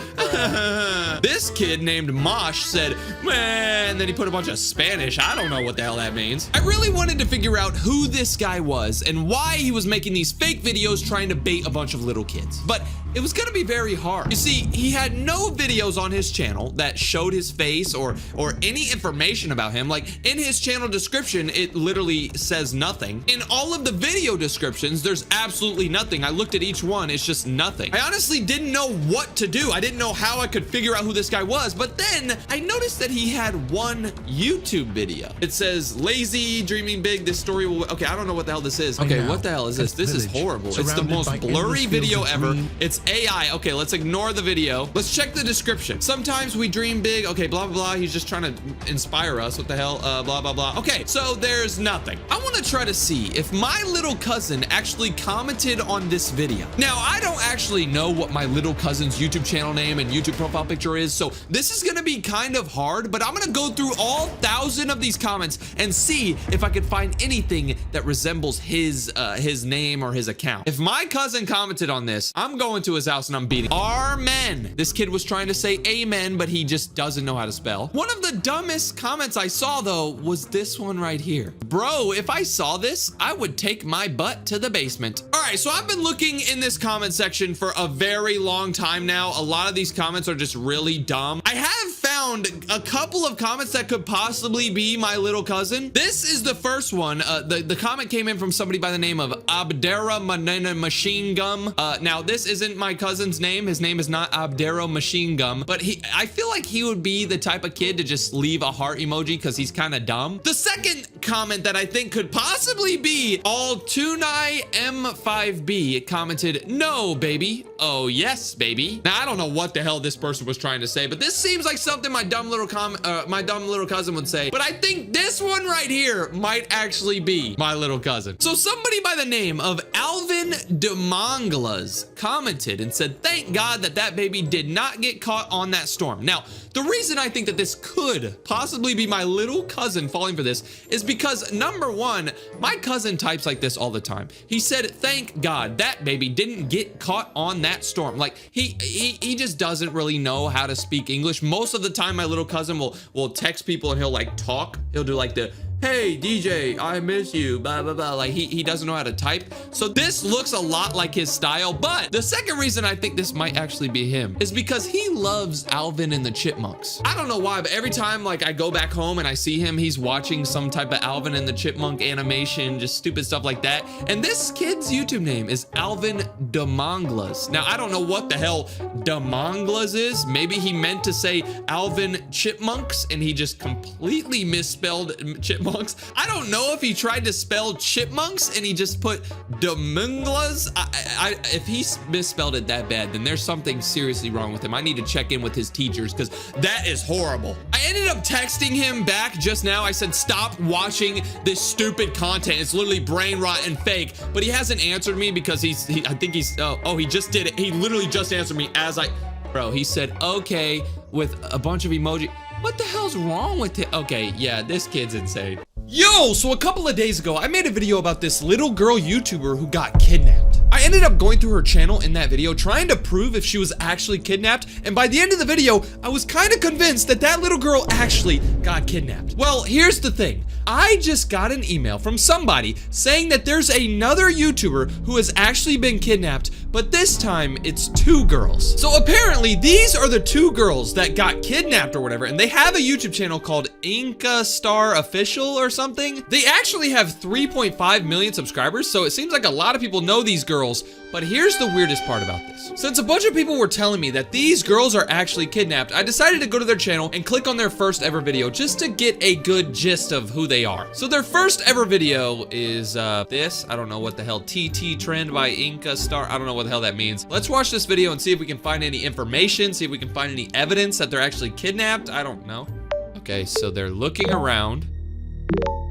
this kid named Mosh said, man, and then he put a bunch of Spanish. I don't know what the hell that means. I really wanted to figure out who this guy was and why he was making these fake videos trying to bait a bunch of little kids. But it was gonna be very hard. You see, he had no videos on his channel that showed his face or any information about him. Like in his channel description, it literally says nothing. In all of the video descriptions, there's absolutely nothing. I looked at each one, it's just nothing. I honestly didn't know what to do. I didn't know how I could figure out who this guy was, but then I noticed that he had one YouTube video. It says, lazy, dreaming big, this story will, okay, I don't know what the hell this is. Okay, what the hell is this? This is horrible. It's the most blurry video ever. It's AI. Okay, let's ignore the video. Let's check the description. Sometimes we dream big. Okay, blah, blah, blah. He's just trying to inspire us. What the hell? Blah, blah, blah. Okay, so there's nothing. I want to try to see if my little cousin actually commented on this video. Now, I don't actually know what my little cousin's YouTube channel name and YouTube profile picture is, so this is gonna be kind of hard, but I'm gonna go through all 1,000 of these comments and see if I can find anything that resembles his name or his account. If my cousin commented on this, I'm going to his house and I'm beating Amen. This kid was trying to say amen, but he just doesn't know how to spell. One of the dumbest comments I saw though was this one right here. Bro, if I saw this, I would take my butt to the basement. All right, so I've been looking in this comment section for a very long time now. A lot of these comments are just really dumb. I have found a couple of comments that could possibly be my little cousin. This is the first one. The comment came in from somebody by the name of Abdera Manana Machine Gum. Now this isn't my cousin's name. His name is not Abdera Machine Gum, but I feel like he would be the type of kid to just leave a heart emoji because he's kind of dumb. The second comment that I think could possibly be Altunai M5B commented, no, baby. Oh, yes, baby. Now, I don't know what the hell this person was trying to say, but this seems like something my dumb little cousin would say. But I think this one right here might actually be my little cousin. So somebody by the name of Alvin DeMonglas commented and said, thank God that baby did not get caught on that storm. Now, the reason I think that this could possibly be my little cousin falling for this is because, number one, my cousin types like this all the time. He said, thank God that baby didn't get caught on that storm. Like, he just doesn't really know how to speak English. Most of the time, my little cousin will text people and he'll like talk. He'll do like the, hey, DJ, I miss you, blah, blah, blah. Like, he doesn't know how to type. So this looks a lot like his style, but the second reason I think this might actually be him is because he loves Alvin and the Chipmunks. I don't know why, but every time, like, I go back home and I see him, he's watching some type of Alvin and the Chipmunk animation, just stupid stuff like that. And this kid's YouTube name is Alvin DeMonglas. Now, I don't know what the hell DeMonglas is. Maybe he meant to say Alvin Chipmunks, and he just completely misspelled Chipmunks. chipmunks. I don't know if he tried to spell chipmunks and he just put demunglas. If he misspelled it that bad, then there's something seriously wrong with him. I need to check in with his teachers because that is horrible. I ended up texting him back just now. I said, stop watching this stupid content. It's literally brain rot and fake. But he hasn't answered me because he just did it. He literally just answered me as bro, he said, okay, with a bunch of emoji. What the hell's wrong with it? Okay, yeah, this kid's insane. Yo, so a couple of days ago, I made a video about this little girl YouTuber who got kidnapped. I ended up going through her channel in that video, trying to prove if she was actually kidnapped, and by the end of the video, I was kind of convinced that that little girl actually got kidnapped. Well, here's the thing. I just got an email from somebody saying that there's another YouTuber who has actually been kidnapped, but this time it's 2 girls. So apparently these are the 2 girls that got kidnapped or whatever, and they have a YouTube channel called Inca Star Official or something. They actually have 3.5 million subscribers, so it seems like a lot of people know these girls, but here's the weirdest part about this. Since a bunch of people were telling me that these girls are actually kidnapped, I decided to go to their channel and click on their first ever video just to get a good gist of who they are. So their first ever video is this. I don't know what the hell. TT Trend by Inca Star. I don't know what the hell that means. Let's watch this video and see if we can find any information, see if we can find any evidence that they're actually kidnapped. I don't know. Okay, so they're looking around.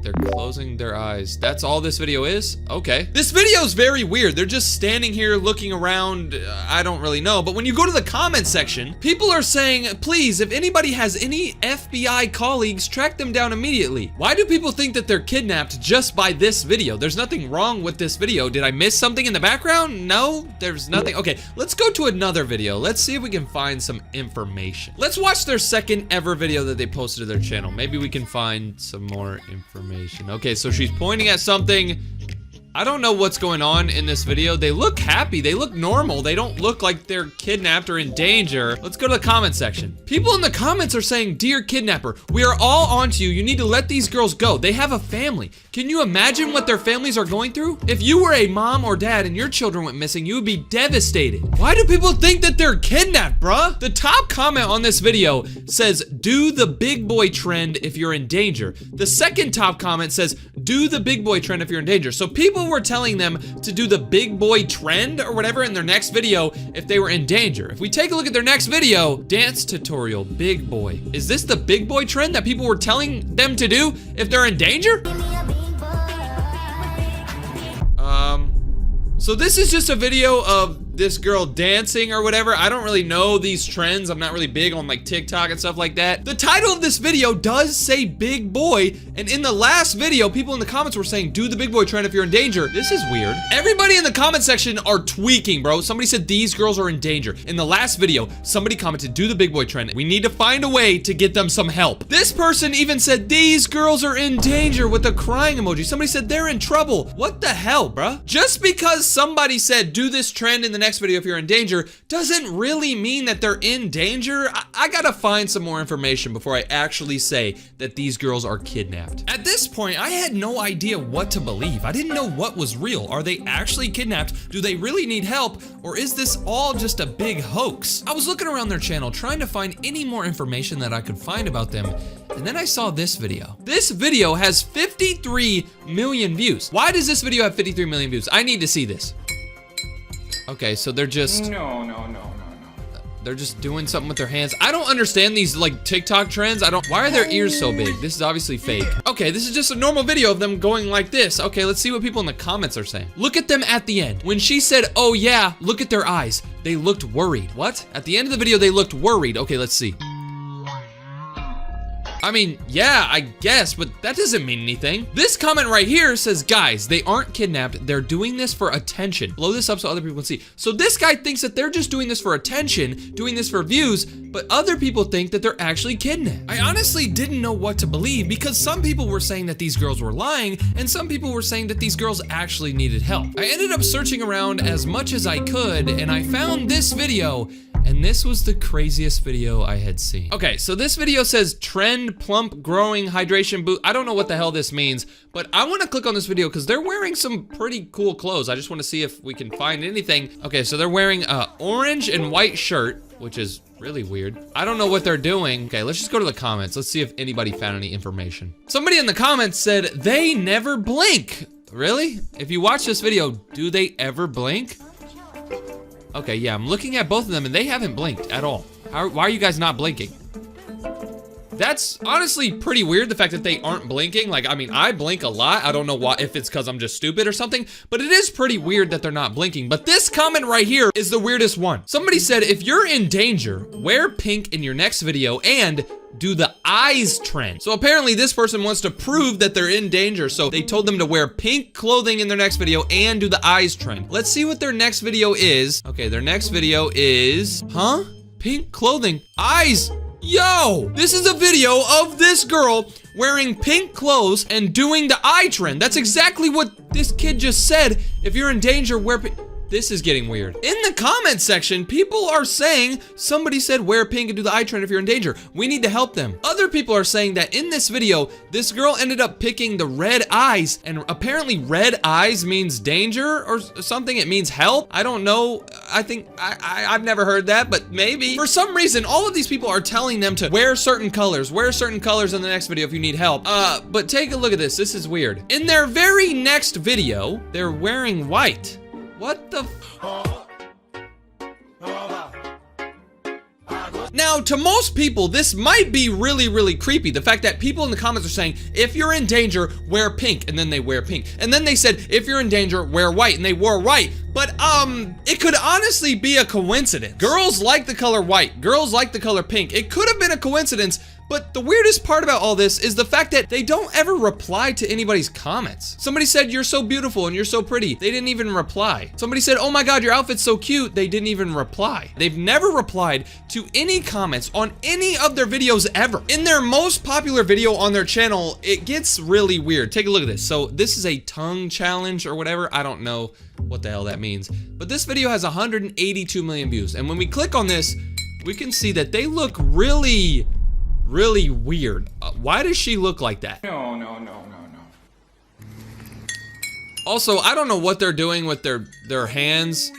They're closing their eyes. That's all this video is? Okay. This video is very weird. They're just standing here looking around. I don't really know. But when you go to the comment section, people are saying, please, if anybody has any FBI colleagues, track them down immediately. Why do people think that they're kidnapped just by this video? There's nothing wrong with this video. Did I miss something in the background? No, there's nothing. Okay, let's go to another video. Let's see if we can find some information. Let's watch their second ever video that they posted to their channel. Maybe we can find some more information. Okay, so she's pointing at something. I don't know what's going on in this video. They look happy. They look normal. They don't look like they're kidnapped or in danger. Let's go to the comment section. People in the comments are saying, dear kidnapper, we are all onto you. You need to let these girls go. They have a family. Can you imagine what their families are going through? If you were a mom or dad and your children went missing, you would be devastated. Why do people think that they're kidnapped, bruh? The top comment on this video says, do the big boy trend if you're in danger. The second top comment says, do the big boy trend if you're in danger. So people were telling them to do the big boy trend or whatever in their next video if they were in danger. If we take a look at their next video, dance tutorial, big boy. Is this the big boy trend that people were telling them to do if they're in danger? So this is just a video of this girl dancing or whatever. I don't really know these trends. I'm not really big on like TikTok and stuff like that. The title of this video does say big boy, and in the last video, people in the comments were saying, do the big boy trend if you're in danger. This is weird. Everybody in the comment section are tweaking, bro. Somebody said these girls are in danger. In the last video, somebody commented, do the big boy trend. We need to find a way to get them some help. This person even said, these girls are in danger with a crying emoji. Somebody said they're in trouble. What the hell, bruh? Just because somebody said, do this trend in the next video if you're in danger, doesn't really mean that they're in danger. I gotta find some more information before I actually say that these girls are kidnapped. At this point, I had no idea what to believe. I didn't know what was real. Are they actually kidnapped? Do they really need help? Or is this all just a big hoax? I was looking around their channel trying to find any more information that I could find about them, and then I saw this video. This video has 53 million views. Why does this video have 53 million views? I need to see this. Okay, so they're just... No. They're just doing something with their hands. I don't understand these like TikTok trends. Why are their ears so big? This is obviously fake. Okay, this is just a normal video of them going like this. Okay, let's see what people in the comments are saying. Look at them at the end. When she said, oh yeah, look at their eyes. They looked worried. What? At the end of the video, they looked worried. Okay, let's see. I mean, yeah, I guess, but that doesn't mean anything. This comment right here says, guys, they aren't kidnapped. They're doing this for attention. Blow this up so other people can see. So this guy thinks that they're just doing this for attention, doing this for views, but other people think that they're actually kidnapped. I honestly didn't know what to believe because some people were saying that these girls were lying and some people were saying that these girls actually needed help. I ended up searching around as much as I could and I found this video. And this was the craziest video I had seen. Okay, so this video says trend plump growing hydration boot. I don't know what the hell this means, but I want to click on this video because they're wearing some pretty cool clothes. I just want to see if we can find anything. Okay, so they're wearing an orange and white shirt. which is really weird. I don't know what they're doing. Okay, let's just go to the comments. Let's see if anybody found any information. Somebody in the comments said they never blink. Really? If you watch this video, do they ever blink? Okay, yeah, I'm looking at both of them and they haven't blinked at all. Why are you guys not blinking? That's honestly pretty weird, the fact that they aren't blinking. Like, I mean, I blink a lot. I don't know why, if it's because I'm just stupid or something, but it is pretty weird that they're not blinking. But this comment right here is the weirdest one. Somebody said, if you're in danger, wear pink in your next video and do the eyes trend. So apparently this person wants to prove that they're in danger, so they told them to wear pink clothing in their next video and do the eyes trend. Let's see what their next video is. Okay, their next video is, pink clothing, eyes. Yo, this is a video of this girl wearing pink clothes and doing the eye trend. That's exactly what this kid just said. If you're in danger, wear pink. This is getting weird. In the comment section, people are saying, somebody said wear pink and do the eye trend if you're in danger. We need to help them. Other people are saying that in this video, this girl ended up picking the red eyes, and apparently red eyes means danger or something. It means help. I don't know. I think, I've never heard that, but maybe. For some reason, all of these people are telling them to wear certain colors in the next video if you need help. But take a look at this. This is weird. In their very next video, they're wearing white. What the Now, to most people, this might be really, really creepy. The fact that people in the comments are saying, if you're in danger, wear pink, and then they wear pink. And then they said, if you're in danger, wear white, and they wore white. But, it could honestly be a coincidence. Girls like the color white. Girls like the color pink. It could have been a coincidence. But the weirdest part about all this is the fact that they don't ever reply to anybody's comments. Somebody said, you're so beautiful and you're so pretty. They didn't even reply. Somebody said, oh my God, your outfit's so cute. They didn't even reply. They've never replied to any comments on any of their videos ever. In their most popular video on their channel, it gets really weird. Take a look at this. So this is a tongue challenge or whatever. I don't know what the hell that means. But this video has 182 million views. And when we click on this, we can see that they look really weird. Why does she look like that? No. Also, I don't know what they're doing with their hands.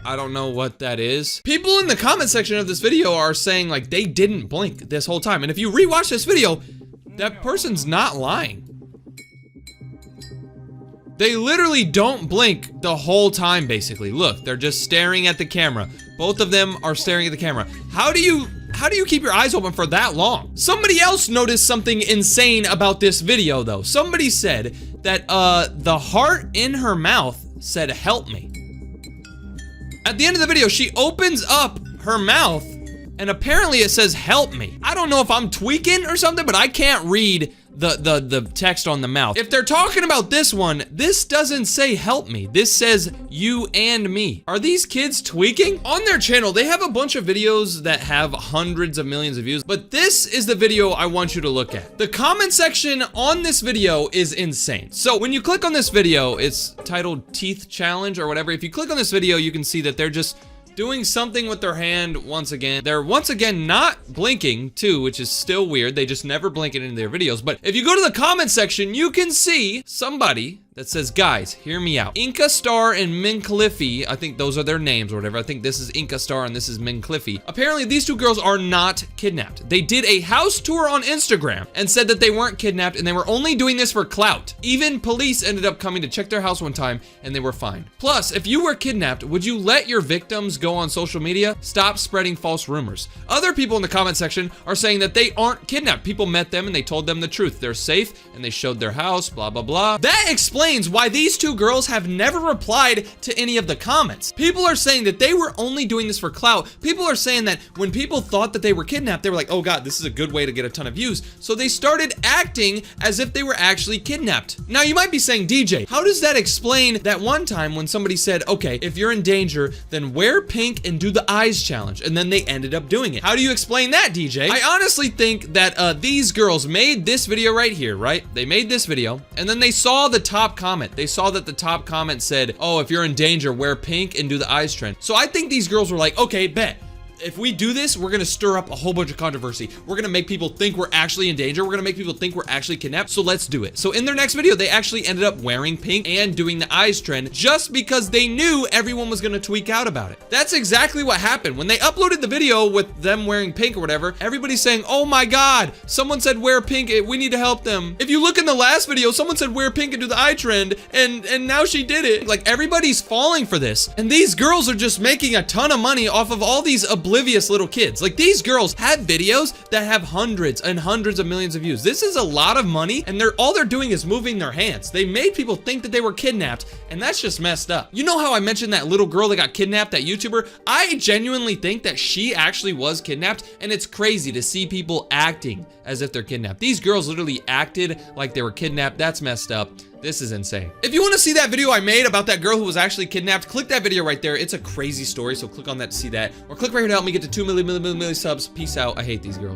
I don't know what that is. People in the comment section of this video are saying like they didn't blink this whole time. And if you rewatch this video, that person's not lying. They literally don't blink the whole time, basically. Look, they're just staring at the camera. Both of them are staring at the camera. How do you keep your eyes open for that long? Somebody else noticed something insane about this video, though. Somebody said that the heart in her mouth said, help me. At the end of the video, she opens up her mouth, and apparently it says, help me. I don't know if I'm tweaking or something, but I can't read the text on the mouth. If they're talking about this one, this doesn't say help me. This says you and me. Are these kids tweaking? On their channel, they have a bunch of videos that have hundreds of millions of views, but this is the video I want you to look at. The comment section on this video is insane. So when you click on this video, it's titled Teeth Challenge or whatever. If you click on this video, you can see that they're just doing something with their hand once again. They're once again not blinking too, which is still weird. They just never blink it in their videos. But if you go to the comment section, you can see somebody that says, guys, hear me out. Inca Star and Min Khalifi, I think those are their names or whatever. I think this is Inca Star and this is Min Khalifi. Apparently these two girls are not kidnapped. They did a house tour on Instagram and said that they weren't kidnapped and they were only doing this for clout. Even police ended up coming to check their house one time and they were fine. Plus, if you were kidnapped, would you let your victims go on social media? Stop spreading false rumors. Other people in the comment section are saying that they aren't kidnapped. People met them and they told them the truth. They're safe and they showed their house, blah, blah, blah. That explains why these two girls have never replied to any of the comments. People are saying that they were only doing this for clout. People are saying that when people thought that they were kidnapped, they were like, oh God, this is a good way to get a ton of views. So they started acting as if they were actually kidnapped. Now you might be saying, DJ, how does that explain that one time when somebody said, okay, if you're in danger, then wear pink and do the eyes challenge, and then they ended up doing it? How do you explain that, DJ? I honestly think that these girls made this video right here, right? They made this video, and then they saw the top comment. They saw that the top comment said, oh, if you're in danger, wear pink and do the eyes trend. So I think these girls were like, okay, bet. if we do this, we're gonna stir up a whole bunch of controversy. We're gonna make people think we're actually in danger. We're gonna make people think we're actually kidnapped. So let's do it. So in their next video, they actually ended up wearing pink and doing the eyes trend just because they knew everyone was gonna tweak out about it. That's exactly what happened. When they uploaded the video with them wearing pink or whatever, everybody's saying, oh my God, someone said wear pink, we need to help them. If you look in the last video, someone said wear pink and do the eye trend, and now she did it. Like, everybody's falling for this. And these girls are just making a ton of money off of all these oblivious little kids. Like, these girls have videos that have hundreds and hundreds of millions of views. This is a lot of money, and all they're doing is moving their hands. They made people think that they were kidnapped, and that's just messed up. You know how I mentioned that little girl that got kidnapped, that YouTuber? I genuinely think that she actually was kidnapped, and it's crazy to see people acting as if they're kidnapped. These girls literally acted like they were kidnapped. That's messed up. This is insane. If you want to see that video I made about that girl who was actually kidnapped, click that video right there. It's a crazy story, so click on that to see that. Or click right here to help me get to 2 million subs. Peace out. I hate these girls.